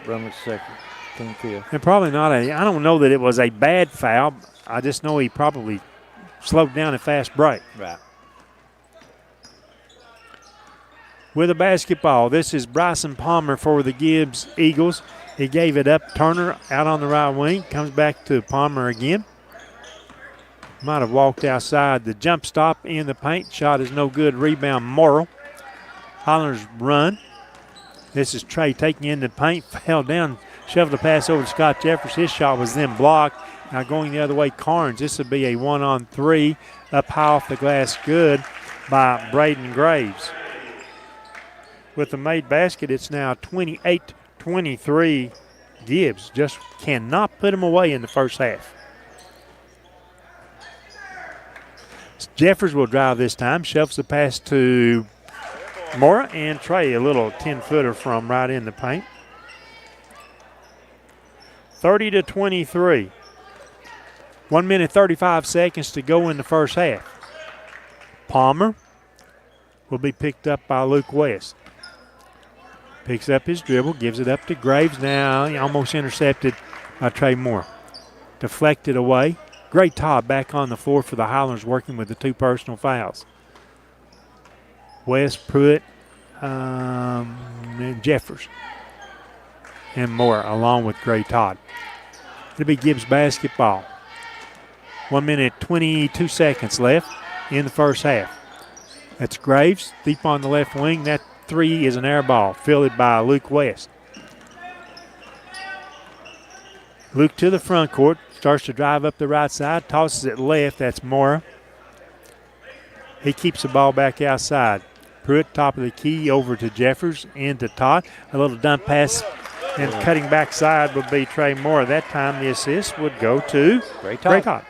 Brummett's second, team fifth. And probably not I don't know that it was a bad foul. I just know he probably slowed down a fast break. Right. With a basketball, this is Bryson Palmer for the Gibbs Eagles. He gave it up. Turner out on the right wing. Comes back to Palmer again. Might have walked outside. The jump stop in the paint. Shot is no good. Rebound, Morrill. Highlanders run. This is Trey taking in the paint. Fell down. Shoved the pass over to Scott Jeffers. His shot was then blocked. Now going the other way, Carnes. This would be a 1-on-3. Up high off the glass. Good by Braden Graves. With the made basket, it's now 28-23 Gibbs. Just cannot put him away in the first half. Jeffers will drive this time. Shovels the pass to Mora and Trey, a little 10-footer from right in the paint. 30-23. 1 minute 35 seconds to go in the first half. Palmer will be picked up by Luke West. Picks up his dribble, gives it up to Graves. Now he almost intercepted by Trey Moore. Deflected away. Great Todd back on the floor for the Highlanders, working with the 2 personal fouls. West, Pruitt, and Jeffers, and Moore along with Gray Todd. It'll be Gibbs basketball. 1 minute 22 seconds left in the first half. That's Graves deep on the left wing. That 3 is an air ball, fielded by Luke West. Luke to the front court, starts to drive up the right side, tosses it left. That's Mora. He keeps the ball back outside. Pruitt, top of the key, over to Jeffers, into Todd. A little dump pass, and cutting backside would be Trey Moore. That time the assist would go to Gray Todd.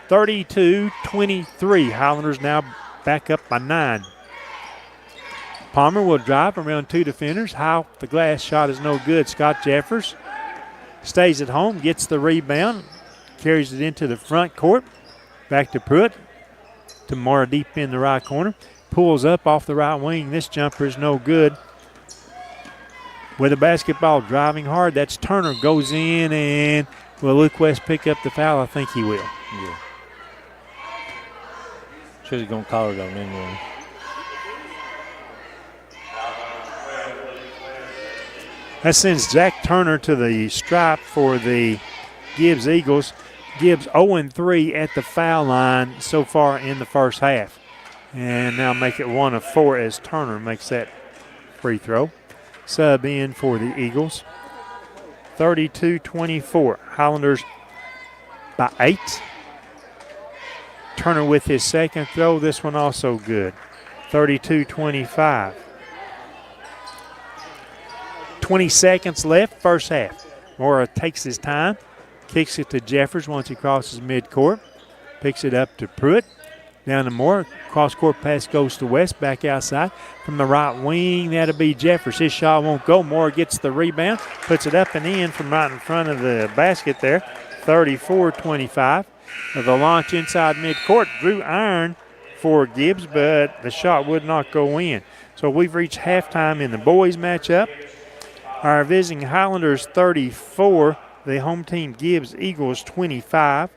32-23. Highlanders now back up by 9. Palmer will drive around 2 defenders. High off the glass shot is no good. Scott Jeffers stays at home, gets the rebound, carries it into the front court. Back to Pruitt. Tamara deep in the right corner. Pulls up off the right wing. This jumper is no good. With the basketball driving hard, that's Turner. Goes in, and will Luke West pick up the foul? I think he will. Yeah. Should have gone call it on anyway. That sends Zach Turner to the stripe for the Gibbs Eagles. Gibbs 0-3 at the foul line so far in the first half. And now make it 1 of 4 as Turner makes that free throw. Sub in for the Eagles. 32-24. Highlanders by 8. Turner with his second throw. This one also good. 32-25. 20 seconds left, first half. Mora takes his time. Kicks it to Jeffers once he crosses midcourt. Picks it up to Pruitt. Down to Moore. Cross-court pass goes to West. Back outside. From the right wing, that'll be Jeffers. His shot won't go. Moore gets the rebound. Puts it up and in from right in front of the basket there. 34-25. The launch inside midcourt. Drew iron for Gibbs, but the shot would not go in. So we've reached halftime in the boys matchup. Our visiting Highlanders 34. The home team Gibbs Eagles 25.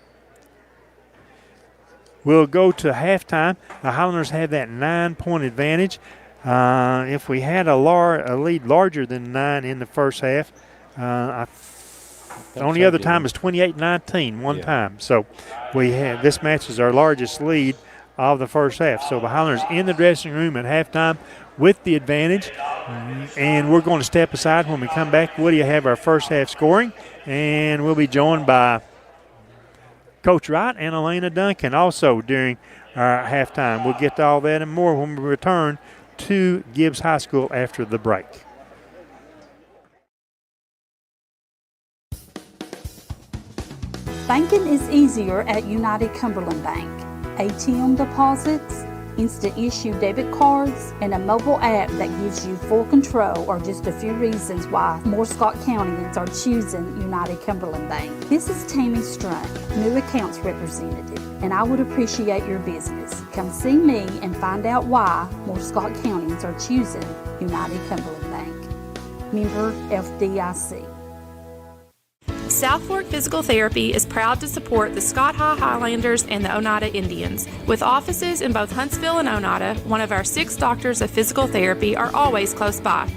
We'll go to halftime. The Highlanders have that 9-point advantage. If we had a lead larger than 9 in the first half, the only other time is 28-19 one time. So we have this match is our largest lead of the first half. So the Highlanders in the dressing room at halftime with the advantage. And we're going to step aside when we come back. Woody will have our first half scoring, and we'll be joined by Coach Wright and Elena Duncan also during our halftime. We'll get to all that and more when we return to Gibbs High School after the break. Banking is easier at United Cumberland Bank. ATM deposits, instant issue debit cards, and a mobile app that gives you full control are just a few reasons why more Scott Countyans are choosing United Cumberland Bank. This is Tammy Strunk, new accounts representative, and I would appreciate your business. Come see me and find out why more Scott Countyans are choosing United Cumberland Bank. Member FDIC. South Fork Physical Therapy is proud to support the Scott Highlanders and the Oneida Indians. With offices in both Huntsville and Oneida, one of our 6 doctors of physical therapy are always close by.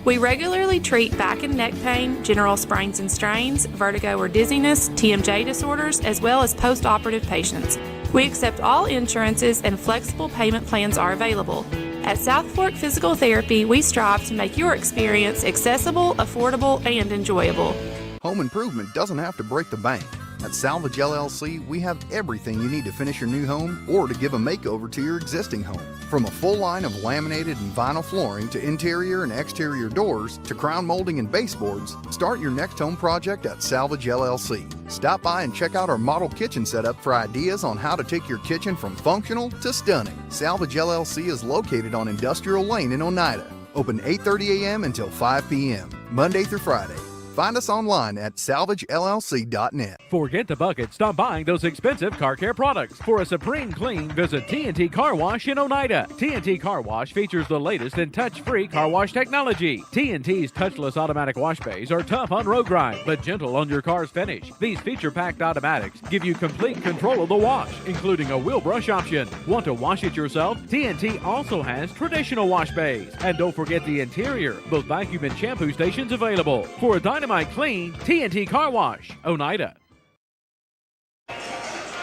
We regularly treat back and neck pain, general sprains and strains, vertigo or dizziness, TMJ disorders, as well as post-operative patients. We accept all insurances and flexible payment plans are available. At South Fork Physical Therapy, we strive to make your experience accessible, affordable, and enjoyable. Home improvement doesn't have to break the bank. At Salvage LLC, we have everything you need to finish your new home or to give a makeover to your existing home. From a full line of laminated and vinyl flooring to interior and exterior doors to crown molding and baseboards, start your next home project at Salvage LLC. Stop by and check out our model kitchen setup for ideas on how to take your kitchen from functional to stunning. Salvage LLC is located on Industrial Lane in Oneida. Open 8:30 a.m. until 5 p.m., Monday through Friday. Find us online at salvagellc.net. Forget the bucket. Stop buying those expensive car care products. For a supreme clean, visit T&T Car Wash in Oneida. T&T Car Wash features the latest in touch-free car wash technology. T&T's touchless automatic wash bays are tough on road grime, but gentle on your car's finish. These feature-packed automatics give you complete control of the wash, including a wheel brush option. Want to wash it yourself? T&T also has traditional wash bays. And don't forget the interior, both vacuum and shampoo stations available. For a dynamite clean, T&T Car Wash, Oneida.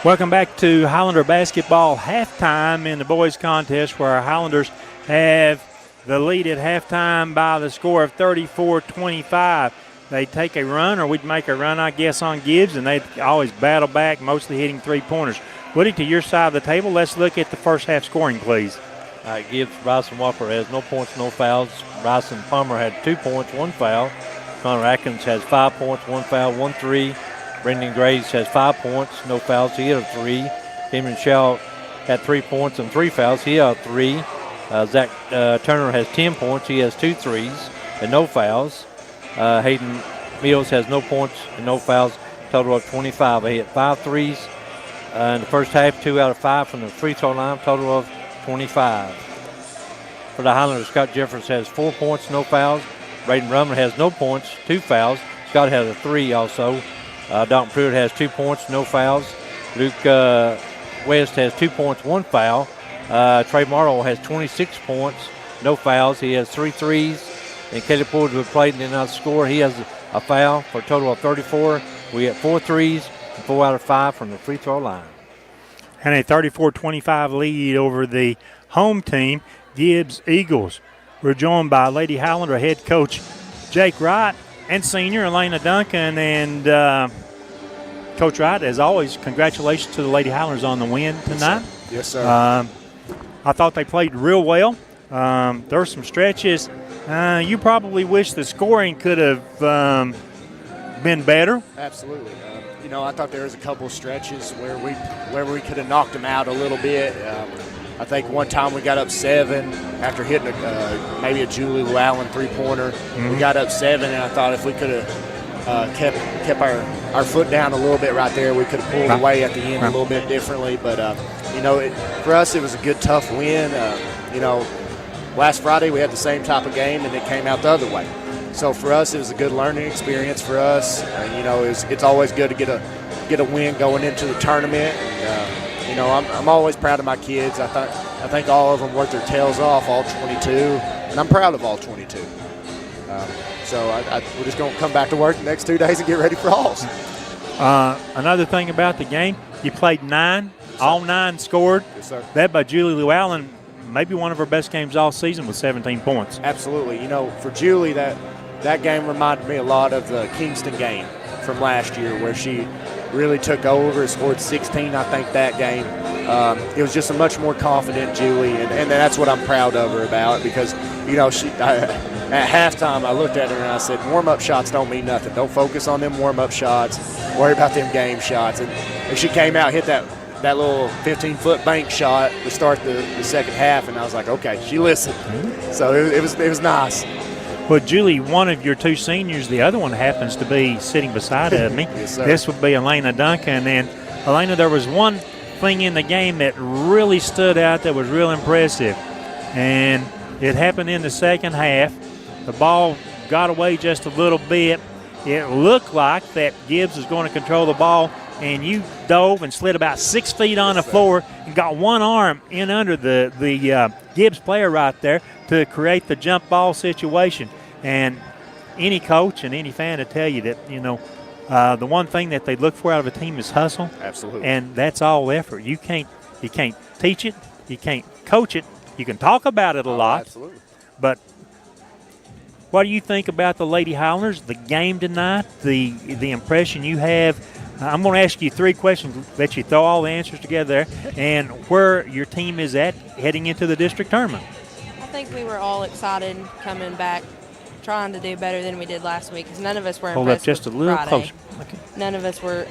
Welcome back to Highlander basketball halftime in the boys contest, where our Highlanders have the lead at halftime by the score of 34-25. They take a run, or we'd make a run, I guess, on Gibbs, and they always battle back, mostly hitting three-pointers. Woody, to your side of the table, let's look at the first half scoring, please. Gibbs, Bryson Walker has no points, no fouls. Bryson Palmer had 2 points, 1 foul. Connor Atkins has 5 points, 1 foul, 1 3. Brendan Graves has 5 points, no fouls. He had a 3. Damon Shaw had 3 points and 3 fouls. He had a 3. Zach Turner has 10 points. He has 2 threes and no fouls. Hayden Mills has no points and no fouls. Total of 25. He hit 5 threes in the first half, 2 out of 5 from the free throw line. Total of 25. For the Highlanders, Scott Jeffers has 4 points, no fouls. Braden Rumman has no points, 2 fouls. Scott has a 3 also. Dalton Pruitt has 2 points, no fouls. Luke West has 2 points, 1 foul. Trey Morrow has 26 points, no fouls. He has 3 threes. And Caleb Ford, who played and did not score, he has a foul for a total of 34. We had 4 threes and 4 out of 5 from the free throw line. And a 34-25 lead over the home team, Gibbs Eagles. We're joined by Lady Highlander head coach Jake Wright and senior Elena Duncan. And Coach Wright, as always, congratulations to the Lady Highlanders on the win tonight. Yes, sir. I thought they played real well. There were some stretches. You probably wish the scoring could have been better. Absolutely. I thought there was a couple of stretches where we could have knocked them out a little bit. I think one time we got up 7 after hitting maybe a Julie Llewellyn three-pointer. Mm-hmm. We got up 7, and I thought if we could have kept our foot down a little bit right there, we could have pulled away at the end a little bit differently. But, for us it was a good, tough win. Last Friday we had the same type of game, and it came out the other way. So for us it was a good learning experience for us. It's always good to get a win going into the tournament. I'm always proud of my kids. I think all of them worked their tails off, all 22, and I'm proud of all 22. We're just going to come back to work the next 2 days and get ready for Halls. Another thing about the game, you played 9, all 9 scored. Yes, sir. That by Julie Llewellyn, maybe one of her best games all season with 17 points. Absolutely. For Julie, that game reminded me a lot of the Kingston game from last year, where she really took over, scored 16, I think, that game. It was just a much more confident Julie, and that's what I'm proud of her about, because, at halftime I looked at her and I said, warm-up shots don't mean nothing. Don't focus on them warm-up shots. Worry about them game shots. And she came out, hit that little 15-foot bank shot to start the second half, and I was like, okay, she listened. So it was nice. Well, Julie, one of your 2 seniors, the other one happens to be sitting beside me. Yes, sir. This would be Elena Duncan. And, Elena, there was one thing in the game that really stood out that was real impressive. And it happened in the second half. The ball got away just a little bit. It looked like that Gibbs was going to control the ball, and you dove and slid about 6 feet on the floor and got one arm in under the Gibbs player right there to create the jump ball situation. And any coach and any fan will tell you that, the one thing that they look for out of a team is hustle. Absolutely. And that's all effort. You can't teach it. You can't coach it. You can talk about it a lot. Absolutely. But what do you think about the Lady Highlanders, the game tonight, the impression you have? I'm going to ask you 3 questions, let you throw all the answers together, and where your team is at heading into the district tournament. I think we were all excited coming back, trying to do better than we did last week, because none of us were Hold up impressed just a with little Friday. closer. Okay. None of us were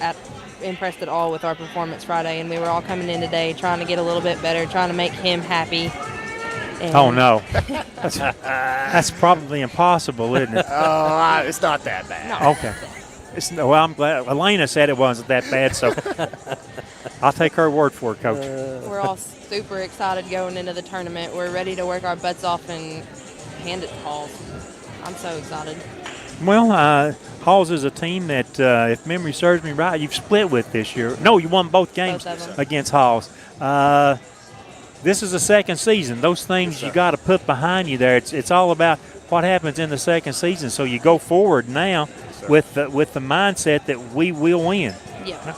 impressed at all with our performance Friday, and we were all coming in today trying to get a little bit better, trying to make him happy. And Oh, no. That's probably impossible, isn't it? Oh, it's not that bad. No. Okay. Well, I'm glad. Elena said it wasn't that bad, so I'll take her word for it, Coach. We're all super excited going into the tournament. We're ready to work our butts off and hand it to Halls. I'm so excited. Well, Halls is a team that, if memory serves me right, you've split with this year. No, you won both games against Halls. This is the second season. Those things you got to put behind you there. It's all about what happens in the second season. So you go forward now with the mindset that we will win. Yeah.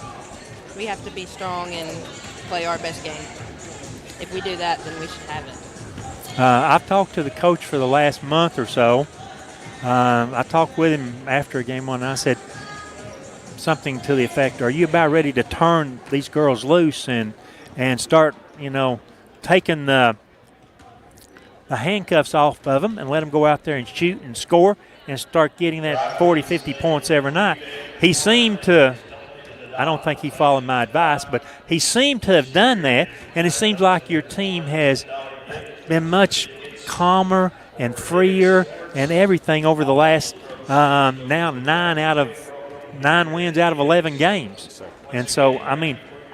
We have to be strong and play our best game. If we do that, then we should have it. I've talked to the coach for the last month or so. I talked with him after game one, and I said something to the effect, are you about ready to turn these girls loose and start, taking the handcuffs off of them and let them go out there and shoot and score and start getting that 40, 50 points every night? He seemed to, I don't think he followed my advice, but he seemed to have done that, and it seems like your team has been much calmer and freer and everything over the last now 9 wins out of 11 games. And so,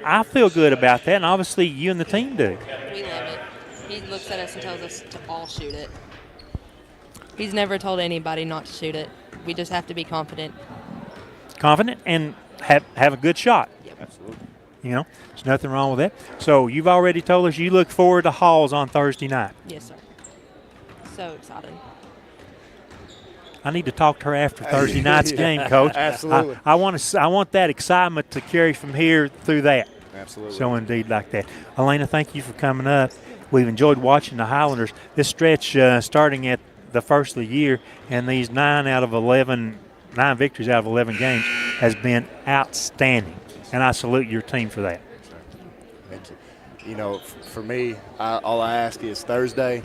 I feel good about that, and obviously you and the team do. We love it. He looks at us and tells us to all shoot it. He's never told anybody not to shoot it. We just have to be confident. Confident and have a good shot. Yep. Absolutely. There's nothing wrong with that. So you've already told us you look forward to Halls on Thursday night. Yes, sir. So excited. I need to talk to her after Thursday night's game, Coach. Absolutely. I want that excitement to carry from here through that. Absolutely. So indeed like that. Elena, thank you for coming up. We've enjoyed watching the Highlanders. This stretch starting at the first of the year, and these 9 victories out of 11 games has been outstanding. And I salute your team for that. Thank you. For me, all I ask is Thursday,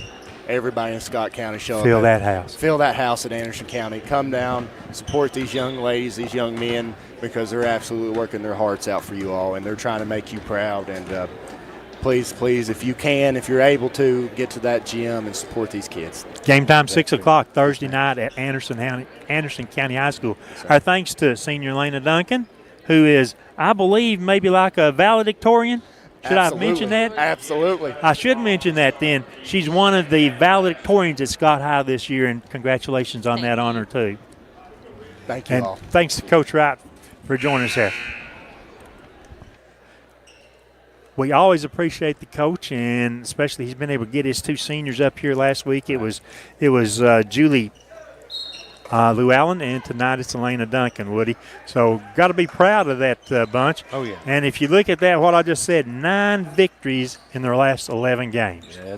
everybody in Scott County show up. Fill that house. Fill that house at Anderson County. Come down, support these young ladies, these young men, because they're absolutely working their hearts out for you all, and they're trying to make you proud. And please, if you can, if you're able to, get to that gym and support these kids. Game time, 6 o'clock Thursday night at Anderson County High School. Our thanks to senior Lena Duncan, who is, I believe, maybe like a valedictorian. Should I mention that? Absolutely. I should mention that then. She's one of the valedictorians at Scott High this year, and congratulations on that honor, too. Thank you all. And thanks to Coach Wright for joining us here. We always appreciate the coach, and especially he's been able to get his 2 seniors up here last week. It was Julie Llewellyn, and tonight it's Elena Duncan, Woody. So got to be proud of that bunch. Oh, yeah. And if you look at that, what I just said, 9 victories in their last 11 games. Yeah,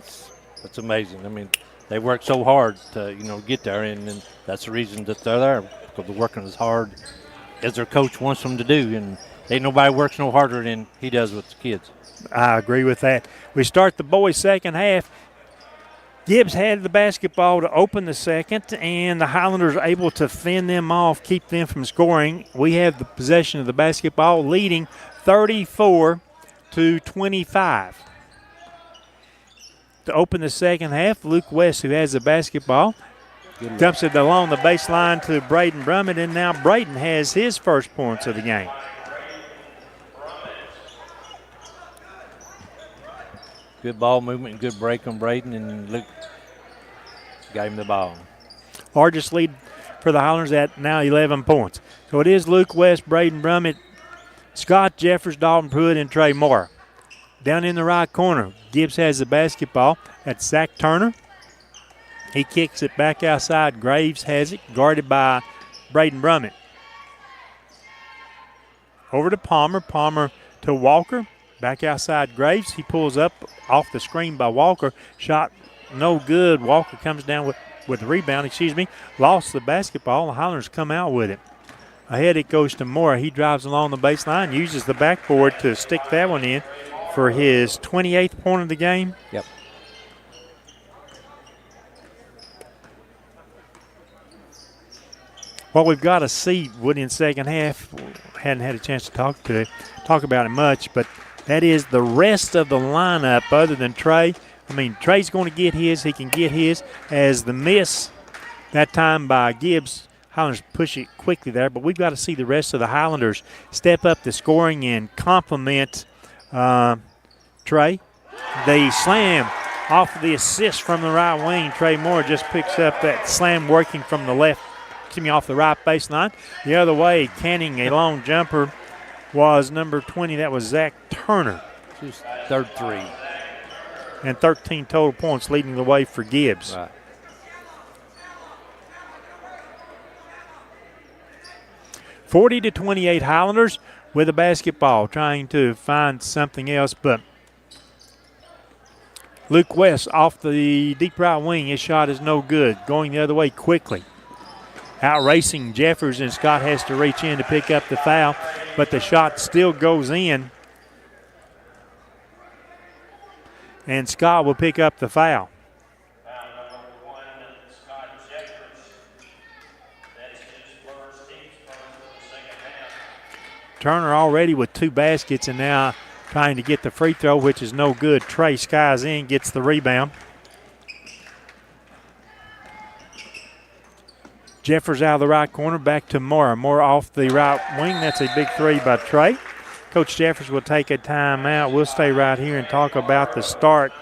that's amazing. They work so hard to, get there, and that's the reason that they're there, because they're working as hard as their coach wants them to do. And ain't nobody works no harder than he does with the kids. I agree with that. We start the boys' second half. Gibbs had the basketball to open the second, and the Highlanders are able to fend them off, keep them from scoring. We have the possession of the basketball, leading 34-25. To open the second half, Luke West, who has the basketball, dumps it along the baseline to Braden Brummett, and now Braden has his first points of the game. Good ball movement and good break on Braden, and Luke got him the ball. Largest lead for the Highlanders at now 11 points. So it is Luke West, Braden Brummett, Scott Jeffers, Dalton Pruitt, and Trey Moore. Down in the right corner, Gibbs has the basketball. That's Zach Turner. He kicks it back outside. Graves has it, guarded by Braden Brummett. Over to Palmer. Palmer to Walker. Back outside Graves. He pulls up off the screen by Walker. Shot no good. Walker comes down with with the rebound, lost the basketball. The Highlanders come out with it. Ahead it goes to Moore. He drives along the baseline, uses the backboard to stick that one in for his 28th point of the game. Yep. What we've got to see, Woody, in second half, hadn't had a chance to talk about it much, but that is the rest of the lineup other than Trey. I mean, Trey's going to get his. He can get his. As the miss that time by Gibbs, Highlanders push it quickly there, but we've got to see the rest of the Highlanders step up the scoring and complement Trey. The slam off of the assist from the right wing. Trey Moore just picks up that slam working from the left, off the right baseline. The other way, canning a long jumper was number 20. That was Zach Turner. His third three. And 13 total points leading the way for Gibbs. Right. (40-28) Highlanders with a basketball, trying to find something else, but Luke West off the deep right wing. His shot is no good. Going the other way quickly. Out racing Jeffers, and Scott has to reach in to pick up the foul, but the shot still goes in. And Scott will pick up the foul. Turner already with 2 baskets and now trying to get the free throw, which is no good. Trey skies in, gets the rebound. Jeffers out of the right corner, back to Moore. Moore off the right wing. That's a big 3 by Trey. Coach Jeffers will take a timeout. We'll stay right here and talk about the start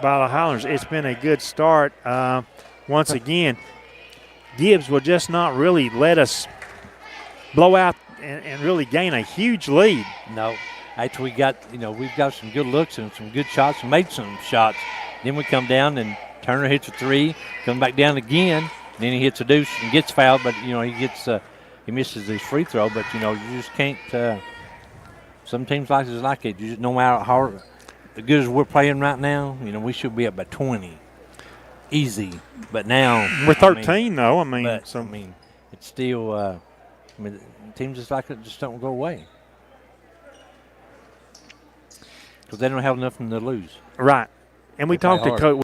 by the Highlanders. It's been a good start. Once again, Gibbs will just not really let us blow out and really gain a huge lead. No. Actually, we've got some good looks and some good shots and made some shots. Then we come down and Turner hits a 3, come back down again. Then he hits a deuce and gets fouled, but he misses his free throw. But you just can't. Some teams like it. You just, no matter how good as we're playing right now, we should be up by 20, easy. But now we're 13, though. It's still. Teams just like it just don't go away because they don't have nothing to lose. Right, and we talked to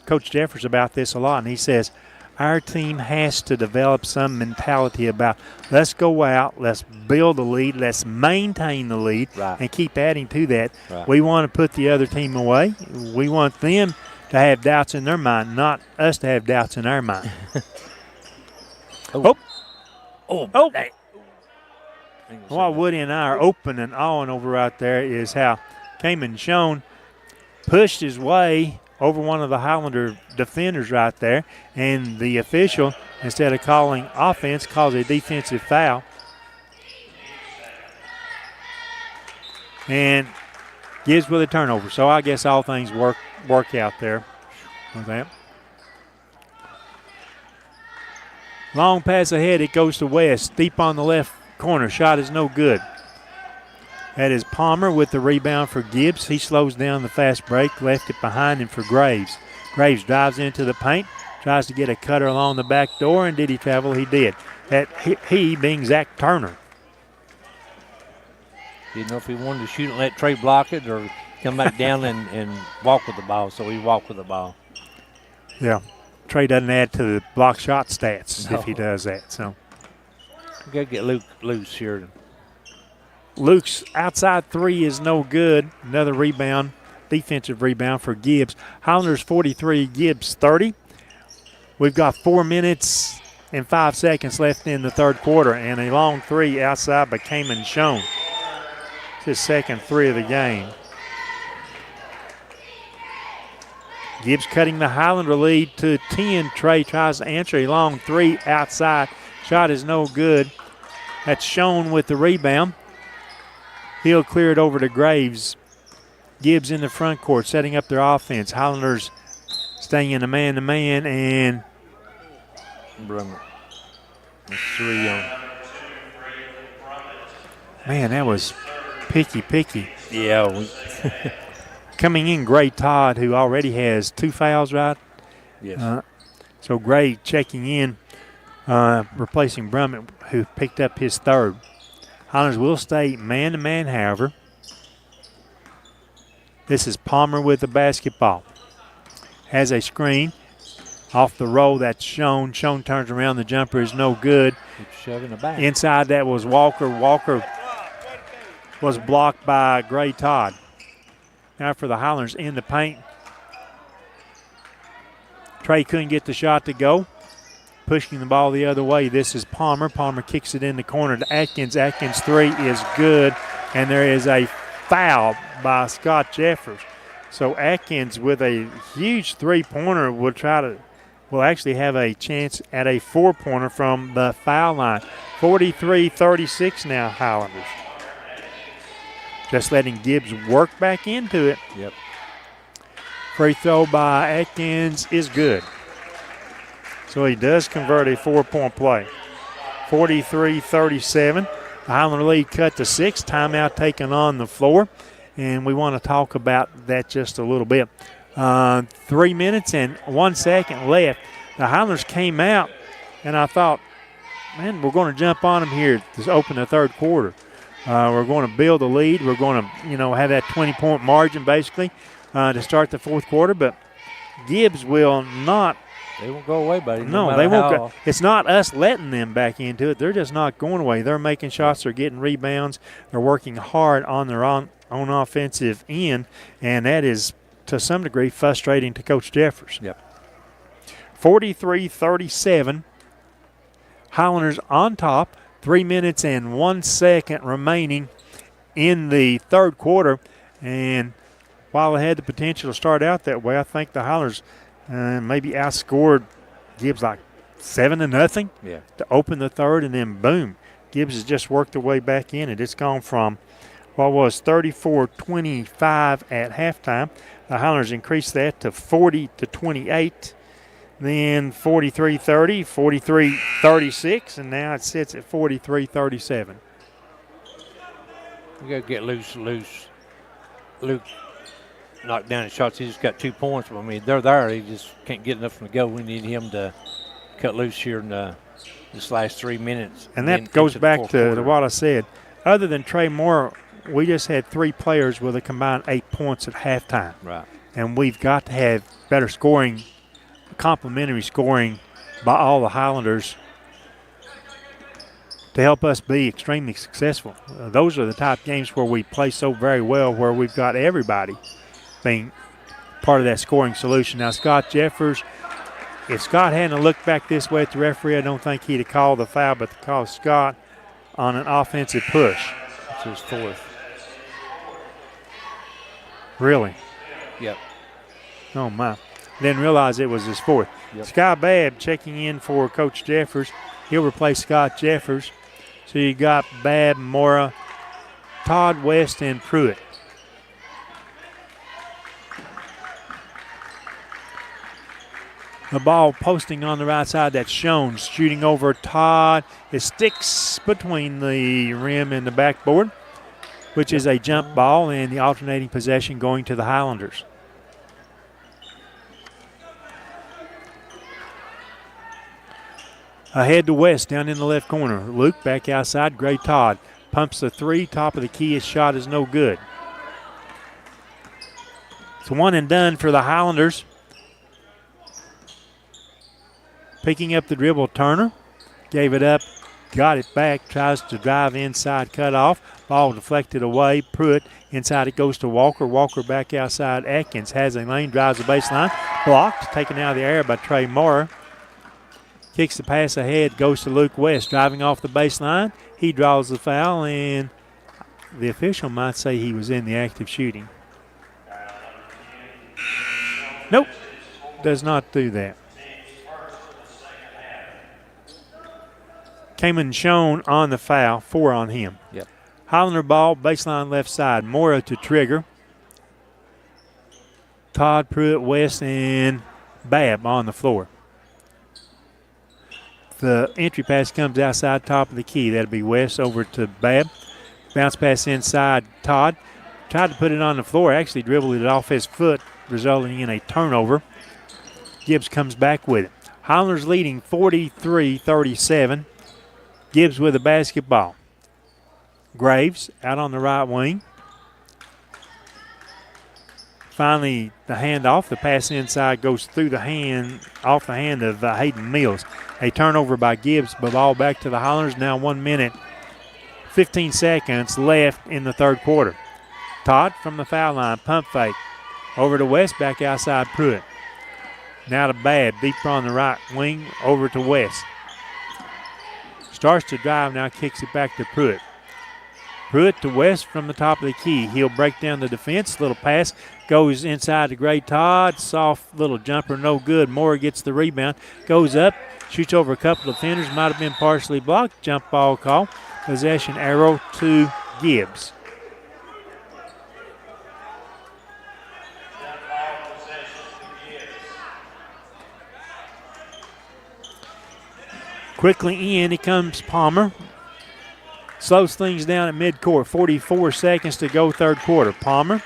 Coach Jeffers about this a lot, and he says our team has to develop some mentality about let's go out, let's build a lead, let's maintain the lead, right, and keep adding to that. Right. We want to put the other team away. We want them to have doubts in their mind, not us to have doubts in our mind. What Woody and I are open and awing over right there is how Kamen Schoen pushed his way over one of the Highlander defenders right there, and the official, instead of calling offense, calls a defensive foul. And Gibbs with a turnover. So I guess all things work out there with that. Long pass ahead, it goes to West, deep on the left corner. Shot is no good. That is Palmer with the rebound for Gibbs. He slows down the fast break, left it behind him for Graves. Graves drives into the paint, tries to get a cutter along the back door, and did he travel? He did. That he being Zach Turner. Didn't know if he wanted to shoot and let Trey block it or come back down and walk with the ball, so he walked with the ball. Yeah. Trey doesn't add to the block shot stats if he does that. So we got to get Luke loose here. Luke's outside 3 is no good. Another rebound, defensive rebound for Gibbs. Highlanders 43, Gibbs 30. We've got 4 minutes and 5 seconds left in the third quarter, and a long 3 outside by Kamen Schoen. It's his second 3 of the game. Gibbs cutting the Highlander lead to 10. Trey tries to answer a long 3 outside. Shot is no good. That's Schoen with the rebound. He'll clear it over to Graves. Gibbs in the front court, setting up their offense. Highlanders staying in a man-to-man, and Brummer. 3 on. Man, that was picky. Yeah. Coming in, Gray Todd, who already has 2 fouls, right? Yes. So Gray checking in, replacing Brummett, who picked up his third. Highlanders will stay man-to-man, however. This is Palmer with the basketball. Has a screen off the roll. That's Schoen. Schoen turns around. The jumper is no good. Keeps shoving it back. Inside that was Walker. Walker was blocked by Gray Todd. Now for the Highlanders in the paint. Trey couldn't get the shot to go. Pushing the ball the other way. This is Palmer. Palmer kicks it in the corner to Atkins. Atkins' three is good. And there is a foul by Scott Jeffers. So Atkins with a huge three-pointer will actually have a chance at a four-pointer from the foul line. 43-36 now, Highlanders. Just letting Gibbs work back into it. Yep. Free throw by Atkins is good. So he does convert a four-point play. 43-37. The Highlander lead cut to 6. Timeout taken on the floor. And we want to talk about that just a little bit. 3 minutes and 1 second left. The Highlanders came out, and I thought, man, we're going to jump on them here to open the third quarter. We're going to build a lead. We're going to, have that 20-point margin basically to start the fourth quarter. But Gibbs will not. They won't go away, buddy. No, they won't go. It's not us letting them back into it. They're just not going away. They're making shots. They're getting rebounds. They're working hard on their own offensive end, and that is, to some degree, frustrating to Coach Jeffers. Yep. 43-37. Highlanders on top. 3 minutes and 1 second remaining in the third quarter. And while they had the potential to start out that way, I think the Highlanders maybe outscored Gibbs like 7-0 to open the third, and then boom, Gibbs has just worked their way back in it. It's gone from what was 34-25 at halftime. The Highlanders increased that to 40-28, then 43-30, 43-36, and now it sits at 43-37. We got to get loose. Luke knocked down his shots. He just got 2 points. I mean, they're there. He just can't get enough to go. We need him to cut loose here in this last 3 minutes. And that goes back to what I said. Other than Trey Moore, we just had 3 players with a combined 8 points at halftime. Right. And we've got to have better scoring, complementary scoring by all the Highlanders to help us be extremely successful. Those are the type of games where we play so very well, where we've got everybody being part of that scoring solution. Now, Scott Jeffers, if Scott hadn't looked back this way at the referee, I don't think he'd have called the foul, but to call Scott on an offensive push. It's his fourth. Really? Yep. Oh, my. Didn't realize it was his fourth. Yep. Sky Babb checking in for Coach Jeffers. He'll replace Scott Jeffers. So you got Babb, Mora, Todd West, and Pruitt. The ball posting on the right side. That's Schoen shooting over Todd. It sticks between the rim and the backboard, which is a jump ball, and the alternating possession going to the Highlanders. Ahead to West down in the left corner. Luke back outside. Gray Todd pumps the three. Top of the key. His shot is no good. It's one and done for the Highlanders. Picking up the dribble, Turner. Gave it up. Got it back. Tries to drive inside. Cut off. Ball deflected away. Pruitt. Inside it goes to Walker. Walker back outside. Atkins has a lane. Drives the baseline. Blocked. Taken out of the air by Trey Moore. Kicks the pass ahead, goes to Luke West, driving off the baseline. He draws the foul, and the official might say he was in the act of shooting. Nope, does not do that. Kamen Schoen on the foul, 4 on him. Yep. Highlander ball, baseline left side. Mora to trigger. Todd, Pruitt, West, and Babb on the floor. The entry pass comes outside top of the key. That'll be West over to Babb. Bounce pass inside Todd. Tried to put it on the floor. Actually dribbled it off his foot, resulting in a turnover. Gibbs comes back with it. Highlanders leading 43-37. Gibbs with the basketball. Graves out on the right wing. Finally, the handoff. The pass inside goes through the hand, off the hand of Hayden Mills. A turnover by Gibbs, but ball back to the Highlanders. Now 1 minute, 15 seconds left in the third quarter. Todd from the foul line, pump fake. Over to West, back outside Pruitt. Now to Babb, deeper on the right wing, over to West. Starts to drive, now kicks it back to Pruitt. Pruitt to West from the top of the key. He'll break down the defense. Little pass goes inside to Gray Todd. Soft little jumper, no good. Moore gets the rebound. Goes up, shoots over a couple of defenders. Might have been partially blocked. Jump ball call. Possession arrow to Gibbs. Quickly in, here comes Palmer. Slows things down at midcourt. 44 seconds to go, third quarter. Palmer,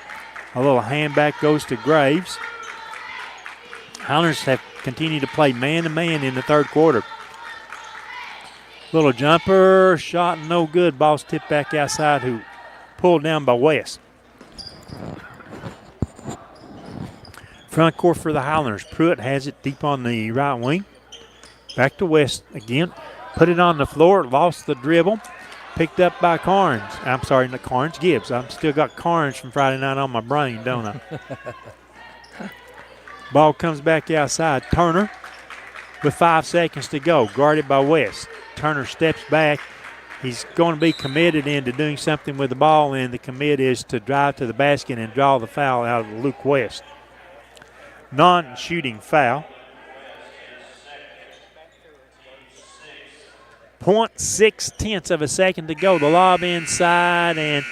a little handback goes to Graves. Highlanders have continued to play man-to-man in the third quarter. Little jumper, shot no good. Ball's tipped back outside, who pulled down by West. Front court for the Highlanders. Pruitt has it deep on the right wing. Back to West again. Put it on the floor, lost the dribble. Picked up by Carnes. I'm sorry, not Carnes, Gibbs. I've still got Carnes from Friday night on my brain, don't I? Ball comes back outside. Turner with 5 seconds to go, guarded by West. Turner steps back. He's going to be committed into doing something with the ball, and the commit is to drive to the basket and draw the foul out of Luke West. Non-shooting foul. 0.6 of a second to go. The lob inside, and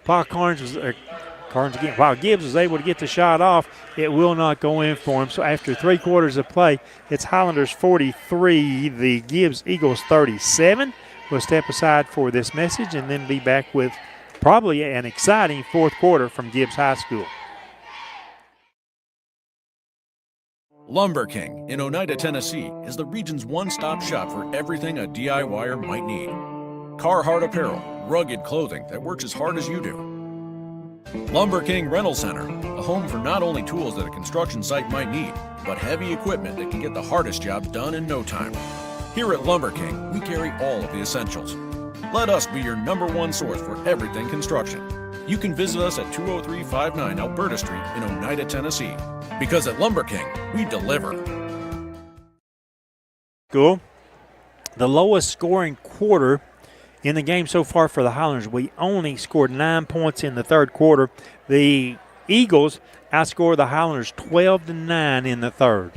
while while Gibbs was able to get the shot off, it will not go in for him. So after 3 quarters of play, it's Highlanders 43, the Gibbs Eagles 37. We'll step aside for this message and then be back with probably an exciting fourth quarter from Gibbs High School. Lumber King in Oneida, Tennessee is the region's one-stop shop for everything a DIYer might need. Carhartt apparel, rugged clothing that works as hard as you do. Lumber King Rental Center, a home for not only tools that a construction site might need, but heavy equipment that can get the hardest jobs done in no time. Here at Lumber King, we carry all of the essentials. Let us be your #1 source for everything construction. You can visit us at 20359 Alberta Street in Oneida, Tennessee. Because at Lumber King, we deliver. Cool. The lowest scoring quarter in the game so far for the Highlanders. We only scored 9 points in the third quarter. The Eagles outscored the Highlanders 12-9 in the third.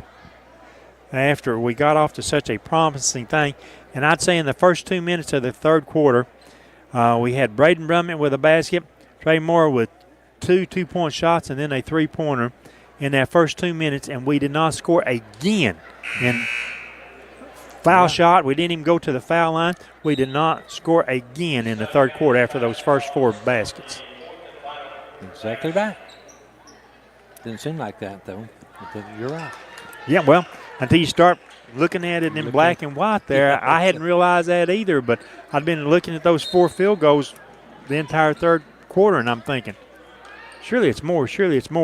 After we got off to such a promising thing, and I'd say in the first 2 minutes of the third quarter, we had Braden Brummett with a basket, Trey Moore with two two-point shots, and then a three-pointer in that first 2 minutes, and we did not score again. And foul shot, we didn't even go to the foul line. We did not score again in the third quarter after those first 4 baskets. Exactly right. Didn't seem like that, though. But you're right. Yeah, well, until you start looking at it in black and white there, I hadn't realized that either, but I'd been looking at those 4 field goals the entire third quarter, and I'm thinking, surely it's more,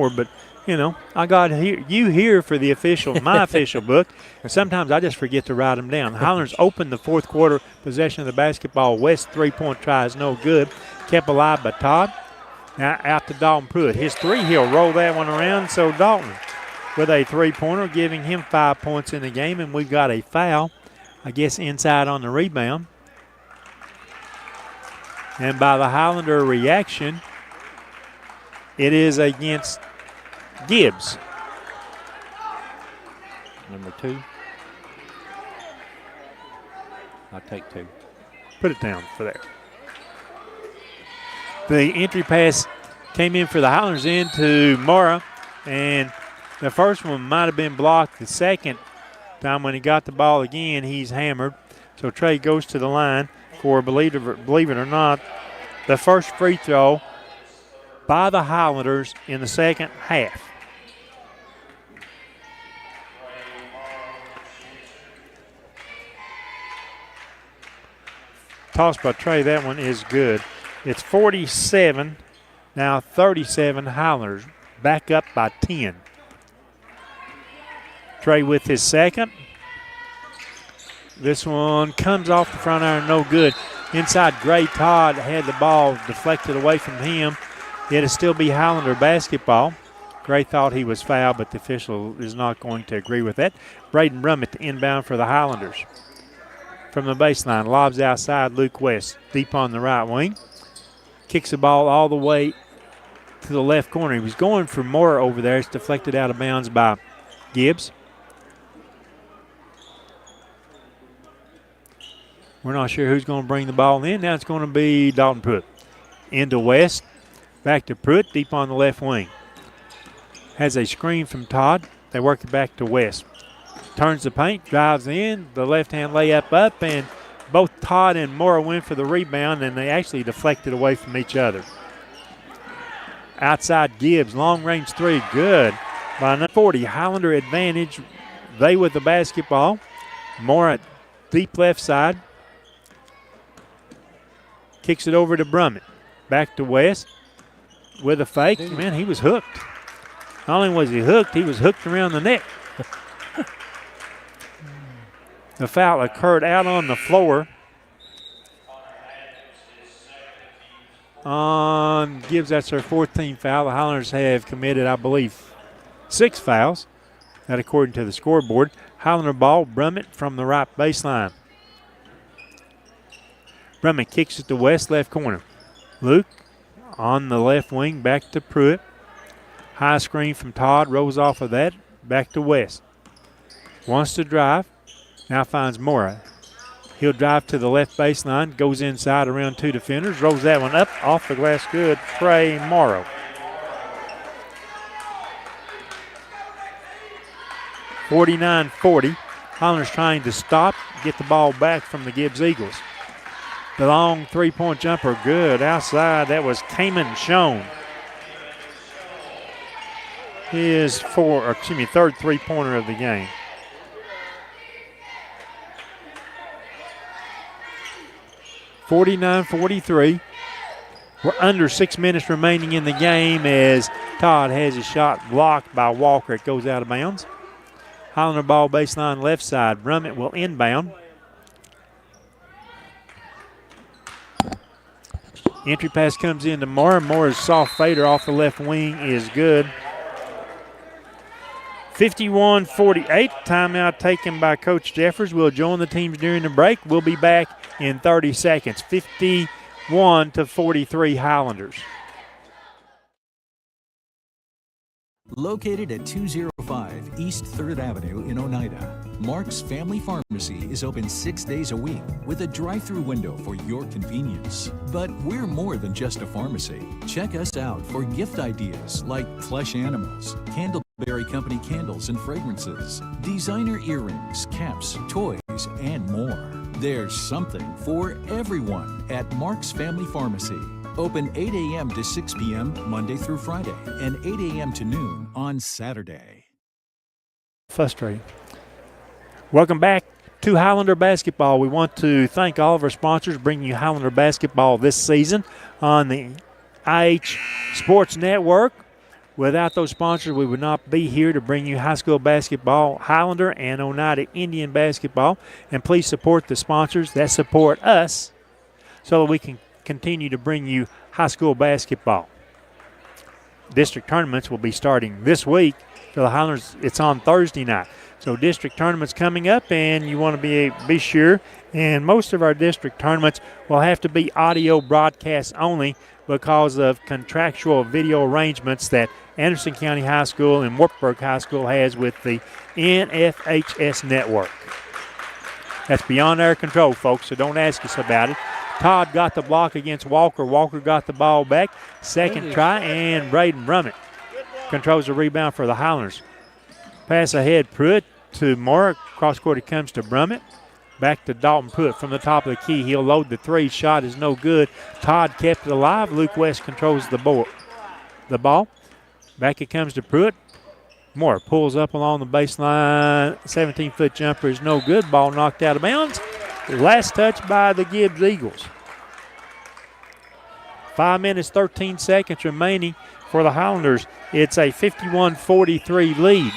but you know, I got you here for the my official book, and sometimes I just forget to write them down. The Highlanders opened the fourth quarter, possession of the basketball. West three-point try is no good. Kept alive by Todd. Now out to Dalton Pruitt. His three, he'll roll that one around, so Dalton with a three-pointer, giving him 5 points in the game, and we've got a foul, I guess, inside on the rebound. And by the Highlander reaction, it is against Gibbs. Number 2. I'll take 2. Put it down for there. The entry pass came in for the Highlanders into Mora, and the first one might have been blocked. The second time when he got the ball again, he's hammered. So Trey goes to the line for, believe it or not, the first free throw by the Highlanders in the second half. toss by Trey. That one is good. It's 47, now 37 Highlanders. Back up by 10. Trey with his second. This one comes off the front iron, no good. Inside, Gray Todd had the ball deflected away from him. It'll still be Highlander basketball. Gray thought he was fouled, but the official is not going to agree with that. Braden Brummett to inbound for the Highlanders. From the baseline, lobs outside, Luke West deep on the right wing. Kicks the ball all the way to the left corner. He was going for more over there. It's deflected out of bounds by Gibbs. We're not sure who's going to bring the ball in. Now it's going to be Dalton Pruitt. Into West. Back to Pruitt, deep on the left wing. Has a screen from Todd. They work it back to West. Turns the paint, drives in. The left-hand layup up, and both Todd and Mora went for the rebound, and they actually deflected away from each other. Outside Gibbs, long-range three, good. By 40, Highlander advantage. They with the basketball. Mora deep left side. Kicks it over to Brummett. Back to West with a fake. Man, he was hooked. Not only was he was hooked around the neck. The foul occurred out on the floor on Gibbs. That's their 14th foul. The Highlanders have committed, I believe, 6 fouls. That according to the scoreboard. Highlander ball, Brummett from the right baseline. Brummett kicks it to West, left corner. Luke on the left wing, back to Pruitt. High screen from Todd, rolls off of that, back to West. Wants to drive, now finds Mora. He'll drive to the left baseline, goes inside around 2 defenders, rolls that one up, off the glass, good, Trey Morrow. (49-40). Highlanders trying to stop, get the ball back from the Gibbs Eagles. The long three-point jumper, good. Outside, that was Kamen Schoen. His third three-pointer of the game. (49-43). We're under 6 minutes remaining in the game as Todd has his shot blocked by Walker. It goes out of bounds. Highlander ball baseline left side. Brummett will inbound. Entry pass comes in to Moore. Moore's soft fader off the left wing is good. 51-48. Timeout taken by Coach Jeffers. We'll join the teams during the break. We'll be back in 30 seconds. 51-43 Highlanders. Located at 205 East 3rd Avenue in Oneida, Mark's Family Pharmacy is open 6 days a week with a drive-through window for your convenience. But we're more than just a pharmacy. Check us out for gift ideas like plush animals, Candleberry Company candles and fragrances, designer earrings, caps, toys, and more. There's something for everyone at Mark's Family Pharmacy. Open 8 a.m. to 6 p.m. Monday through Friday and 8 a.m. to noon on Saturday. Frustrating. Welcome back to Highlander basketball. We want to thank all of our sponsors bringing you Highlander basketball this season on the IH Sports Network. Without those sponsors, we would not be here to bring you high school basketball, Highlander and Oneida Indian basketball. And please support the sponsors that support us so that we can continue to bring you high school basketball. District tournaments will be starting this week. For the Highlanders, it's on Thursday night. So district tournaments coming up, and you want to be sure. And most of our district tournaments will have to be audio broadcast only because of contractual video arrangements that Anderson County High School and Wartburg High School has with the NFHS network. That's beyond our control, folks, so don't ask us about it. Todd got the block against Walker. Walker got the ball back. Second try, and Braden Brummett controls the rebound for the Highlanders. Pass ahead, Pruitt to Moore. Cross court it comes to Brummett. Back to Dalton Pruitt from the top of the key. He'll load the three. Shot is no good. Todd kept it alive. Luke West controls the ball. Back it comes to Pruitt. Moore pulls up along the baseline. 17-foot jumper is no good. Ball knocked out of bounds. Last touch by the Gibbs Eagles. 5 minutes, 13 seconds remaining for the Highlanders. It's a 51-43 lead.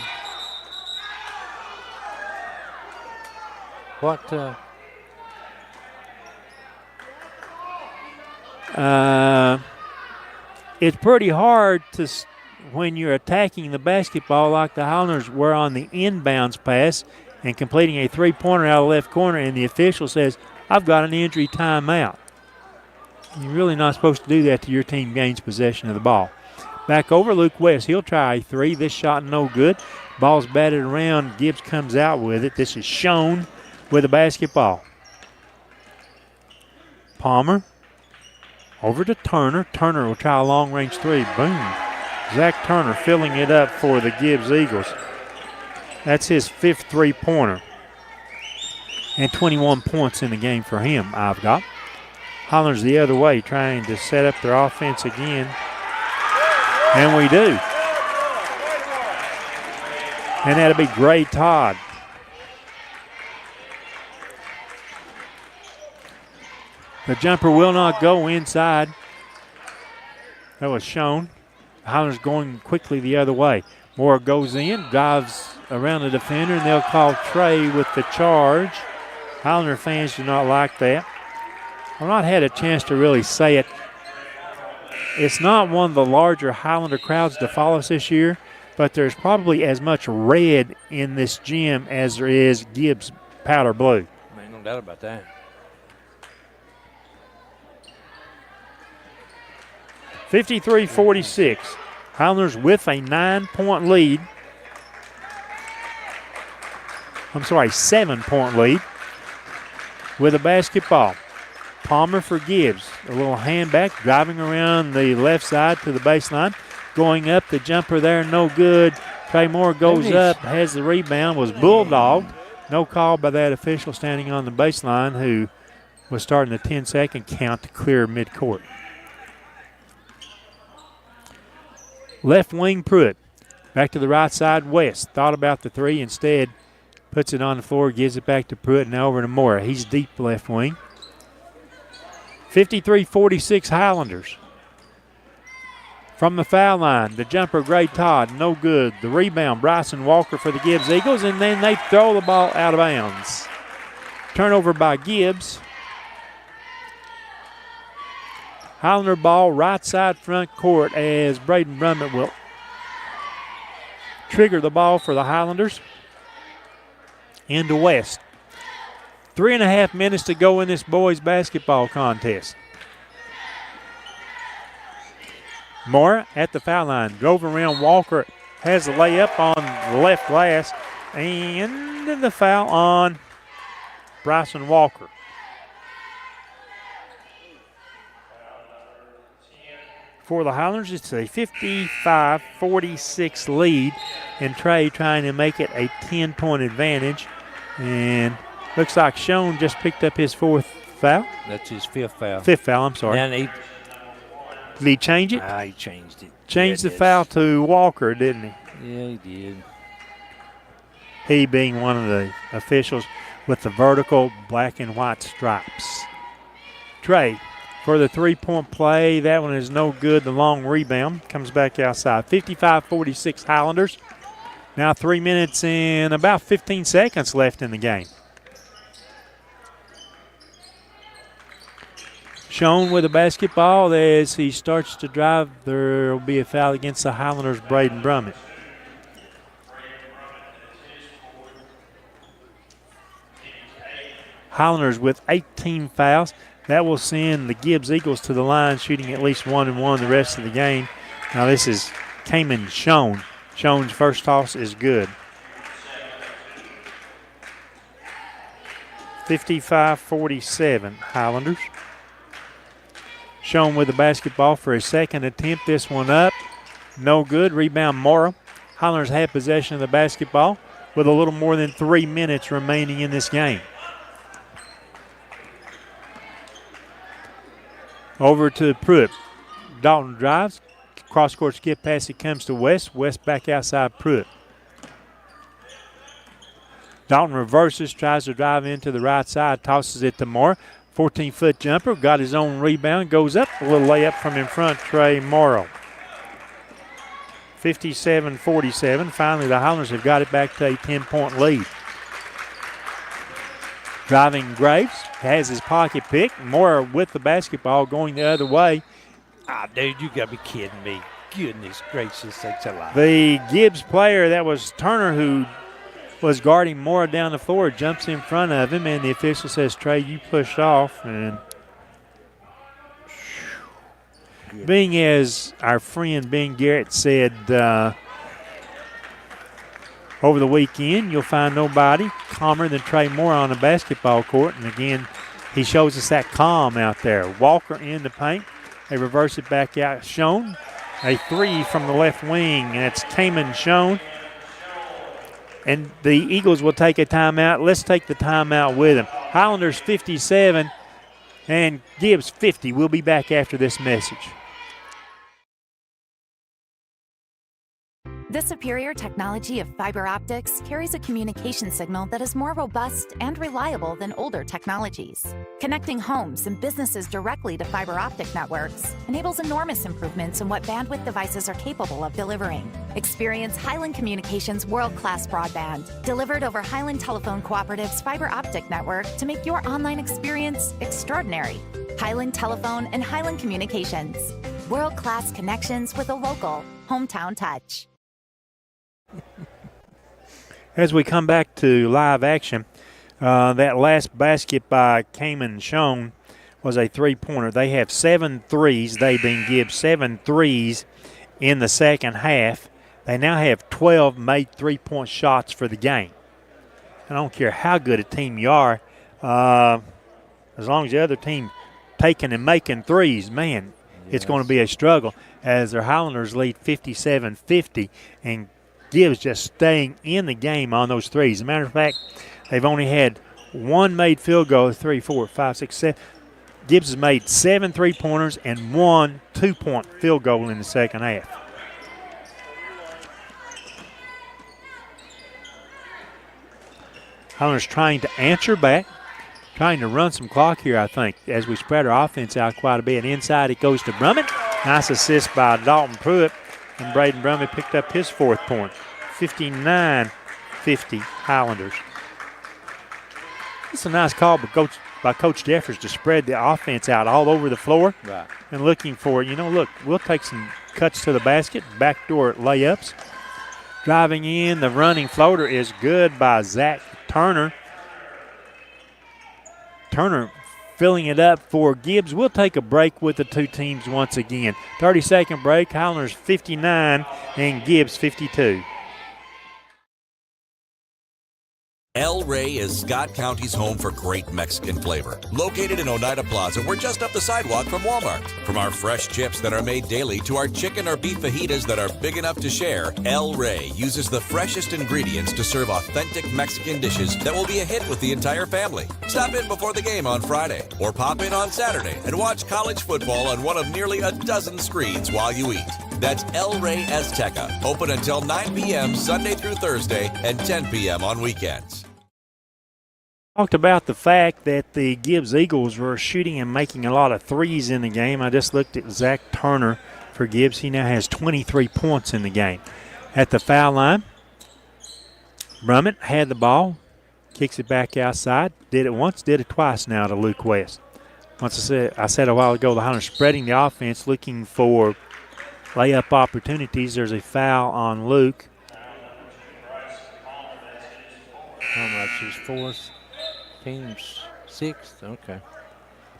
It's pretty hard to, when you're attacking the basketball like the Highlanders were on the inbounds pass and completing a three-pointer out of the left corner, and the official says, I've got an injury timeout. You're really not supposed to do that till your team gains possession of the ball. Back over Luke West. He'll try a three. This shot no good. Ball's batted around. Gibbs comes out with it. This is Schoen with the basketball. Palmer over to Turner. Turner will try a long-range three. Boom. Zach Turner filling it up for the Gibbs Eagles. That's his fifth three-pointer. And 21 points in the game for him, I've got. Highlanders the other way, trying to set up their offense again. And we do. And that'll be Gray Todd. The jumper will not go inside. That was shown. Highlanders going quickly the other way. Moore goes in, drives around the defender, and they'll call Trey with the charge. Highlander fans do not like that. I've not had a chance to really say it. It's not one of the larger Highlander crowds to follow us this year, but there's probably as much red in this gym as there is Gibbs powder blue. Ain't no doubt about that. 53-46. Highlanders with a 9-point lead. I'm sorry, 7-point lead with a basketball. Palmer for Gibbs. A little hand back, driving around the left side to the baseline. Going up, the jumper there, no good. Trey Moore goes up, has the rebound, was bulldogged. No call by that official standing on the baseline who was starting the 10-second count to clear midcourt. Left wing Pruitt. Back to the right side, West. Thought about the three, instead puts it on the floor, gives it back to Pruitt, now over to Moore. He's deep left wing. 53-46 Highlanders. From the foul line, the jumper, Gray Todd, no good. The rebound, Bryson Walker for the Gibbs Eagles, and then they throw the ball out of bounds. Turnover by Gibbs. Highlander ball, right side front court as Braden Brummett will trigger the ball for the Highlanders. Into West. 3.5 minutes to go in this boys basketball contest. Moore at the foul line. Drove around Walker. Has the layup on the left glass. And the foul on Bryson Walker. For the Highlanders, it's a 55-46 lead. And Trey trying to make it a 10-point advantage. And looks like Schoen just picked up his fourth foul. That's his fifth foul. Fifth foul, I'm sorry. And did he change it? He changed it. Changed the foul to Walker, didn't he? Yeah, he did. He being one of the officials with the vertical black and white stripes. Trey for the three-point play. That one is no good. The long rebound comes back outside. 55-46 Highlanders. Now 3 minutes and about 15 seconds left in the game. Schoen with the basketball as he starts to drive. There will be a foul against the Highlanders' Braden Brummett. Highlanders with 18 fouls. That will send the Gibbs Eagles to the line, shooting at least 1-1 the rest of the game. Now this is Kamen Schoen. Schoen's first toss is good. 55-47 Highlanders. Schoen with the basketball for his second attempt. This one up. No good. Rebound Mora. Highlanders have possession of the basketball with a little more than 3 minutes remaining in this game. Over to Pruitt. Dalton drives. Cross-court skip pass. It comes to West. West back outside Pruitt. Dalton reverses, tries to drive into the right side, tosses it to Moore. 14-foot jumper, got his own rebound, goes up, a little layup from in front, Trey Morrow. 57-47. Finally, the Highlanders have got it back to a 10-point lead. Driving Graves, has his pocket pick. Moore with the basketball going the other way. Ah, dude, you got to be kidding me. Goodness gracious sakes alive. The Gibbs player, that was Turner, who was guarding Moore down the floor, jumps in front of him, and the official says, Trey, you pushed off. And being as our friend Ben Garrett said over the weekend, you'll find nobody calmer than Trey Moore on the basketball court. And again, he shows us that calm out there. Walker in the paint. They reverse it back out. Schoen, a three from the left wing, and it's Kamen Schoen. And the Eagles will take a timeout. Let's take the timeout with them. Highlanders 57 and Gibbs 50. We'll be back after this message. The superior technology of fiber optics carries a communication signal that is more robust and reliable than older technologies. Connecting homes and businesses directly to fiber optic networks enables enormous improvements in what bandwidth devices are capable of delivering. Experience Highland Communications' world-class broadband, delivered over Highland Telephone Cooperative's fiber optic network to make your online experience extraordinary. Highland Telephone and Highland Communications. World-class connections with a local, hometown touch. As we come back to live action, that last basket by Kamen Schoen was a three-pointer. They have 7 threes, they being Gibbs, 7 threes in the second half. They now have 12 made three-point shots for the game. I don't care how good a team you are, as long as the other team taking and making threes, man, it's going to be a struggle as their Highlanders lead 57-50, and Gibbs just staying in the game on those threes. As a matter of fact, they've only had one made field goal, 3, 4, 5, 6, 7. Gibbs has made 7 three-pointers and 1 two-point field goal in the second half. Highlanders trying to answer back, trying to run some clock here, I think, as we spread our offense out quite a bit. Inside it goes to Brummett. Nice assist by Dalton Pruitt. And Braden Brummett picked up his 4th point. 59-50 Highlanders. It's a nice call by Coach Jeffers to spread the offense out all over the floor. Right. And looking for, look, we'll take some cuts to the basket, backdoor layups. Driving in, the running floater is good by Zach Turner. Turner filling it up for Gibbs. We'll take a break with the two teams once again. 30-second break. Highlanders 59 and Gibbs 52. El Rey is Scott County's home for great Mexican flavor. Located in Oneida Plaza, we're just up the sidewalk from Walmart. From our fresh chips that are made daily to our chicken or beef fajitas that are big enough to share, El Rey uses the freshest ingredients to serve authentic Mexican dishes that will be a hit with the entire family. Stop in before the game on Friday or pop in on Saturday and watch college football on one of nearly a dozen screens while you eat. That's El Rey Azteca, open until 9 p.m. Sunday through Thursday and 10 p.m. on weekends. Talked about the fact that the Gibbs Eagles were shooting and making a lot of threes in the game. I just looked at Zach Turner for Gibbs. He now has 23 points in the game. At the foul line, Brummett had the ball, kicks it back outside. Did it once, did it twice now to Luke West. Once I said a while ago, the Highlanders spreading the offense, looking for layup opportunities. There's a foul on Luke. How much is 4th? Team's 6th. Okay.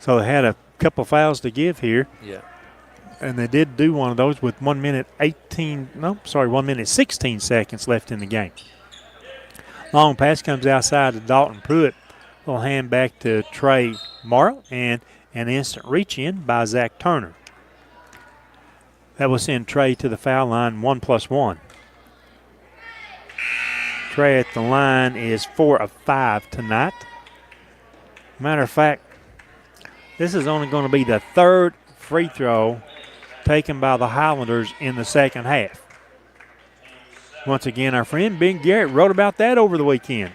So they had a couple fouls to give here. Yeah. And they did do one of those with 1 minute 16 seconds left in the game. Long pass comes outside to Dalton Pruitt. Little hand back to Trey Morrow, and an instant reach in by Zach Turner. That will send Trey to the foul line, 1+1. Trey at the line is 4 of 5 tonight. Matter of fact, this is only going to be the 3rd free throw taken by the Highlanders in the second half. Once again, our friend Ben Garrett wrote about that over the weekend.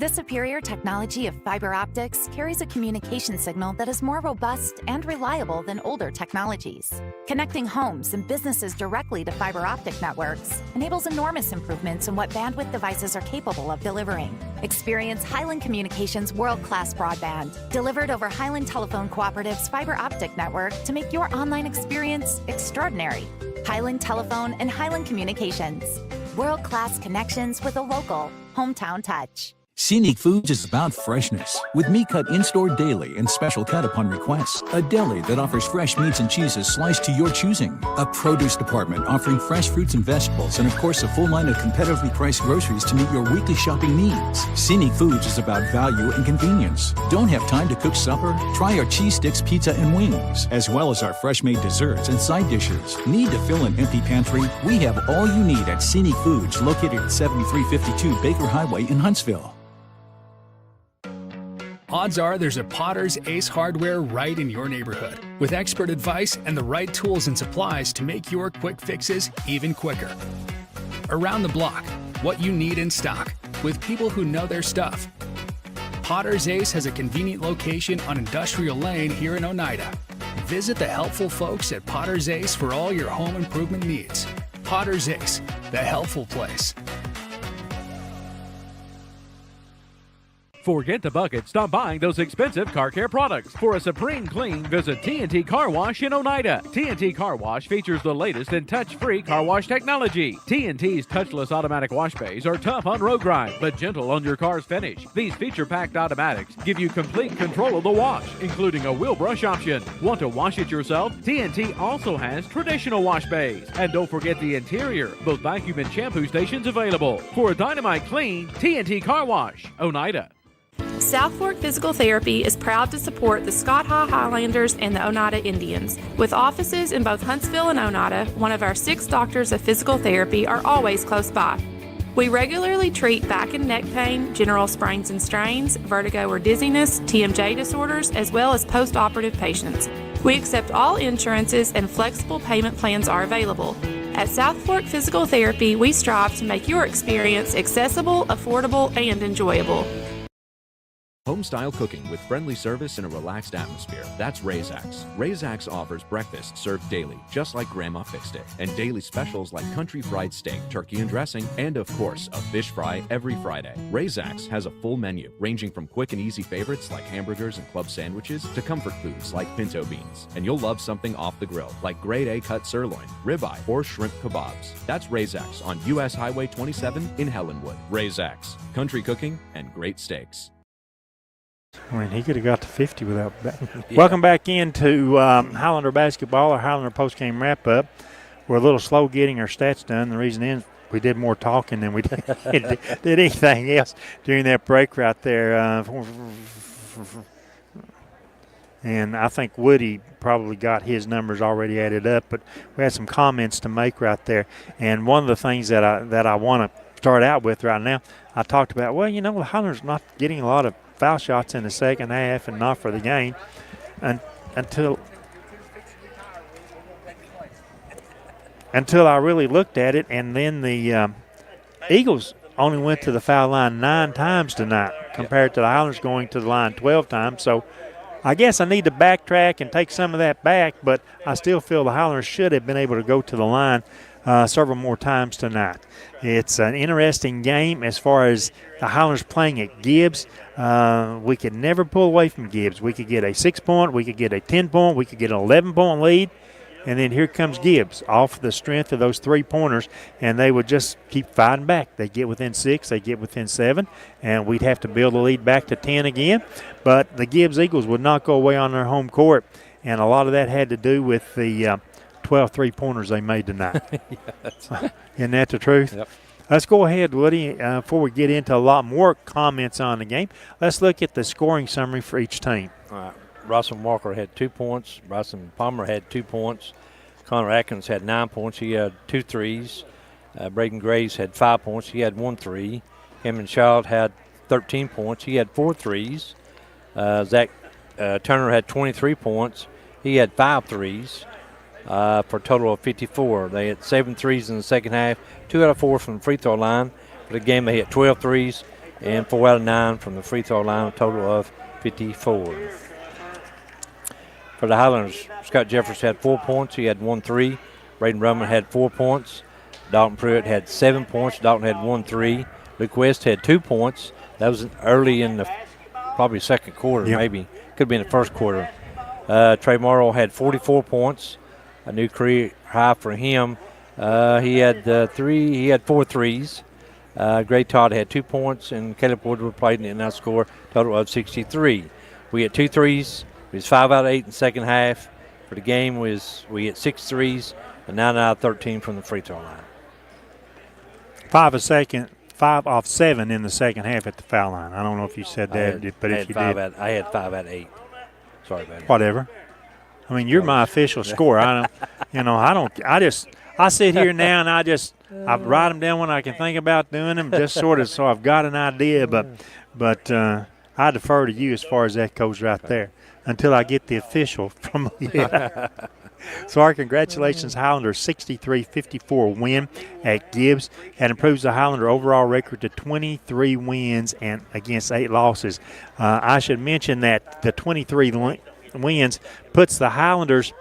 The superior technology of fiber optics carries a communication signal that is more robust and reliable than older technologies. Connecting homes and businesses directly to fiber optic networks enables enormous improvements in what bandwidth devices are capable of delivering. Experience Highland Communications' world-class broadband, delivered over Highland Telephone Cooperative's fiber optic network to make your online experience extraordinary. Highland Telephone and Highland Communications. World-class connections with a local, hometown touch. Scenic Foods is about freshness, with meat cut in-store daily and special cut upon request. A deli that offers fresh meats and cheeses sliced to your choosing. A produce department offering fresh fruits and vegetables, and of course a full line of competitively priced groceries to meet your weekly shopping needs. Scenic Foods is about value and convenience. Don't have time to cook supper? Try our cheese sticks, pizza, and wings, as well as our fresh-made desserts and side dishes. Need to fill an empty pantry? We have all you need at Scenic Foods, located at 7352 Baker Highway in Huntsville. Odds are there's a Potter's Ace Hardware right in your neighborhood, with expert advice and the right tools and supplies to make your quick fixes even quicker. Around the block, what you need in stock, with people who know their stuff. Potter's Ace has a convenient location on Industrial Lane here in Oneida. Visit the helpful folks at Potter's Ace for all your home improvement needs. Potter's Ace, the helpful place. Forget the bucket. Stop buying those expensive car care products. For a supreme clean, visit T&T Car Wash in Oneida. T&T Car Wash features the latest in touch-free car wash technology. T&T's touchless automatic wash bays are tough on road grime, but gentle on your car's finish. These feature-packed automatics give you complete control of the wash, including a wheel brush option. Want to wash it yourself? T&T also has traditional wash bays. And don't forget the interior, both vacuum and shampoo stations available. For a dynamite clean, T&T Car Wash, Oneida. South Fork Physical Therapy is proud to support the Scott Highlanders and the Oneida Indians. With offices in both Huntsville and Oneida, one of our 6 doctors of physical therapy are always close by. We regularly treat back and neck pain, general sprains and strains, vertigo or dizziness, TMJ disorders, as well as post-operative patients. We accept all insurances and flexible payment plans are available. At South Fork Physical Therapy, we strive to make your experience accessible, affordable, and enjoyable. Home-style cooking with friendly service and a relaxed atmosphere. That's Razax. Razax offers breakfast served daily, just like Grandma fixed it, and daily specials like country fried steak, turkey and dressing, and of course, a fish fry every Friday. Razax has a full menu, ranging from quick and easy favorites like hamburgers and club sandwiches to comfort foods like pinto beans. And you'll love something off the grill, like grade A cut sirloin, ribeye, or shrimp kebabs. That's Razax on U.S. Highway 27 in Helenwood. Razax, country cooking and great steaks. I mean, he could have got to 50 without that. Yeah. Welcome back into Highlander basketball, our Highlander postgame wrap-up. We're a little slow getting our stats done. The reason is we did more talking than we did anything else during that break right there. And I think Woody probably got his numbers already added up, but we had some comments to make right there. And one of the things that I want to start out with right now, I talked about, well, you know, the Highlanders not getting a lot of foul shots in the second half and not for the game until I really looked at it, and then the Eagles only went to the foul line 9 times tonight compared to the Highlanders going to the line 12 times. So I guess I need to backtrack and take some of that back, but I still feel the Highlanders should have been able to go to the line several more times tonight. It's an interesting game as far as the Highlanders playing at Gibbs. We could never pull away from Gibbs. We could get a 6-point, we could get a 10-point, we could get an 11-point lead, and then here comes Gibbs off the strength of those 3-pointers, and they would just keep fighting back. They get within 6, they get within 7, and we'd have to build the lead back to 10 again. But the Gibbs Eagles would not go away on their home court, and a lot of that had to do with the 12 3-pointers they made tonight. Isn't that the truth? Yep. Let's go ahead, Woody, before we get into a lot more comments on the game. Let's look at the scoring summary for each team. All right. Bryson Walker had 2 points. Bryson Palmer had 2 points. Connor Atkins had 9 points. He had 2 threes. Braden Graves had 5 points. He had 1 3. Hammond Child had 13 points. He had 4 threes. Zach Turner had 23 points. He had 5 threes. For a total of 54. They had 7 threes in the second half, 2 out of 4 from the free throw line. For the game, they hit 12 threes, and 4 out of 9 from the free throw line, a total of 54. For the Highlanders, Scott Jeffers had 4 points. He had 1 3. Braden Rummel had 4 points. Dalton Pruitt had 7 points. Dalton had 1 3. Luke West had 2 points. That was early in the probably second quarter, maybe. Could be in the first quarter. Trey Morrow had 44 points, a new career high for him. He had 4 threes. Gray Todd had 2 points, and Caleb Woodward played in that score, total of 63. We had 2 threes. It was 5 out of 8 in the second half. For the game, we had 6 threes, and 9 out of 13 from the free throw line. 5 off 7 in the second half at the foul line. I don't know if you said that, but if you did. I had 5 out of 8. Sorry about that. Whatever. I mean, you're my official scorer. I sit here now and I write them down when I can think about doing them, just sort of so I've got an idea. But I defer to you as far as that goes right there until I get the official from you. So our congratulations, Highlanders 63-54 win at Gibbs. That improves the Highlander overall record to 23 wins and against 8 losses. I should mention that the 23 wins puts the Highlanders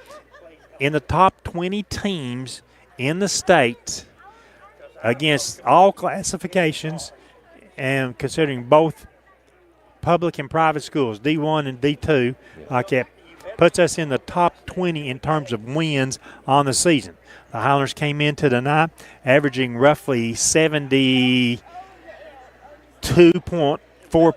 in the top 20 teams in the state against all classifications, and considering both public and private schools, D1 and D2, like that, puts us in the top 20 in terms of wins on the season. The Highlanders came into the night averaging roughly 72.4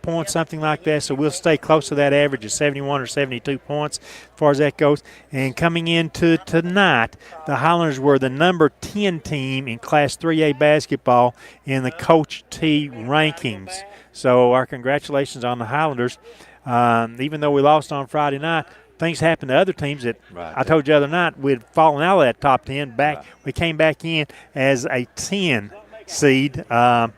points, something like that. So we'll stay close to that average of 71 or 72 points as far as that goes. And coming into tonight, the Highlanders were the number 10 team in Class 3A basketball in the Coach T rankings. So our congratulations on the Highlanders. Even though we lost on Friday night, things happened to other teams that I told you the other night we'd fallen out of that top 10. We came back in as a 10 seed over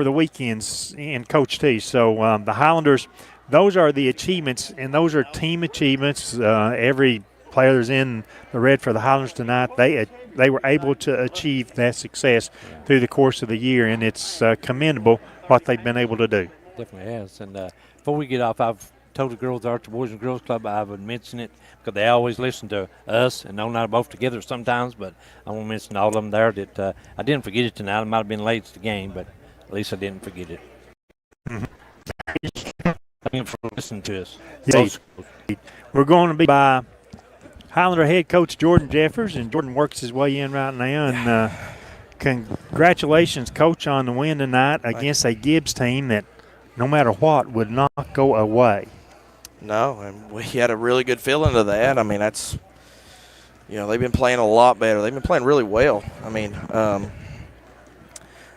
the weekends in Coach T. So the Highlanders, those are the achievements, and those are team achievements. Every player that's in the red for the Highlanders tonight, they were able to achieve that success through the course of the year, and it's commendable what they've been able to do. Definitely has. And before we get off, I've told the girls, the Archer Boys and Girls Club, I would mention it because they always listen to us and Oneida both together sometimes, but I want to mention all of them there that I didn't forget it tonight. I might have been late to the game, but at least I didn't forget it. Thank you for listening to us. Yeah. We're going to be by Highlander head coach Jordan Jeffers, and Jordan works his way in right now. And congratulations, Coach, on the win tonight against a Gibbs team that no matter what would not go away. No, and we had a really good feeling to that. I mean, that's, they've been playing a lot better. They've been playing really well. I mean, down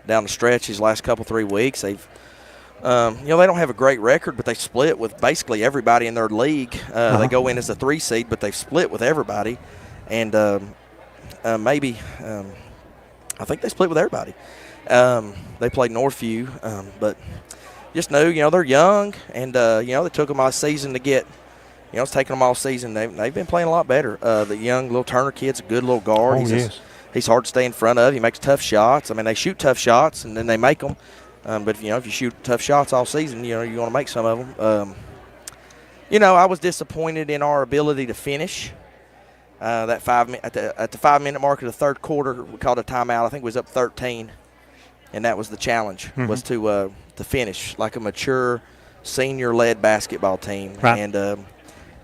the stretch these last 3 weeks, they've, they don't have a great record, but they split with basically everybody in their league. They go in as a 3 seed, but they've split with everybody. And I think they split with everybody. They played Northview, but just knew, they're young, and, they took them all season to get, it's taking them all season. They've been playing a lot better. The young little Turner kid's a good little guard. He's hard to stay in front of. He makes tough shots. I mean, they shoot tough shots, and then they make them. But, if you shoot tough shots all season, you're going to make some of them. I was disappointed in our ability to finish. At the 5-minute mark of the third quarter, we called a timeout. I think it was up 13, and that was the challenge, was to finish like a mature, senior-led basketball team. Right. And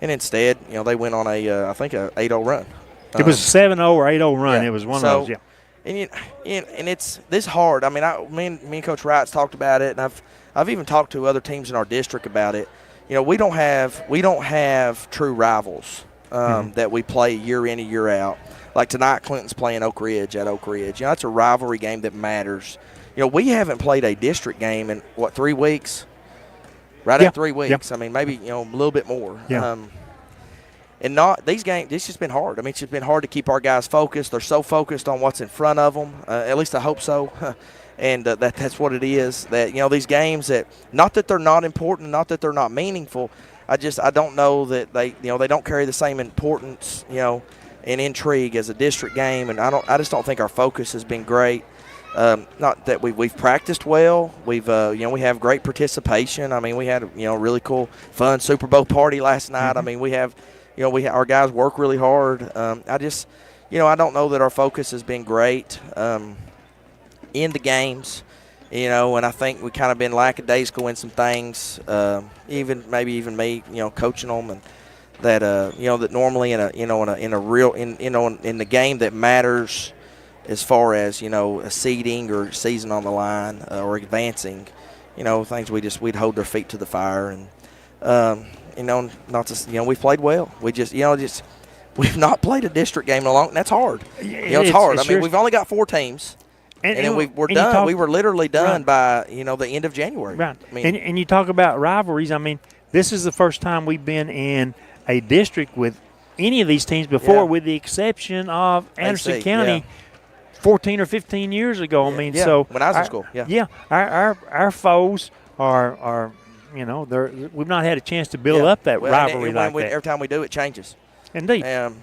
instead, they went on I think a 8-0 run. It was a 7-0 or 8-0 run. Yeah. It was one of those, yeah. And it's this hard. I mean, me and Coach Wright's talked about it, and I've even talked to other teams in our district about it. We don't have true rivals that we play year in and year out. Like tonight, Clinton's playing Oak Ridge at Oak Ridge. That's a rivalry game that matters. We haven't played a district game in 3 weeks. Right at 3 weeks. I mean, maybe a little bit more. Yeah. And not these games. It's just been hard. I mean, it's just been hard to keep our guys focused. They're so focused on what's in front of them. At least I hope so. And that's what it is. That these games, that not that they're not important, not that they're not meaningful. I don't know that they don't carry the same importance and intrigue as a district game. And I just don't think our focus has been great. not that we've practiced well. We have great participation. I mean, we had a really cool, fun Super Bowl party last night. Mm-hmm. I mean, we have our guys work really hard. I just I don't know that our focus has been great in the games. And I think we kind of been lackadaisical in some things. Even me, coaching them, and that that normally in the game that matters, as far as a seeding or season on the line or advancing, things we'd hold their feet to the fire, and not to we've played well. We just we've not played a district game in a long. That's hard. It's hard. I mean, we've only got 4 teams. And then we're done. We were literally done by the end of January. Right. I mean, and you talk about rivalries. I mean, this is the first time we've been in a district with any of these teams before, with the exception of Anderson County, 14 or 15 years ago. I mean, so when I was in school, our foes are we've not had a chance to build up that rivalry like that. Every time we do, it changes. Indeed. And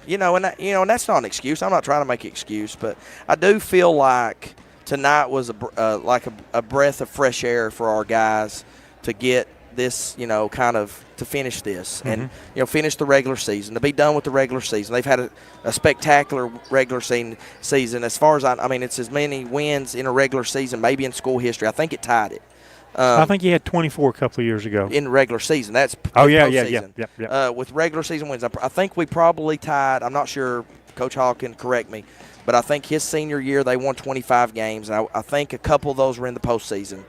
that's not an excuse. I'm not trying to make an excuse, but I do feel like tonight was a breath of fresh air for our guys to get this, kind of to finish this and finish the regular season, to be done with the regular season. They've had a spectacular regular season. As far as I mean, it's as many wins in a regular season maybe in school history. I think it tied it. I think he had 24 a couple of years ago. In regular season. That's yeah. With regular season wins. I think we probably tied, I'm not sure, Coach Hall can correct me, but I think his senior year they won 25 games, and I think a couple of those were in the postseason.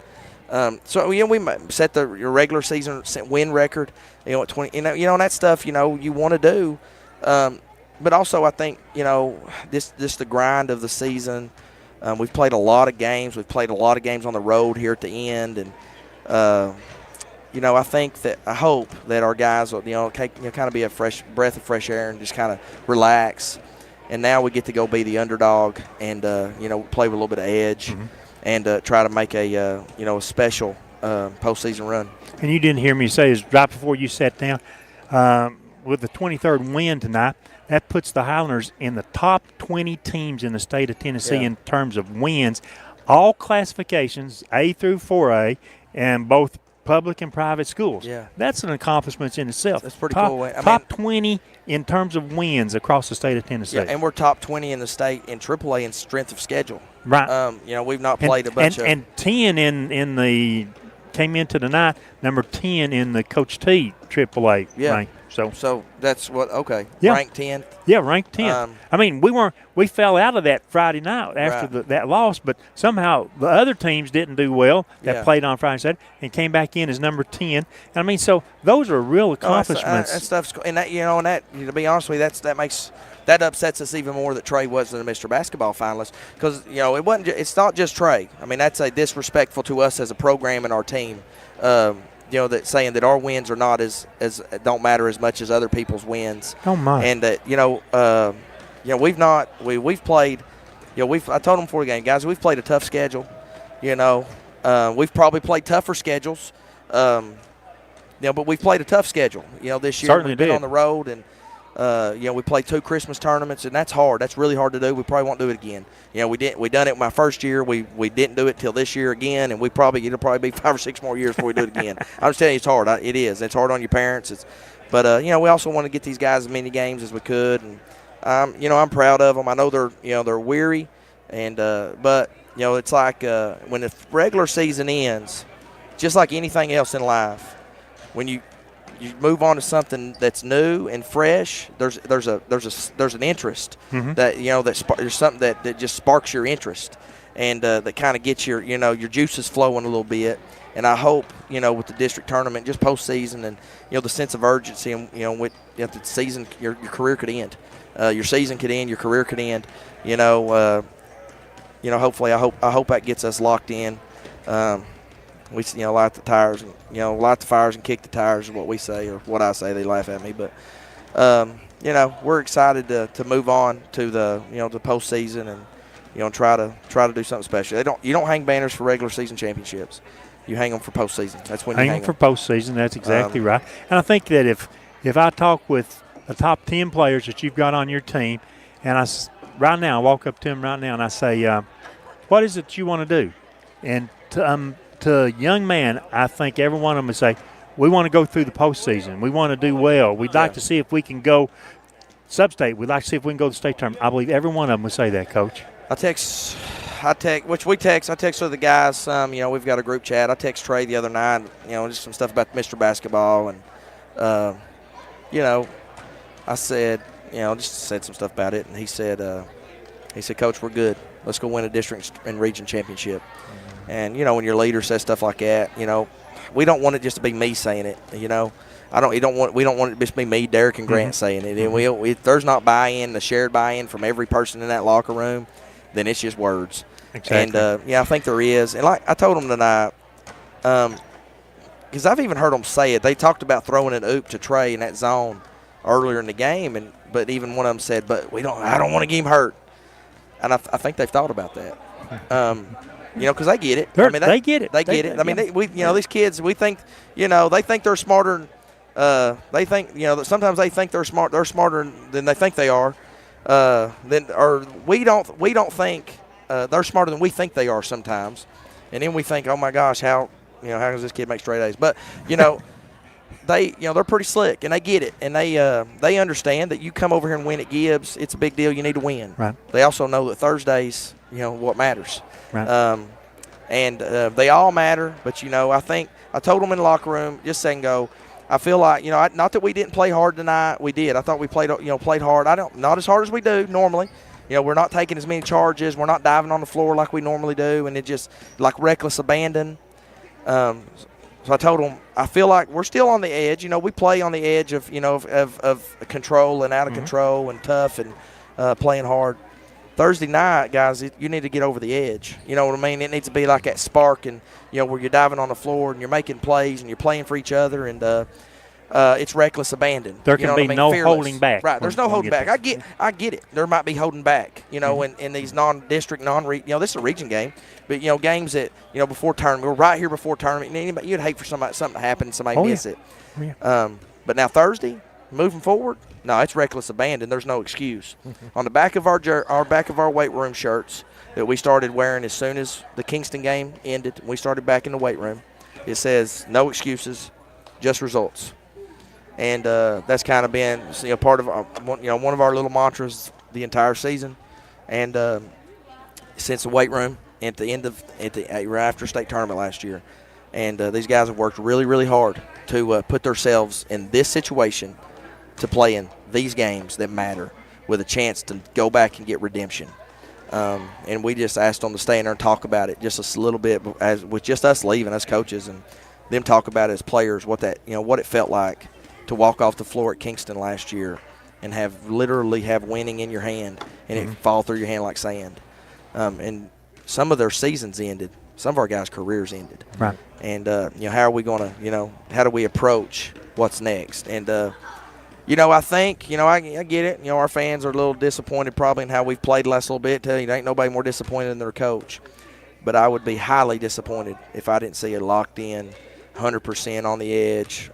So we set your regular season win record, at 20. And that stuff, you want to do. But also I think this the grind of the season. We've played a lot of games. We've played a lot of games on the road here at the end, and I hope that our guys will kind of be a fresh breath of fresh air and just kind of relax. And now we get to go be the underdog and play with a little bit of edge and try to make a special postseason run. And you didn't hear me say this right before you sat down. With the 23rd win tonight, that puts the Highlanders in the top 20 teams in the state of Tennessee in terms of wins. All classifications, A through 4A, and both public and private schools. Yeah. That's an accomplishment in itself. That's pretty cool. Top 20 in terms of wins across the state of Tennessee. Yeah, and we're top 20 in the state in AAA in strength of schedule. Right. We've not played a bunch of – And 10 in the – came into the night, number 10 in the Coach T AAA rank. So that's what ranked 10. Yeah, ranked 10. I mean, we fell out of that Friday night after that loss, but somehow the other teams didn't do well that played on Friday and Saturday and came back in as number 10. And I mean, so those are real accomplishments. That stuff's and that to be honest with you, that upsets us even more that Trey wasn't a Mr. Basketball finalist because it's not just Trey. I mean, that's a disrespectful to us as a program and our team. That saying that our wins are not as don't matter as much as other people's wins. Oh my! And that we've played. I told them before the game, guys, we've played a tough schedule. We've probably played tougher schedules. But we've played a tough schedule. This year Certainly we've been did. on the road and. We played 2 Christmas tournaments, and that's hard. That's really hard to do. We probably won't do it again. We done it my first year. We didn't do it till this year again, and it'll probably be 5 or 6 more years before we do it again. I'm just telling you, it's hard. It is. It's hard on your parents. But we also want to get these guys as many games as we could, and I'm proud of them. I know they're weary, and but it's like when the regular season ends, just like anything else in life, when you move on to something that's new and fresh. There's an interest that there's something that just sparks your interest and that kind of gets your juices flowing a little bit. And I hope with the district tournament, just postseason and the sense of urgency and with the season, your career could end. Your season could end. Your career could end. Hopefully, I hope that gets us locked in. We light the tires, and, light the fires and kick the tires is what we say or what I say. They laugh at me, but we're excited to move on to the the postseason and try to do something special. You don't hang banners for regular season championships. You hang them for postseason. That's when you hang them for postseason. That's exactly right. And I think that if I talk with the top 10 players that you've got on your team, and I walk up to them right now and I say, what is it you want to do? And to a young man, I think every one of them would say, we want to go through the postseason. We want to do well. We'd like to see if we can go sub-state. We'd like to see if we can go to the state tournament. I believe every one of them would say that, Coach. I text with the guys. We've got a group chat. I text Trey the other night, just some stuff about Mr. Basketball. And, I said, just said some stuff about it. And he said, Coach, we're good. Let's go win a district and region championship. Mm-hmm. And, when your leader says stuff like that, we don't want it just to be me saying it, We don't want it to just be me, Derek, and Grant saying it. And if there's not buy-in, the shared buy-in from every person in that locker room, then it's just words. Exactly. And, I think there is. And like I told them tonight, because I've even heard them say it. They talked about throwing an oop to Trey in that zone earlier in the game, but even one of them said, "But I don't want to get him hurt." And I think they've thought about that. Because they get it. They get it. They get it. These kids, we think, they think they're smarter. They think, that sometimes they think they're smart. They're smarter than they think they are. We don't think they're smarter than we think they are sometimes. And then we think, oh my gosh, how does this kid make straight A's? But they're pretty slick and they get it, and they understand that you come over here and win at Gibbs, it's a big deal. You need to win. Right. They also know that Thursdays, what matters. Right. And they all matter. But I think I told them in the locker room just saying go. I feel like not that we didn't play hard tonight. We did. I thought we played hard. Not as hard as we do normally. We're not taking as many charges. We're not diving on the floor like we normally do, and it just like reckless abandon. So I told them I feel like we're still on the edge. We play on the edge of of control and out of control and tough and playing hard. Thursday night, guys, you need to get over the edge. You know what I mean? It needs to be like that spark, and where you're diving on the floor and you're making plays and you're playing for each other, and it's reckless abandon. There can be no Fearless. Holding back. Right, there's no holding back. I get it. There might be holding back. In these non-district, this is a region game, but games that before tournament, we're right here before tournament. You'd hate for something to happen and somebody miss it. Yeah. But now Thursday, moving forward, no, it's reckless abandon. There's no excuse. On the back of our weight room shirts that we started wearing as soon as the Kingston game ended, we started back in the weight room. It says no excuses, just results. And that's kind of been part of one of our little mantras the entire season, and since the weight room at the end of right after state tournament last year, and these guys have worked really, really hard to put themselves in this situation to play in these games that matter with a chance to go back and get redemption. And we just asked them to stay in there and talk about it just a little bit, with just us leaving, us coaches, and them talk about it as players, what it felt like to walk off the floor at Kingston last year and literally have winning in your hand and it fall through your hand like sand. And some of their seasons ended. Some of our guys' careers ended. Right. And, how are we going to, how do we approach what's next? And, I think, I get it. Our fans are a little disappointed probably in how we've played the last little bit. Tell you, there ain't nobody more disappointed than their coach. But I would be highly disappointed if I didn't see a locked in, 100% on the edge,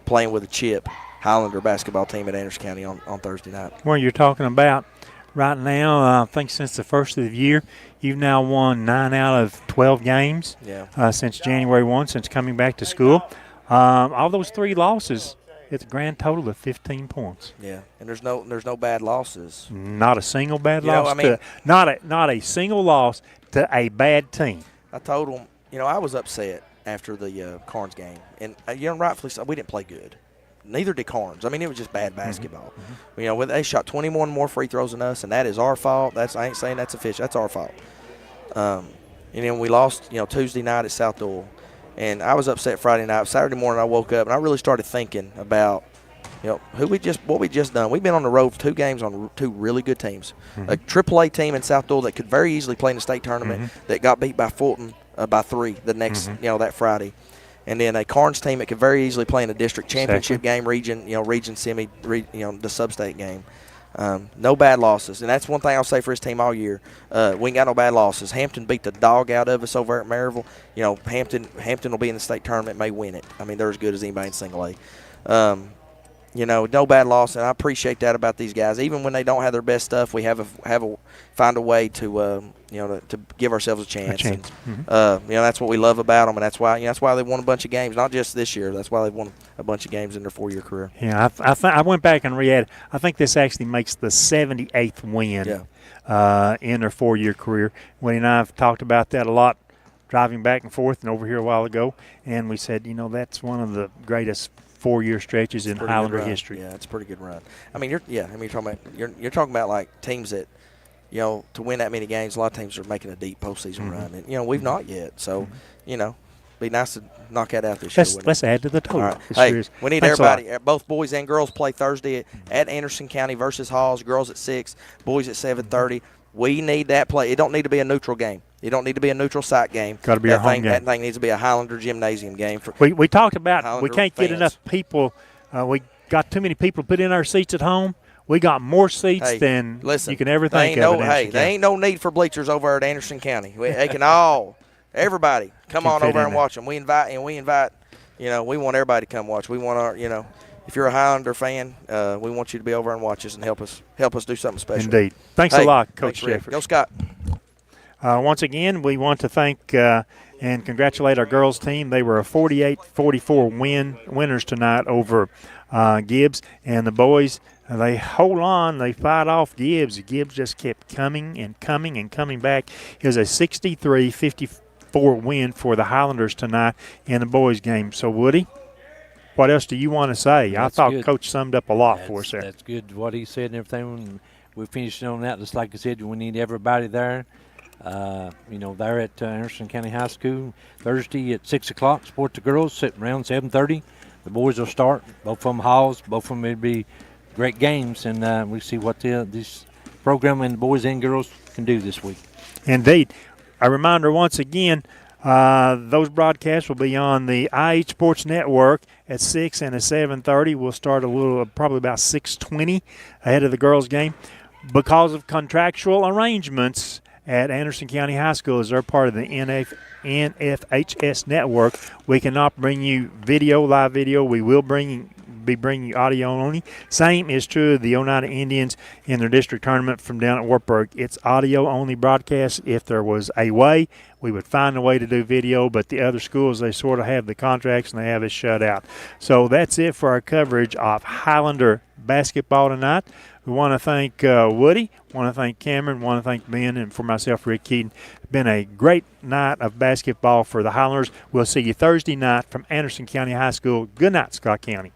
playing with a chip Highlander basketball team at Anderson County on Thursday night. Well, you're talking about right now, I think since the first of the year, you've now won 9 out of 12 games since January 1, since coming back to school. All those 3 losses, it's a grand total of 15 points. Yeah, and there's no bad losses. Not a single bad loss. Not a single loss to a bad team. I told them, I was upset after the Carnes game, and rightfully so. We didn't play good. Neither did Carnes. It was just bad basketball. They shot 21 more free throws than us, and that is our fault. I ain't saying that's official. That's our fault. And then we lost, Tuesday night at South Doyle, and I was upset Friday night. Saturday morning, I woke up and I really started thinking about, what we just done. We've been on the road for 2 games on 2 really good teams. A AAA team in South Doyle that could very easily play in the state tournament that got beat by Fulton by 3 the next, that Friday. And then a Carnes team that could very easily play in a district championship game, region semi, the sub-state game. No bad losses. And that's one thing I'll say for his team all year. We ain't got no bad losses. Hampton beat the dog out of us over at Maryville. Hampton will be in the state tournament, may win it. They're as good as anybody in single A. no bad loss, and I appreciate that about these guys. Even when they don't have their best stuff, we find a way to to give ourselves a chance. And, that's what we love about them, and that's why they won a bunch of games, not just this year. That's why they've won a bunch of games in their 4-year career. Yeah, I went back and re-added. I think this actually makes the 78th win in their 4-year career. Woody and I have talked about that a lot, driving back and forth and over here a while ago, and we said, that's one of the greatest 4-year stretches in Highlander history. Yeah, it's a pretty good run. I mean, you're talking about like teams that, to win that many games. A lot of teams are making a deep postseason run, and we've not yet. So, be nice to knock that out this year. Let's add to the total. All right. Hey, we need everybody. Both boys and girls play Thursday at Anderson County versus Halls. Girls at 6, boys at 7:30. We need that play. It don't need to be a neutral game. It don't need to be a neutral site game. Got to be a home game. That thing needs to be a Highlander gymnasium game. We talked about Highlander we can't fans. get enough people. We got too many people put in our seats at home. We got more seats than you can ever think of. There ain't no need for bleachers over at Anderson County. They can everybody come on over and watch them. We invite, we want everybody to come watch. We want our, if you're a Highlander fan, we want you to be over and watch us and help us do something special. Indeed. Thanks a lot, Coach Jeffers. Go Scott. Once again, we want to thank and congratulate our girls team. They were a 48-44 winners tonight over Gibbs. And the boys, they hold on. They fight off Gibbs. Gibbs just kept coming and coming and coming back. It was a 63-54 win for the Highlanders tonight in the boys' game. So, Woody, what else do you want to say? That's I thought good. Coach summed up a lot for us there. That's good what he said and everything. We finished on that. Just like I said, we need everybody there. There at Anderson County High School Thursday at 6 o'clock. Support the girls sitting around 7:30. The boys will start. Both of them Halls. Both of them will be great games, and we see what this program and the boys and girls can do this week. Indeed. A reminder once again, those broadcasts will be on the IH Sports Network at 6 and at 7:30. We'll start probably about 6:20 ahead of the girls' game. Because of contractual arrangements at Anderson County High School, as they're part of the NFHS network, we cannot bring you live video. We will be bringing you audio only. Same is true of the Oneida Indians in their district tournament from down at Wartburg. It's audio only broadcast. If there was a way, we would find a way to do video, but the other schools, they sort of have the contracts and they have it shut out. So that's it for our coverage of Highlander basketball tonight. We want to thank Woody, want to thank Cameron, want to thank Ben, and for myself, Rick Keaton. It's been a great night of basketball for the Highlanders. We'll see you Thursday night from Anderson County High School. Good night, Scott County.